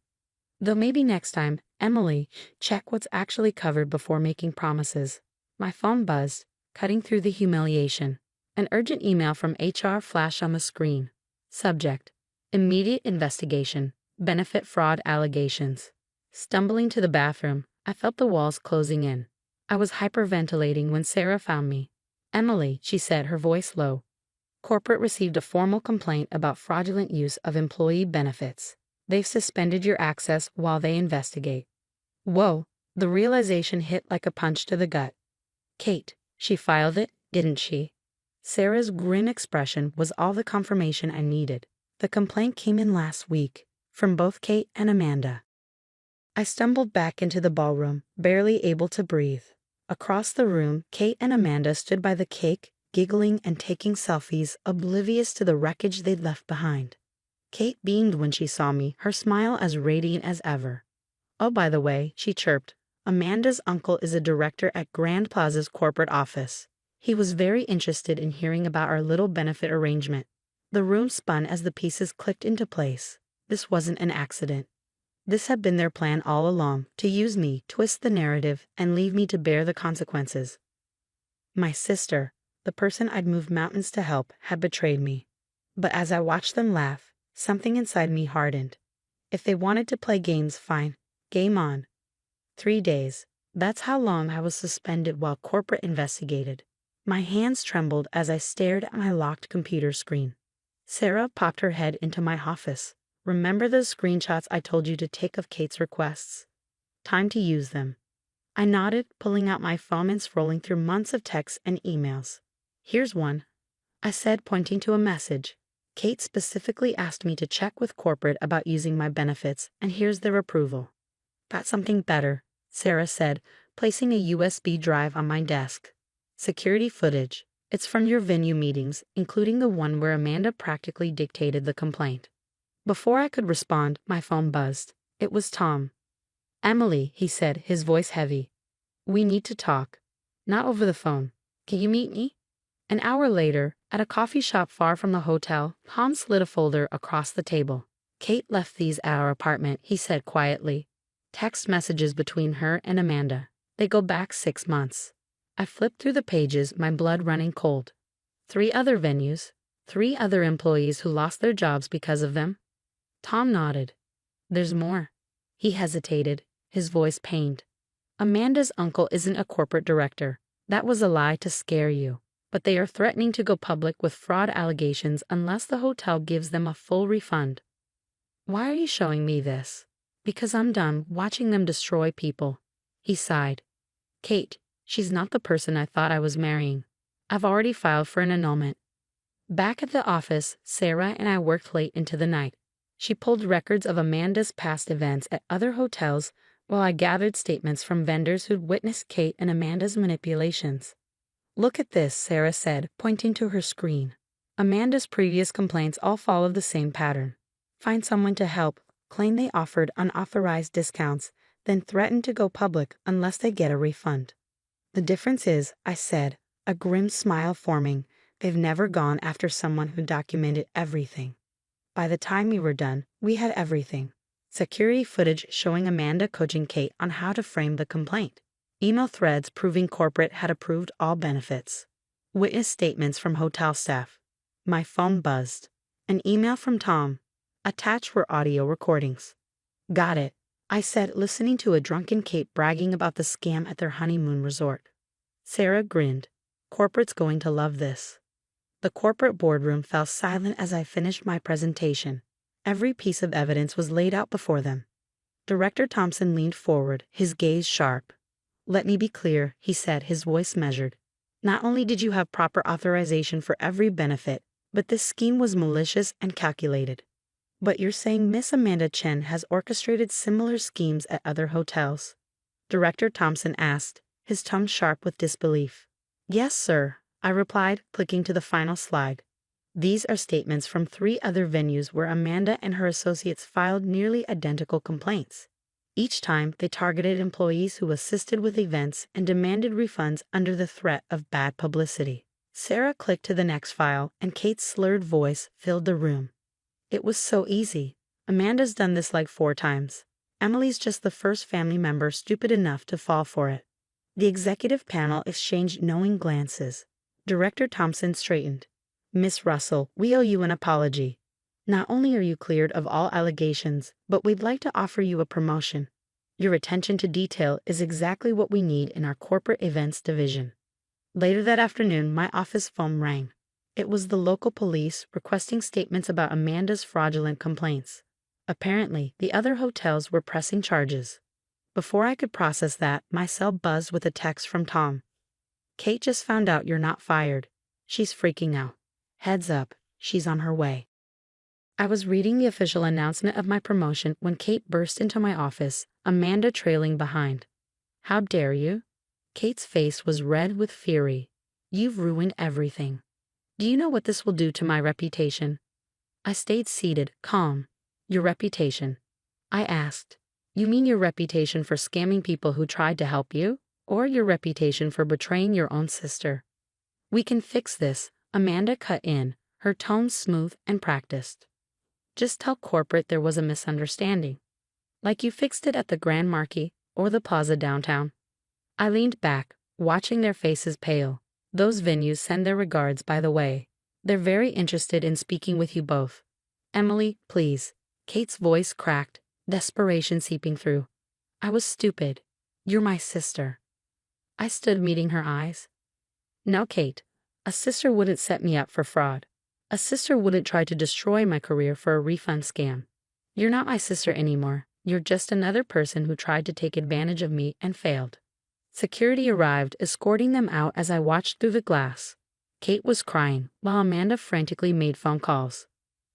Though maybe next time, Emily, check what's actually covered before making promises. My phone buzzed, cutting through the humiliation. An urgent email from HR flashed on the screen. Subject: Immediate investigation. Benefit fraud allegations. Stumbling to the bathroom, I felt the walls closing in. I was hyperventilating when Sarah found me. Emily, she said, her voice low. Corporate received a formal complaint about fraudulent use of employee benefits. They've suspended your access while they investigate. Whoa, the realization hit like a punch to the gut. Kate, she filed it, didn't she? Sarah's grim expression was all the confirmation I needed. The complaint came in last week, from both Kate and Amanda. I stumbled back into the ballroom, barely able to breathe. Across the room, Kate and Amanda stood by the cake, giggling and taking selfies, oblivious to the wreckage they'd left behind. Kate beamed when she saw me, her smile as radiant as ever. Oh, by the way, she chirped, Amanda's uncle is a director at Grand Plaza's corporate office. He was very interested in hearing about our little benefit arrangement. The room spun as the pieces clicked into place. This wasn't an accident. This had been their plan all along, to use me, twist the narrative, and leave me to bear the consequences. My sister, the person I'd moved mountains to help, had betrayed me. But as I watched them laugh, something inside me hardened. If they wanted to play games, fine. Game on. 3 days. That's how long I was suspended while corporate investigated. My hands trembled as I stared at my locked computer screen. Sarah popped her head into my office. Remember those screenshots I told you to take of Kate's requests? Time to use them. I nodded, pulling out my phone and scrolling through months of texts and emails. Here's one, I said, pointing to a message. Kate specifically asked me to check with corporate about using my benefits, and here's their approval. Got something better, Sarah said, placing a USB drive on my desk. Security footage. It's from your venue meetings, including the one where Amanda practically dictated the complaint. Before I could respond, my phone buzzed. It was Tom. Emily, he said, his voice heavy. We need to talk. Not over the phone. Can you meet me? An hour later, at a coffee shop far from the hotel, Tom slid a folder across the table. Kate left these at our apartment, he said quietly. Text messages between her and Amanda. They go back 6 months. I flipped through the pages, my blood running cold. 3 other venues. 3 other employees who lost their jobs because of them. Tom nodded. There's more. He hesitated, his voice pained. Amanda's uncle isn't a corporate director. That was a lie to scare you. But they are threatening to go public with fraud allegations unless the hotel gives them a full refund. Why are you showing me this? Because I'm done watching them destroy people. He sighed. Kate, she's not the person I thought I was marrying. I've already filed for an annulment. Back at the office, Sarah and I worked late into the night. She pulled records of Amanda's past events at other hotels while I gathered statements from vendors who'd witnessed Kate and Amanda's manipulations. Look at this, Sarah said, pointing to her screen. Amanda's previous complaints all followed the same pattern. Find someone to help, claim they offered unauthorized discounts, then threaten to go public unless they get a refund. The difference is, I said, a grim smile forming, they've never gone after someone who documented everything. By the time we were done, we had everything. Security footage showing Amanda coaching Kate on how to frame the complaint. Email threads proving corporate had approved all benefits. Witness statements from hotel staff. My phone buzzed. An email from Tom. Attached were audio recordings. Got it, I said, listening to a drunken Kate bragging about the scam at their honeymoon resort. Sarah grinned. Corporate's going to love this. The corporate boardroom fell silent as I finished my presentation. Every piece of evidence was laid out before them. Director Thompson leaned forward, his gaze sharp. Let me be clear, he said, his voice measured. Not only did you have proper authorization for every benefit, but this scheme was malicious and calculated. But you're saying Miss Amanda Chen has orchestrated similar schemes at other hotels? Director Thompson asked, his tone sharp with disbelief. Yes, sir, I replied, clicking to the final slide. These are statements from 3 other venues where Amanda and her associates filed nearly identical complaints. Each time, they targeted employees who assisted with events and demanded refunds under the threat of bad publicity. Sarah clicked to the next file, and Kate's slurred voice filled the room. It was so easy. Amanda's done this like 4 times. Emily's just the first family member stupid enough to fall for it. The executive panel exchanged knowing glances. Director Thompson straightened. Miss Russell, we owe you an apology. Not only are you cleared of all allegations, but we'd like to offer you a promotion. Your attention to detail is exactly what we need in our corporate events division. Later that afternoon, my office phone rang. It was the local police requesting statements about Amanda's fraudulent complaints. Apparently, the other hotels were pressing charges. Before I could process that, my cell buzzed with a text from Tom. Kate just found out you're not fired. She's freaking out. Heads up, she's on her way. I was reading the official announcement of my promotion when Kate burst into my office, Amanda trailing behind. How dare you? Kate's face was red with fury. You've ruined everything. Do you know what this will do to my reputation? I stayed seated, calm. Your reputation? I asked. You mean your reputation for scamming people who tried to help you? Or your reputation for betraying your own sister? We can fix this, Amanda cut in, her tone smooth and practiced. Just tell corporate there was a misunderstanding. Like you fixed it at the Grand Marquis or the Plaza downtown. I leaned back, watching their faces pale. Those venues send their regards, by the way. They're very interested in speaking with you both. Emily, please. Kate's voice cracked, desperation seeping through. I was stupid. You're my sister. I stood meeting her eyes. No, Kate. A sister wouldn't set me up for fraud. A sister wouldn't try to destroy my career for a refund scam. You're not my sister anymore. You're just another person who tried to take advantage of me and failed. Security arrived, escorting them out as I watched through the glass. Kate was crying, while Amanda frantically made phone calls.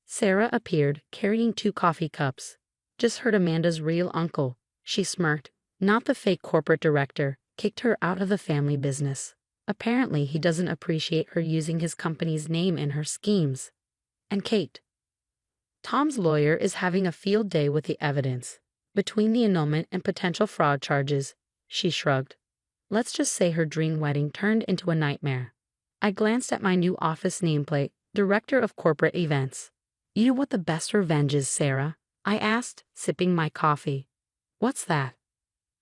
Sarah appeared, carrying 2 coffee cups. Just heard Amanda's real uncle. She smirked. Not the fake corporate director. Kicked her out of the family business. Apparently, he doesn't appreciate her using his company's name in her schemes. And Kate. Tom's lawyer is having a field day with the evidence. Between the annulment and potential fraud charges, she shrugged. Let's just say her dream wedding turned into a nightmare. I glanced at my new office nameplate, Director of Corporate Events. You know what the best revenge is, Sarah? I asked, sipping my coffee. What's that?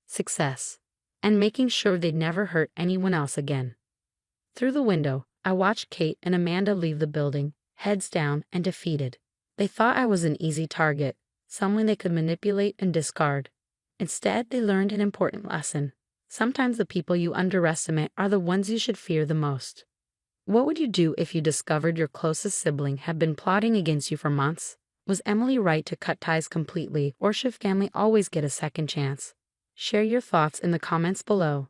Success. And making sure they'd never hurt anyone else again. Through the window, I watched Kate and Amanda leave the building, heads down and defeated. They thought I was an easy target, someone they could manipulate and discard. Instead, they learned an important lesson. Sometimes the people you underestimate are the ones you should fear the most. What would you do if you discovered your closest sibling had been plotting against you for months? Was Emily right to cut ties completely, or should family always get a second chance? Share your thoughts in the comments below.